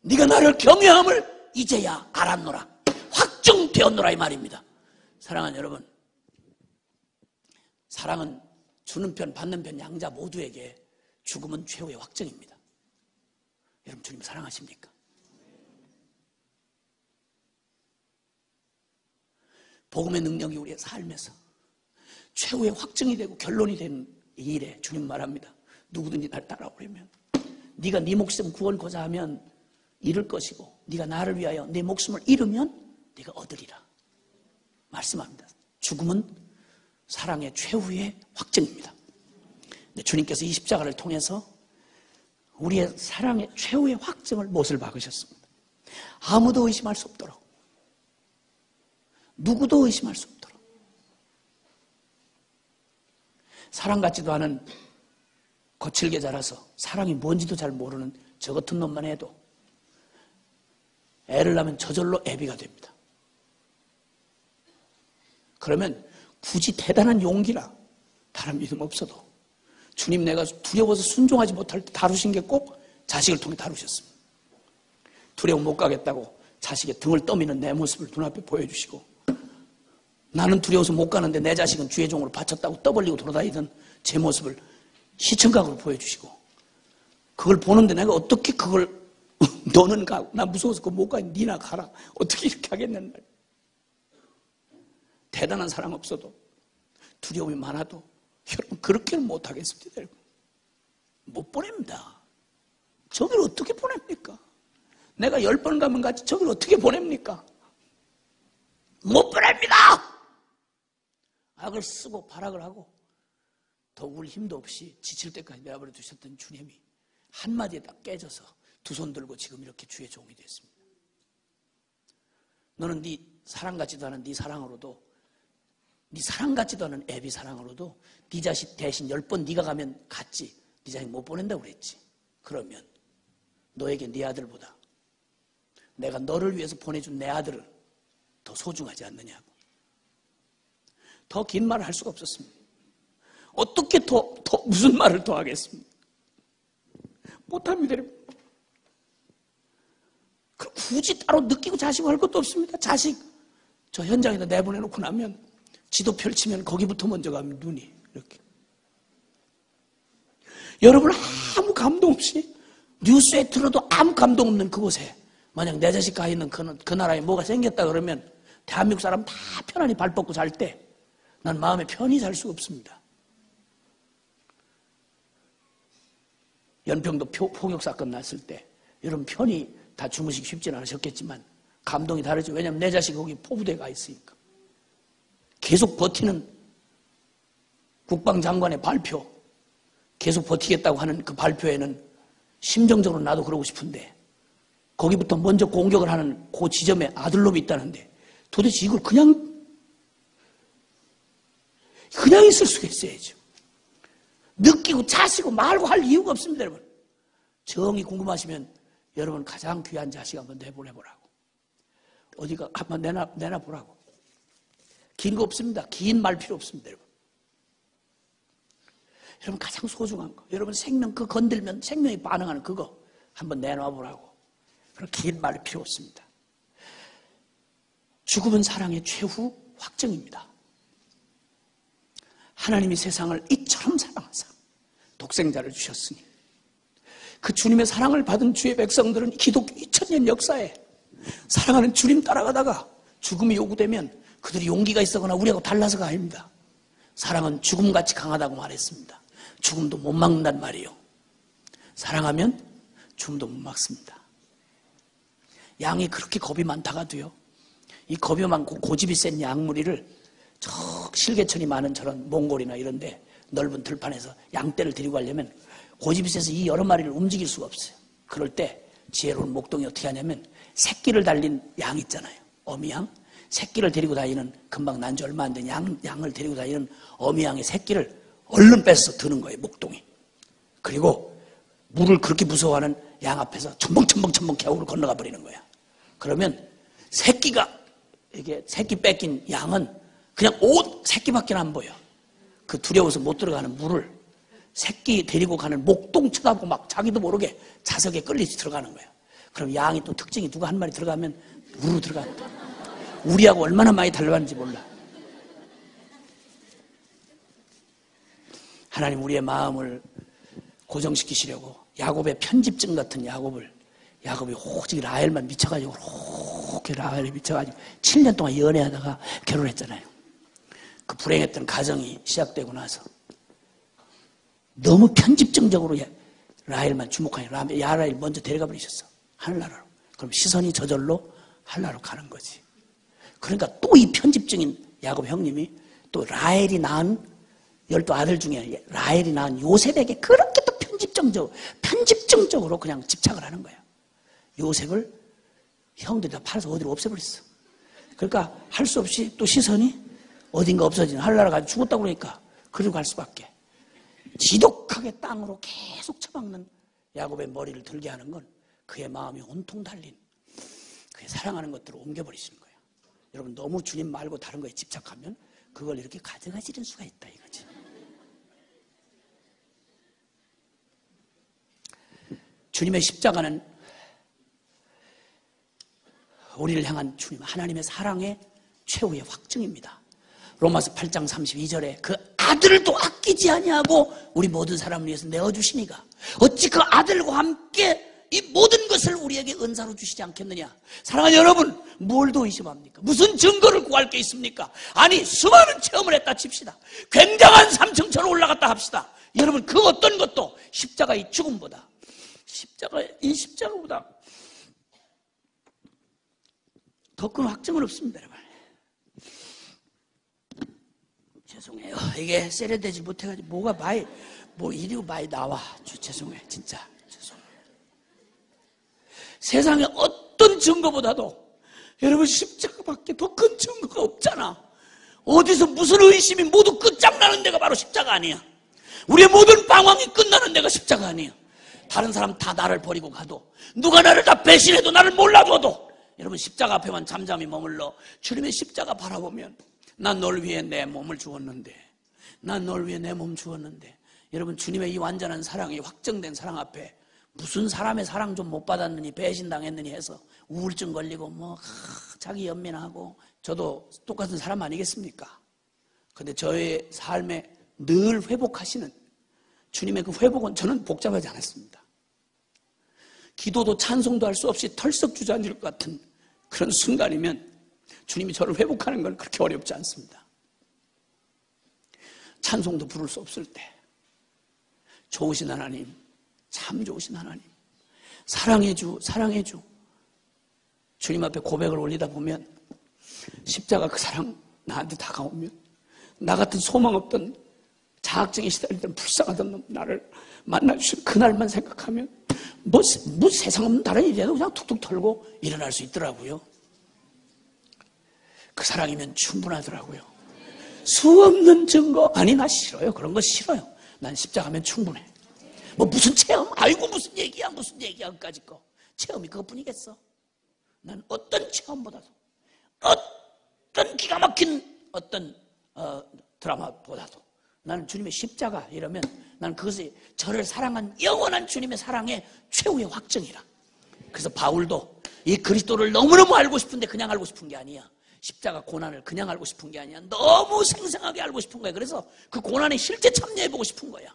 Speaker 1: 네가 나를 경외함을 이제야 알았노라. 확정되었노라 이 말입니다. 사랑하는 여러분, 사랑은 주는 편 받는 편 양자 모두에게 죽음은 최후의 확정입니다. 여러분 주님 사랑하십니까? 복음의 능력이 우리의 삶에서 최후의 확정이 되고 결론이 되는 이 일에 주님 말합니다. 누구든지 날 따라오려면 네가 네 목숨 구원고자 하면 잃을 것이고 네가 나를 위하여 내 목숨을 잃으면 네가 얻으리라 말씀합니다. 죽음은 사랑의 최후의 확정입니다. 근데 주님께서 이 십자가를 통해서 우리의 사랑의 최후의 확정을 못을 박으셨습니다. 아무도 의심할 수 없도록, 누구도 의심할 수 없도록, 사랑 같지도 않은 거칠게 자라서 사랑이 뭔지도 잘 모르는 저 같은 놈만 해도 애를 낳으면 저절로 애비가 됩니다. 그러면 굳이 대단한 용기나 다른 믿음 없어도 주님 내가 두려워서 순종하지 못할 때 다루신 게 꼭 자식을 통해 다루셨습니다. 두려워 못 가겠다고 자식의 등을 떠미는 내 모습을 눈앞에 보여주시고, 나는 두려워서 못 가는데 내 자식은 주의 종으로 바쳤다고 떠벌리고 돌아다니던 제 모습을 시청각으로 보여주시고, 그걸 보는데 내가 어떻게 그걸 너는 가고 나 무서워서 그거 못 가니 니나 가라 어떻게 이렇게 하겠냐는 말. 대단한 사랑 없어도 두려움이 많아도 여러분 그렇게는 못하겠습니다. 여러분 못 보냅니다. 저길 어떻게 보냅니까? 내가 10번 가면 같이 저길 어떻게 보냅니까? 못 보냅니다. 악을 쓰고 발악을 하고 더 울 힘도 없이 지칠 때까지 내버려 두셨던 주님이 한마디에 딱 깨져서 두 손 들고 지금 이렇게 주의 종이 됐습니다. 너는 네 사랑 같지도 않은 네 사랑으로도, 네 사랑 같지도 않은 애비 사랑으로도 네 자식 대신 10번 네가 가면 갔지 네 자식 못 보낸다고 그랬지. 그러면 너에게 네 아들보다 내가 너를 위해서 보내준 내 아들을 더 소중하지 않느냐고. 더 긴 말을 할 수가 없었습니다. 어떻게 더 무슨 말을 더 하겠습니까? 못합니다. 굳이 따로 느끼고 자시고 할 것도 없습니다. 자식 저 현장에다 내보내놓고 나면 지도 펼치면 거기부터 먼저 가면 눈이 이렇게. 여러분 아무 감동 없이 뉴스에 들어도 아무 감동 없는 그곳에 만약 내 자식 가 있는 그 나라에 뭐가 생겼다 그러면 대한민국 사람 다 편안히 발 뻗고 잘 때 난 마음에 편히 살 수가 없습니다. 연평도 포격 사건 났을 때 여러분 편히 다 주무시기 쉽지는 않으셨겠지만 감동이 다르죠. 왜냐하면 내 자식이 거기 포부대에 가 있으니까. 계속 버티는 국방장관의 발표, 계속 버티겠다고 하는 그 발표에는 심정적으로 나도 그러고 싶은데 거기부터 먼저 공격을 하는 그 지점에 아들놈이 있다는데 도대체 이걸 그냥 있을 수가 있어야죠. 느끼고 자시고 말고 할 이유가 없습니다. 여러분 정이 궁금하시면 여러분 가장 귀한 자식 한번 내보내보라고. 어디가 한번 내놔보라고. 긴 거 없습니다. 긴 말 필요 없습니다. 여러분 가장 소중한 거, 여러분 생명 그 건들면 생명이 반응하는 그거 한번 내놔보라고. 그런 긴 말 필요 없습니다. 죽음은 사랑의 최후 확정입니다. 하나님이 세상을 이처럼 사랑하사 독생자를 주셨으니 그 주님의 사랑을 받은 주의 백성들은 기독교 2000년 역사에 사랑하는 주님 따라가다가 죽음이 요구되면 그들이 용기가 있거나 우리하고 달라서가 아닙니다. 사랑은 죽음같이 강하다고 말했습니다. 죽음도 못 막는단 말이에요. 사랑하면 죽음도 못 막습니다. 양이 그렇게 겁이 많다가도요, 이 겁이 많고 고집이 센 양무리를 저 실개천이 많은 저런 몽골이나 이런데 넓은 들판에서 양떼를 데리고 가려면 고집이 세서 이 여러 마리를 움직일 수가 없어요. 그럴 때 지혜로운 목동이 어떻게 하냐면 새끼를 달린 양 있잖아요. 어미양. 새끼를 데리고 다니는, 금방 난 지 얼마 안 된 양을 데리고 다니는 어미양의 새끼를 얼른 뺏어 드는 거예요, 목동이. 그리고 물을 그렇게 무서워하는 양 앞에서 첨벙첨벙 겨울을 건너가 버리는 거야. 그러면 이게 새끼 뺏긴 양은 그냥 새끼밖에 안 보여. 그 두려워서 못 들어가는 물을 새끼 데리고 가는 목동 쳐다보고 막 자기도 모르게 자석에 끌리지 들어가는 거야. 그럼 양이 또 특징이 누가 한 마리 들어가면 물로 들어간다. 우리하고 얼마나 많이 달라봤는지 몰라. 하나님 우리의 마음을 고정시키시려고 야곱의 편집증 같은 야곱이 오직 라헬만 미쳐가지고 그렇게 라헬에 미쳐가지고 7년 동안 연애하다가 결혼했잖아요. 그 불행했던 가정이 시작되고 나서 너무 편집증적으로 라헬만 주목하니 야라헬 먼저 데려가 버리셨어. 하늘나라로. 그럼 시선이 저절로 하늘나라로 가는 거지. 그러니까 또 이 편집증인 야곱 형님이 또 라헬이 낳은 12아들 중에 라헬이 낳은 요셉에게 그렇게 또 편집증적으로 그냥 집착을 하는 거야. 요셉을 형들이 다 팔아서 어디로 없애버렸어. 그러니까 할 수 없이 또 시선이 어딘가 없어지는, 하늘나라 가서 죽었다고 그러니까 그리고 갈 수밖에. 지독하게 땅으로 계속 처박는 야곱의 머리를 들게 하는 건 그의 마음이 온통 달린 그의 사랑하는 것들을 옮겨버리시는 거예요. 여러분 너무 주님 말고 다른 거에 집착하면 그걸 이렇게 가져가지는 수가 있다 이거지. 주님의 십자가는 우리를 향한 주님 하나님의 사랑의 최후의 확증입니다. 로마서 8장 32절에 그 아들을 또 아끼지 아니하고 우리 모든 사람을 위해서 내어주시니가 어찌 그 아들과 함께 이 모든 것을 우리에게 은사로 주시지 않겠느냐. 사랑하는 여러분, 뭘 더 의심합니까? 무슨 증거를 구할 게 있습니까? 아니 수많은 체험을 했다 칩시다. 굉장한 삼층천을 올라갔다 합시다. 여러분 그 어떤 것도 십자가의 죽음보다 이 십자가보다 더 큰 확증은 없습니다. 여러분. 죄송해요. 이게 세련되지 못해가지고 뭐가 이리고 많이 나와. 죄송해요. 진짜 죄송해요. 세상에 어떤 증거보다도 여러분 십자가밖에 더 큰 증거가 없잖아. 어디서 무슨 의심이 모두 끝장나는 데가 바로 십자가 아니야. 우리의 모든 방황이 끝나는 데가 십자가 아니야. 다른 사람 다 나를 버리고 가도, 누가 나를 다 배신해도, 나를 몰라줘도 여러분 십자가 앞에만 잠잠히 머물러 주님의 십자가 바라보면, 난 널 위해 내 몸을 주었는데, 난 널 위해 내 몸 주었는데, 여러분 주님의 이 완전한 사랑이 확정된 사랑 앞에 무슨 사람의 사랑 좀 못 받았느니, 배신당했느니 해서 우울증 걸리고 자기 연민하고, 저도 똑같은 사람 아니겠습니까? 근데 저의 삶에 늘 회복하시는 주님의 그 회복은 저는 복잡하지 않았습니다. 기도도 찬송도 할 수 없이 털썩 주저앉을 것 같은 그런 순간이면 주님이 저를 회복하는 건 그렇게 어렵지 않습니다. 찬송도 부를 수 없을 때 좋으신 하나님, 참 좋으신 하나님, 사랑해 주 주님 앞에 고백을 올리다 보면 십자가 그 사랑 나한테 다가오면, 나 같은 소망 없던 자학증에 시달리던 불쌍하던 놈 나를 만나주신 그날만 생각하면 뭐 세상 없는 다른 일이라도 그냥 툭툭 털고 일어날 수 있더라고요. 그 사랑이면 충분하더라고요. 수 없는 증거, 아니 나 싫어요. 그런 거 싫어요. 난 십자가면 충분해. 뭐 무슨 체험, 아이고 무슨 얘기야 그까짓 거. 체험이 그것뿐이겠어. 난 어떤 체험보다도, 어떤 기가 막힌 어떤 드라마보다도 나는 주님의 십자가 이러면 나는 그것이 저를 사랑한 영원한 주님의 사랑의 최후의 확증이라. 그래서 바울도 이 그리스도를 너무너무 알고 싶은데 그냥 알고 싶은 게 아니야. 십자가 고난을 그냥 알고 싶은 게 아니야. 너무 생생하게 알고 싶은 거야. 그래서 그 고난에 실제 참여해보고 싶은 거야.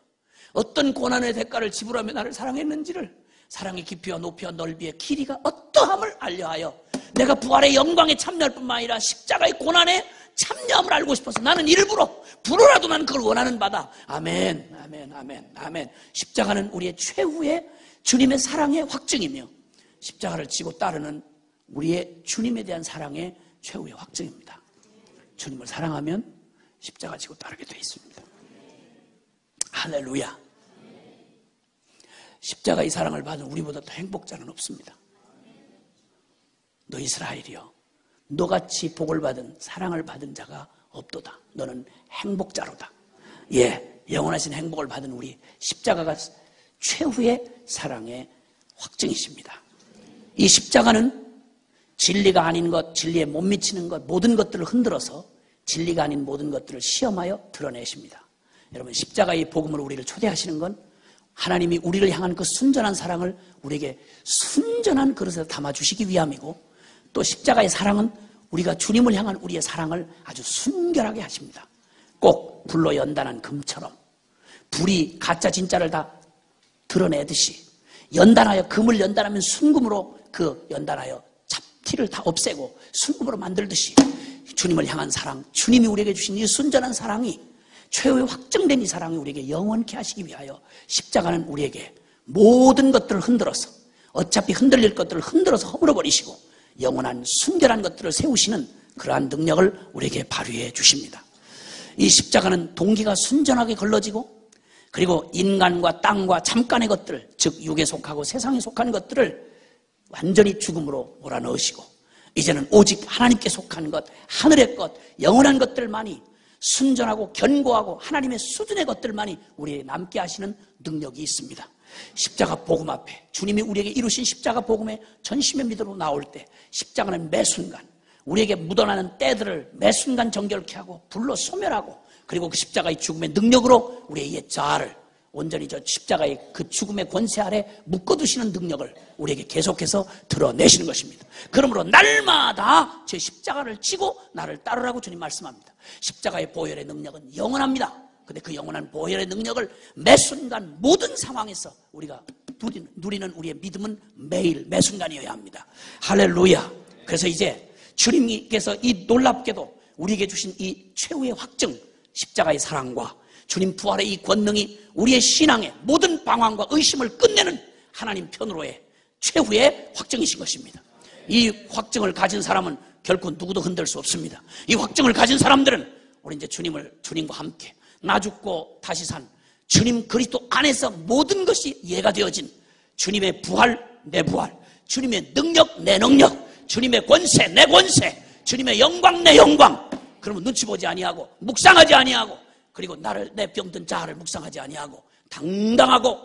Speaker 1: 어떤 고난의 대가를 지불하며 나를 사랑했는지를, 사랑의 깊이와 높이와 넓이의 길이가 어떠함을 알려하여 내가 부활의 영광에 참여할 뿐만 아니라 십자가의 고난에 참여함을 알고 싶어서 나는 일부러 불어라도 나는 그걸 원하는 바다. 아멘, 아멘, 아멘, 아멘. 십자가는 우리의 최후의 주님의 사랑의 확증이며 십자가를 지고 따르는 우리의 주님에 대한 사랑의 최후의 확증입니다. 주님을 사랑하면 십자가 지고 따르게 되어 있습니다. 할렐루야. 십자가의 사랑을 받은 우리보다 더 행복자는 없습니다. 너 이스라엘이여, 너같이 복을 받은 사랑을 받은 자가 없도다. 너는 행복자로다. 예, 영원하신 행복을 받은 우리 십자가가 최후의 사랑의 확증이십니다. 이 십자가는 진리가 아닌 것, 진리에 못 미치는 것, 모든 것들을 흔들어서 진리가 아닌 모든 것들을 시험하여 드러내십니다. 여러분, 십자가의 복음으로 우리를 초대하시는 건 하나님이 우리를 향한 그 순전한 사랑을 우리에게 순전한 그릇에 담아주시기 위함이고, 또 십자가의 사랑은 우리가 주님을 향한 우리의 사랑을 아주 순결하게 하십니다. 꼭 불로 연단한 금처럼 불이 가짜 진짜를 다 드러내듯이 연단하여, 금을 연단하면 순금으로 그 연단하여 잡티를 다 없애고 순금으로 만들듯이 주님을 향한 사랑, 주님이 우리에게 주신 이 순전한 사랑이, 최후의 확정된 이 사랑이 우리에게 영원케 하시기 위하여 십자가는 우리에게 모든 것들을 흔들어서, 어차피 흔들릴 것들을 흔들어서 허물어버리시고 영원한 순결한 것들을 세우시는 그러한 능력을 우리에게 발휘해 주십니다. 이 십자가는 동기가 순전하게 걸러지고, 그리고 인간과 땅과 잠깐의 것들, 즉 육에 속하고 세상에 속한 것들을 완전히 죽음으로 몰아넣으시고, 이제는 오직 하나님께 속한 것, 하늘의 것, 영원한 것들만이, 순전하고 견고하고 하나님의 수준의 것들만이 우리에게 남게 하시는 능력이 있습니다. 십자가 복음 앞에, 주님이 우리에게 이루신 십자가 복음의 전심의 믿음으로 나올 때, 십자가는 매 순간 우리에게 묻어나는 때들을 매 순간 정결케 하고 불로 소멸하고, 그리고 그 십자가의 죽음의 능력으로 우리의 옛 자아를 온전히 저 십자가의 그 죽음의 권세 아래 묶어두시는 능력을 우리에게 계속해서 드러내시는 것입니다. 그러므로 날마다 제 십자가를 지고 나를 따르라고 주님 말씀합니다. 십자가의 보혈의 능력은 영원합니다. 근데 그 영원한 보혈의 능력을 매 순간 모든 상황에서 우리가 누리는 우리의 믿음은 매일 매 순간이어야 합니다. 할렐루야. 그래서 이제 주님께서 이 놀랍게도 우리에게 주신 이 최후의 확증, 십자가의 사랑과 주님 부활의 이 권능이 우리의 신앙의 모든 방황과 의심을 끝내는 하나님 편으로의 최후의 확증이신 것입니다. 이 확증을 가진 사람은 결코 누구도 흔들 수 없습니다. 이 확증을 가진 사람들은 우리 이제 주님과 함께 나 죽고 다시 산 주님 그리스도 안에서 모든 것이 이해가 되어진 주님의 부활, 내 부활, 주님의 능력, 내 능력, 주님의 권세, 내 권세, 주님의 영광, 내 영광. 그러면 눈치 보지 아니하고 묵상하지 아니하고, 그리고 나를, 내 병든 자아를 묵상하지 아니하고 당당하고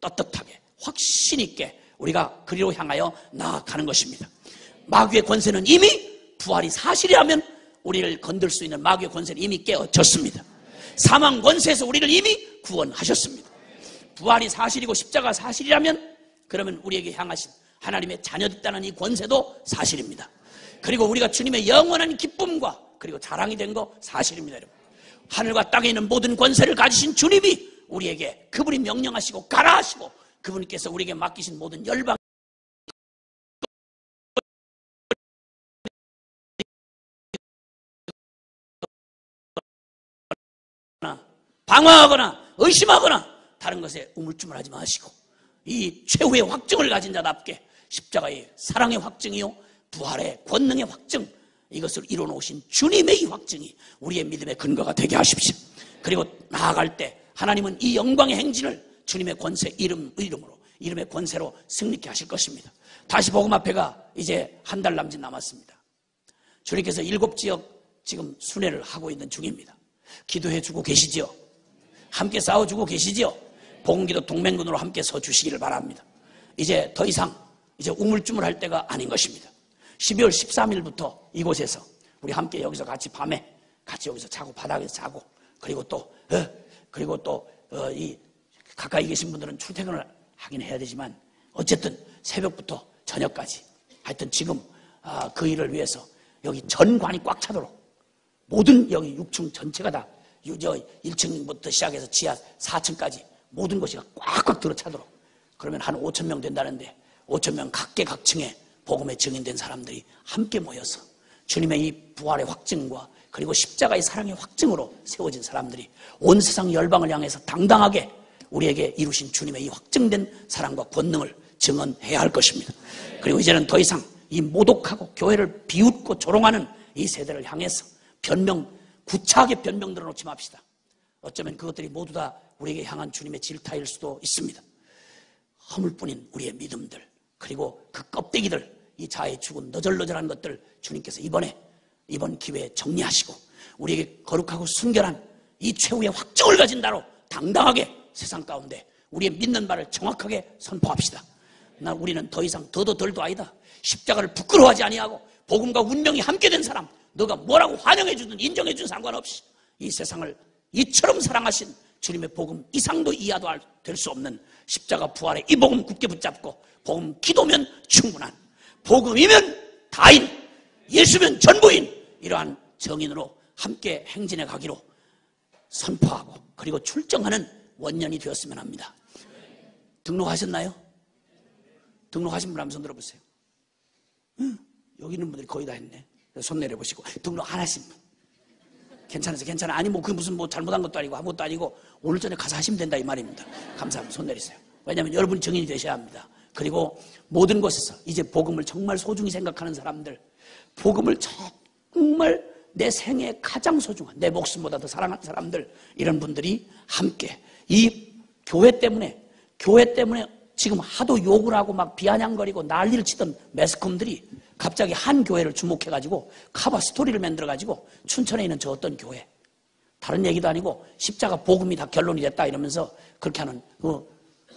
Speaker 1: 떳떳하게 확신 있게 우리가 그리로 향하여 나아가는 것입니다. 마귀의 권세는 이미 부활이 사실이라면 우리를 건들 수 있는 마귀의 권세는 이미 깨어졌습니다. 사망 권세에서 우리를 이미 구원하셨습니다. 부활이 사실이고 십자가 사실이라면 그러면 우리에게 향하신 하나님의 자녀됐다는 이 권세도 사실입니다. 그리고 우리가 주님의 영원한 기쁨과 그리고 자랑이 된 거 사실입니다. 여러분, 하늘과 땅에 있는 모든 권세를 가지신 주님이 우리에게, 그분이 명령하시고 가라 하시고 그분께서 우리에게 맡기신 모든 열방, 방황하거나 의심하거나 다른 것에 우물쭈물하지 마시고 이 최후의 확증을 가진 자답게 십자가의 사랑의 확증이요 부활의 권능의 확증, 이것을 이뤄놓으신 주님의 이 확증이 우리의 믿음의 근거가 되게 하십시오. 그리고 나아갈 때 하나님은 이 영광의 행진을 주님의 권세, 이름의 권세로 승리케 하실 것입니다. 다시 복음 앞에가 이제 한 달 남짓 남았습니다. 주님께서 7지역 지금 순회를 하고 있는 중입니다. 기도해주고 계시지요? 함께 싸워주고 계시지요? 복음기도 동맹군으로 함께 서주시기를 바랍니다. 이제 더 이상 이제 우물쭈물할 때가 아닌 것입니다. 12월 13일부터 이곳에서 우리 함께 여기서 같이 밤에 같이 여기서 자고 바닥에서 자고, 그리고 또 이 가까이 계신 분들은 출퇴근을 하긴 해야 되지만 어쨌든 새벽부터 저녁까지 하여튼 지금 그 일을 위해서 여기 전관이 꽉 차도록 모든 여기 6층 전체가 다 1층부터 시작해서 지하 4층까지 모든 것이 꽉꽉 들어차도록, 그러면 한 5,000명 된다는데 5,000명 각계각층에 복음에 증인된 사람들이 함께 모여서 주님의 이 부활의 확증과 그리고 십자가의 사랑의 확증으로 세워진 사람들이 온 세상 열방을 향해서 당당하게 우리에게 이루신 주님의 이 확증된 사랑과 권능을 증언해야 할 것입니다. 그리고 이제는 더 이상 이 모독하고 교회를 비웃고 조롱하는 이 세대를 향해서 구차하게 변명 들어놓지 맙시다. 어쩌면 그것들이 모두 다 우리에게 향한 주님의 질타일 수도 있습니다. 허물뿐인 우리의 믿음들, 그리고 그 껍데기들, 이 자아의 죽은 너절너절한 것들 주님께서 이번 기회에 정리하시고 우리에게 거룩하고 순결한 이 최후의 확증을 가진 나로 당당하게 세상 가운데 우리의 믿는 바를 정확하게 선포합시다. 우리는 더 이상 더도 덜도 아니다. 십자가를 부끄러워하지 아니하고 복음과 운명이 함께 된 사람, 너가 뭐라고 환영해주든 인정해주든 상관없이 이 세상을 이처럼 사랑하신 주님의 복음 이상도 이하도 될 수 없는 십자가 부활의 이 복음 굳게 붙잡고 복음 기도면 충분한, 복음이면 다인, 예수면 전부인 이러한 정인으로 함께 행진해 가기로 선포하고 그리고 출정하는 원년이 되었으면 합니다. 등록하셨나요? 등록하신 분 한번 손 들어보세요. 여기 있는 분들이 거의 다 했네. 손 내려보시고. 등록 안 하신 분. 괜찮으세요? 괜찮아. 아니 그 무슨 잘못한 것도 아니고 아무것도 아니고 오늘 저녁 가서 하시면 된다 이 말입니다. 감사합니다. 손 내리세요. 왜냐하면 여러분이 정인이 되셔야 합니다. 그리고 모든 곳에서 이제 복음을 정말 소중히 생각하는 사람들, 복음을 정말 내 생에 가장 소중한, 내 목숨보다 더 사랑하는 사람들, 이런 분들이 함께 이 교회 때문에 지금 하도 욕을 하고 막 비아냥거리고 난리를 치던 매스컴들이 갑자기 한 교회를 주목해가지고 카바 스토리를 만들어가지고 춘천에 있는 저 어떤 교회, 다른 얘기도 아니고 십자가 복음이 다 결론이 됐다 이러면서 그렇게 하는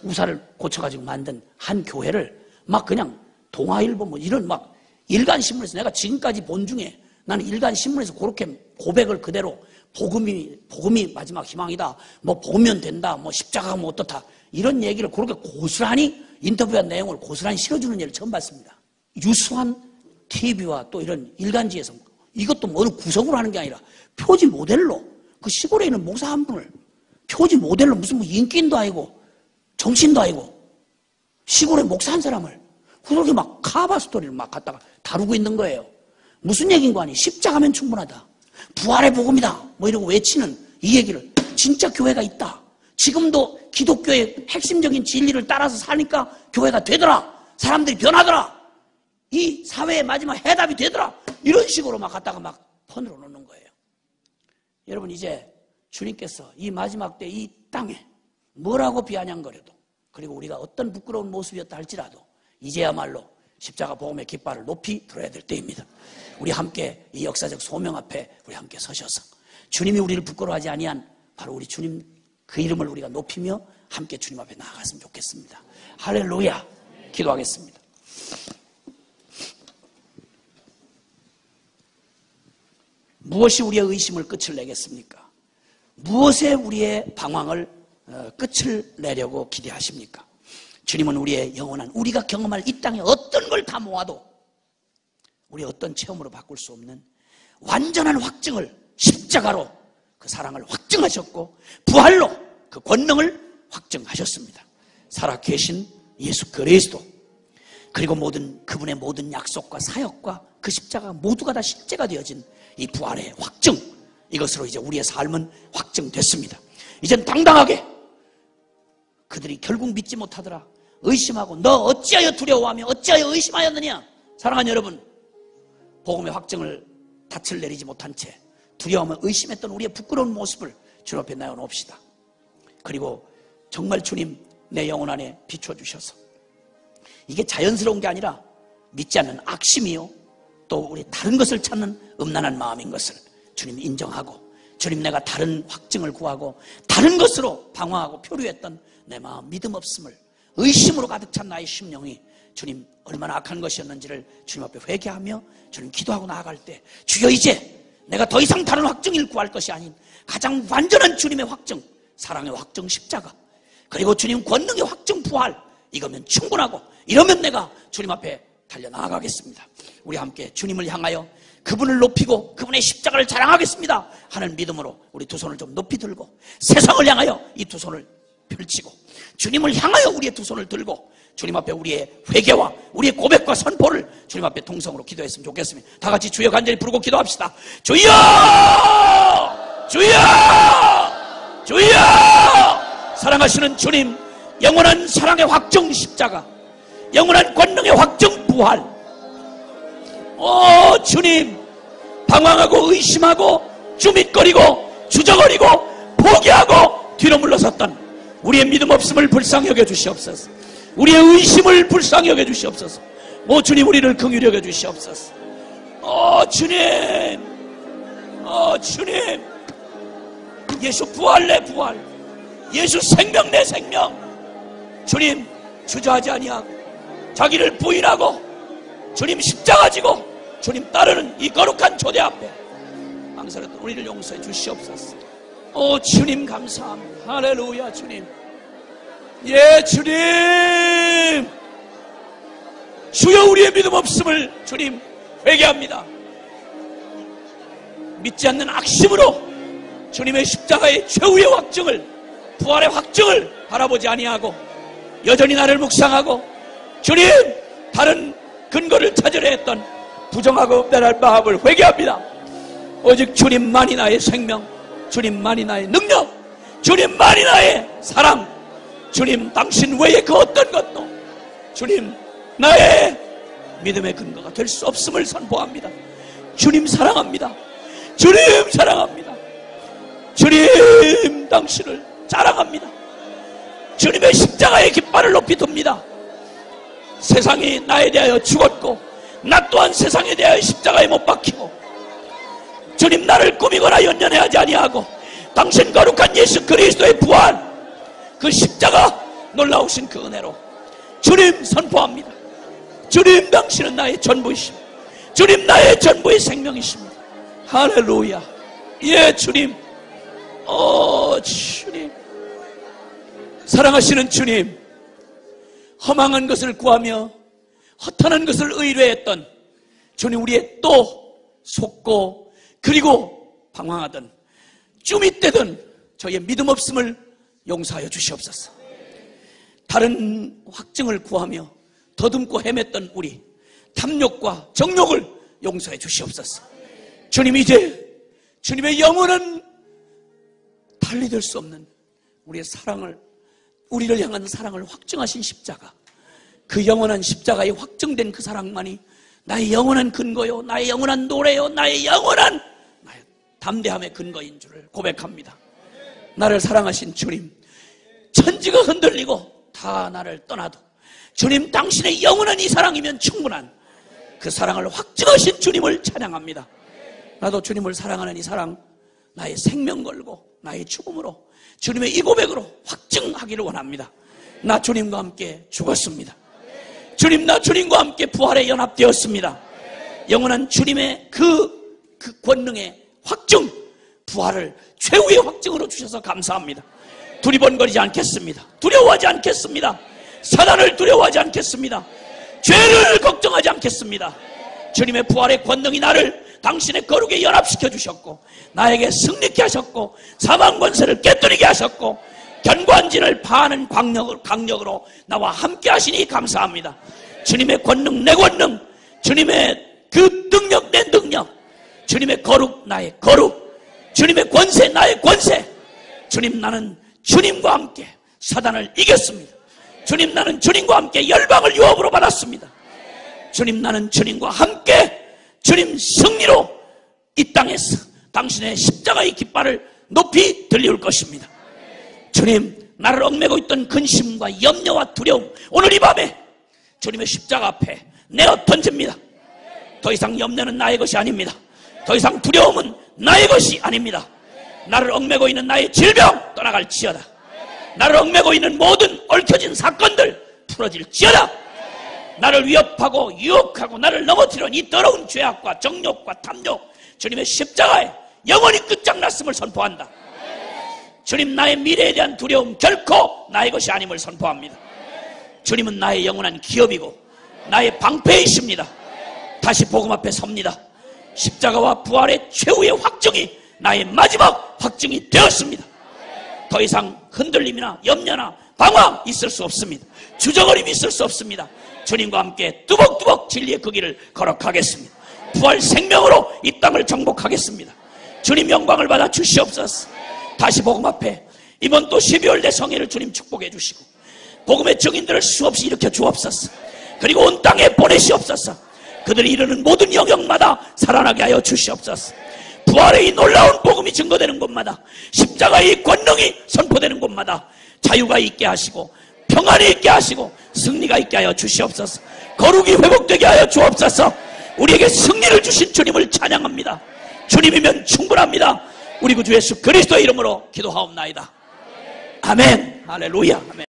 Speaker 1: 우사를 고쳐가지고 만든 한 교회를 막 그냥 동아일보 뭐 이런 막 일간신문에서, 내가 지금까지 본 중에 나는 일간신문에서 그렇게 고백을 그대로 복음이 마지막 희망이다, 뭐 복음면 된다, 뭐 십자가가 뭐 어떻다, 이런 얘기를 그렇게 고스란히 인터뷰한 내용을 고스란히 실어주는 예를 처음 봤습니다. 유수한 TV와 또 이런 일간지에서 이것도 뭐 어느 구석으로 하는 게 아니라 표지 모델로 그 시골에 있는 목사 한 분을 표지 모델로, 무슨 뭐 인기인도 아니고 정치인도 아니고 시골에 목사 한 사람을 그렇게 막 카바 스토리를 막 갖다가 다루고 있는 거예요. 무슨 얘기인 거 아니? 십자가면 충분하다, 부활의 복음이다 뭐 이러고 외치는 이 얘기를, 진짜 교회가 있다, 지금도 기독교의 핵심적인 진리를 따라서 사니까 교회가 되더라, 사람들이 변하더라, 이 사회의 마지막 해답이 되더라, 이런 식으로 막 갖다가 막 폰으로 놓는 거예요. 여러분, 이제 주님께서 이 마지막 때 이 땅에 뭐라고 비아냥거려도, 그리고 우리가 어떤 부끄러운 모습이었다 할지라도 이제야말로 십자가 복음의 깃발을 높이 들어야 될 때입니다. 우리 함께 이 역사적 소명 앞에 우리 함께 서셔서 주님이 우리를 부끄러워하지 아니한 바로 우리 주님 그 이름을 우리가 높이며 함께 주님 앞에 나아갔으면 좋겠습니다. 할렐루야. 기도하겠습니다. 무엇이 우리의 의심을 끝을 내겠습니까? 무엇에 우리의 방황을 끝을 내려고 기대하십니까? 주님은 우리의 영원한, 우리가 경험할 이 땅에 어떤 걸 다 모아도 우리 어떤 체험으로 바꿀 수 없는 완전한 확증을 십자가로 그 사랑을 확증하셨고 부활로 그 권능을 확증하셨습니다. 살아계신 예수 그리스도, 그리고 그분의 모든 약속과 사역과 그 십자가 모두가 다 실제가 되어진 이 부활의 확증, 이것으로 이제 우리의 삶은 확증됐습니다. 이젠 당당하게, 그들이 결국 믿지 못하더라, 의심하고 너 어찌하여 두려워하며 어찌하여 의심하였느냐. 사랑하는 여러분, 복음의 확증을 닻을 내리지 못한 채 두려워하며 의심했던 우리의 부끄러운 모습을 주님 앞에 내어놓읍시다. 그리고 정말 주님 내 영혼 안에 비춰주셔서, 이게 자연스러운 게 아니라 믿지 않는 악심이요 또 우리 다른 것을 찾는 음란한 마음인 것을 주님 인정하고, 주님 내가 다른 확증을 구하고 다른 것으로 방황하고 표류했던 내 마음 믿음 없음을, 의심으로 가득 찬 나의 심령이 주님 얼마나 악한 것이었는지를 주님 앞에 회개하며 주님 기도하고 나아갈 때, 주여 이제 내가 더 이상 다른 확증을 구할 것이 아닌 가장 완전한 주님의 확증, 사랑의 확증 십자가, 그리고 주님 권능의 확증 부활, 이거면 충분하고 이러면 내가 주님 앞에 달려나가겠습니다. 우리 함께 주님을 향하여 그분을 높이고 그분의 십자가를 자랑하겠습니다 하는 믿음으로 우리 두 손을 좀 높이 들고 세상을 향하여 이 두 손을 펼치고 주님을 향하여 우리의 두 손을 들고 주님 앞에 우리의 회개와 우리의 고백과 선포를 주님 앞에 동성으로 기도했으면 좋겠습니다. 다 같이 주여 간절히 부르고 기도합시다. 주여! 주여! 주여! 사랑하시는 주님, 영원한 사랑의 확증 십자가, 영원한 권능의 확증 부활, 주님, 방황하고 의심하고 주밋거리고 주저거리고 포기하고 뒤로 물러섰던 우리의 믿음 없음을 불쌍히 여겨 주시옵소서. 우리의 의심을 불쌍히 여겨 주시옵소서. 오 주님, 우리를 긍휼히 여겨 주시옵소서. 주님, 주님, 예수 부활 내 부활, 예수 생명 내 생명. 주님, 주저하지 아니하고 자기를 부인하고 주님 십자가 지고 주님 따르는 이 거룩한 초대 앞에 망설였던 우리를 용서해 주시옵소서. 주님 감사합니다. 할렐루야. 주님, 예 주님, 주여 우리의 믿음 없음을 주님 회개합니다. 믿지 않는 악심으로 주님의 십자가의 최후의 확증을, 부활의 확증을 바라보지 아니하고 여전히 나를 묵상하고 주님 다른 근거를 찾으려 했던 부정하고 음란한 마음을 회개합니다. 오직 주님만이 나의 생명, 주님만이 나의 능력, 주님만이 나의 사랑, 주님 당신 외에 그 어떤 것도 주님 나의 믿음의 근거가 될 수 없음을 선포합니다. 주님 사랑합니다. 주님 사랑합니다. 주님 당신을 자랑합니다. 주님의 십자가의 깃발을 높이 듭니다. 세상이 나에 대하여 죽었고 나 또한 세상에 대하여 십자가에 못 박히고 주님 나를 꾸미거나 연연해하지 아니하고 당신 거룩한 예수 그리스도의 부활, 그 십자가 놀라우신 그 은혜로 주님 선포합니다. 주님 당신은 나의 전부이십니다. 주님 나의 전부의 생명이십니다. 할렐루야. 예 주님, 주님 사랑하시는 주님, 허망한 것을 구하며 허탄한 것을 의뢰했던 주님, 우리의 또 속고 그리고 방황하던 쭈밋대던 저의 믿음 없음을 용서하여 주시옵소서. 다른 확증을 구하며 더듬고 헤맸던 우리 탐욕과 정욕을 용서해 주시옵소서. 주님, 이제 주님의 영원한 달리될 수 없는 우리의 사랑을, 우리를 향한 사랑을 확증하신 십자가, 그 영원한 십자가에 확정된 그 사랑만이 나의 영원한 근거요, 나의 영원한 노래요, 나의 영원한 나의 담대함의 근거인 줄을 고백합니다. 나를 사랑하신 주님, 천지가 흔들리고 다 나를 떠나도 주님 당신의 영원한 이 사랑이면 충분한 그 사랑을 확증하신 주님을 찬양합니다. 나도 주님을 사랑하는 이 사랑 나의 생명 걸고 나의 죽음으로 주님의 이 고백으로 확증하기를 원합니다. 나 주님과 함께 죽었습니다. 주님, 나 주님과 함께 부활에 연합되었습니다. 영원한 주님의 그 권능의 확증, 부활을 최후의 확증으로 주셔서 감사합니다. 두리번거리지 않겠습니다. 두려워하지 않겠습니다. 사단을 두려워하지 않겠습니다. 죄를 걱정하지 않겠습니다. 주님의 부활의 권능이 나를 당신의 거룩에 연합시켜 주셨고 나에게 승리케 하셨고 사망 권세를 깨뜨리게 하셨고 견고한 진을 파하는 강력으로 나와 함께 하시니 감사합니다. 주님의 권능 내 권능, 주님의 그 능력 내 능력, 주님의 거룩 나의 거룩, 주님의 권세 나의 권세. 주님, 나는 주님과 함께 사단을 이겼습니다. 주님, 나는 주님과 함께 열방을 유업으로 받았습니다. 주님, 나는 주님과 함께 주님 승리로 이 땅에서 당신의 십자가의 깃발을 높이 들려올 것입니다. 주님, 나를 얽매고 있던 근심과 염려와 두려움, 오늘 이 밤에 주님의 십자가 앞에 내어 던집니다. 더 이상 염려는 나의 것이 아닙니다. 더 이상 두려움은 나의 것이 아닙니다. 나를 얽매고 있는 나의 질병 떠나갈지어다. 나를 얽매고 있는 모든 얽혀진 사건들 풀어질지어다. 나를 위협하고 유혹하고 나를 넘어뜨리는 이 더러운 죄악과 정욕과 탐욕, 주님의 십자가에 영원히 끝장났음을 선포한다. 주님, 나의 미래에 대한 두려움 결코 나의 것이 아님을 선포합니다. 주님은 나의 영원한 기업이고 나의 방패이십니다. 다시 복음 앞에 섭니다. 십자가와 부활의 최후의 확증이 나의 마지막 확증이 되었습니다. 더 이상 흔들림이나 염려나 방황 있을 수 없습니다. 주저거림이 있을 수 없습니다. 주님과 함께 뚜벅뚜벅 진리의 그 길을 걸어가겠습니다. 부활 생명으로 이 땅을 정복하겠습니다. 주님 영광을 받아 주시옵소서. 다시 복음 앞에 이번 또 12월 대성회를 주님 축복해 주시고 복음의 증인들을 수없이 일으켜 주옵소서. 그리고 온 땅에 보내시옵소서. 그들이 이르는 모든 영역마다 살아나게 하여 주시옵소서. 부활의 이 놀라운 복음이 증거되는 곳마다, 십자가의 권능이 선포되는 곳마다 자유가 있게 하시고 평안이 있게 하시고 승리가 있게 하여 주시옵소서. 거룩이 회복되게 하여 주옵소서. 우리에게 승리를 주신 주님을 찬양합니다. 주님이면 충분합니다. 우리 구주 예수 그리스도의 이름으로 기도하옵나이다. 아멘. 할렐루야. 아멘.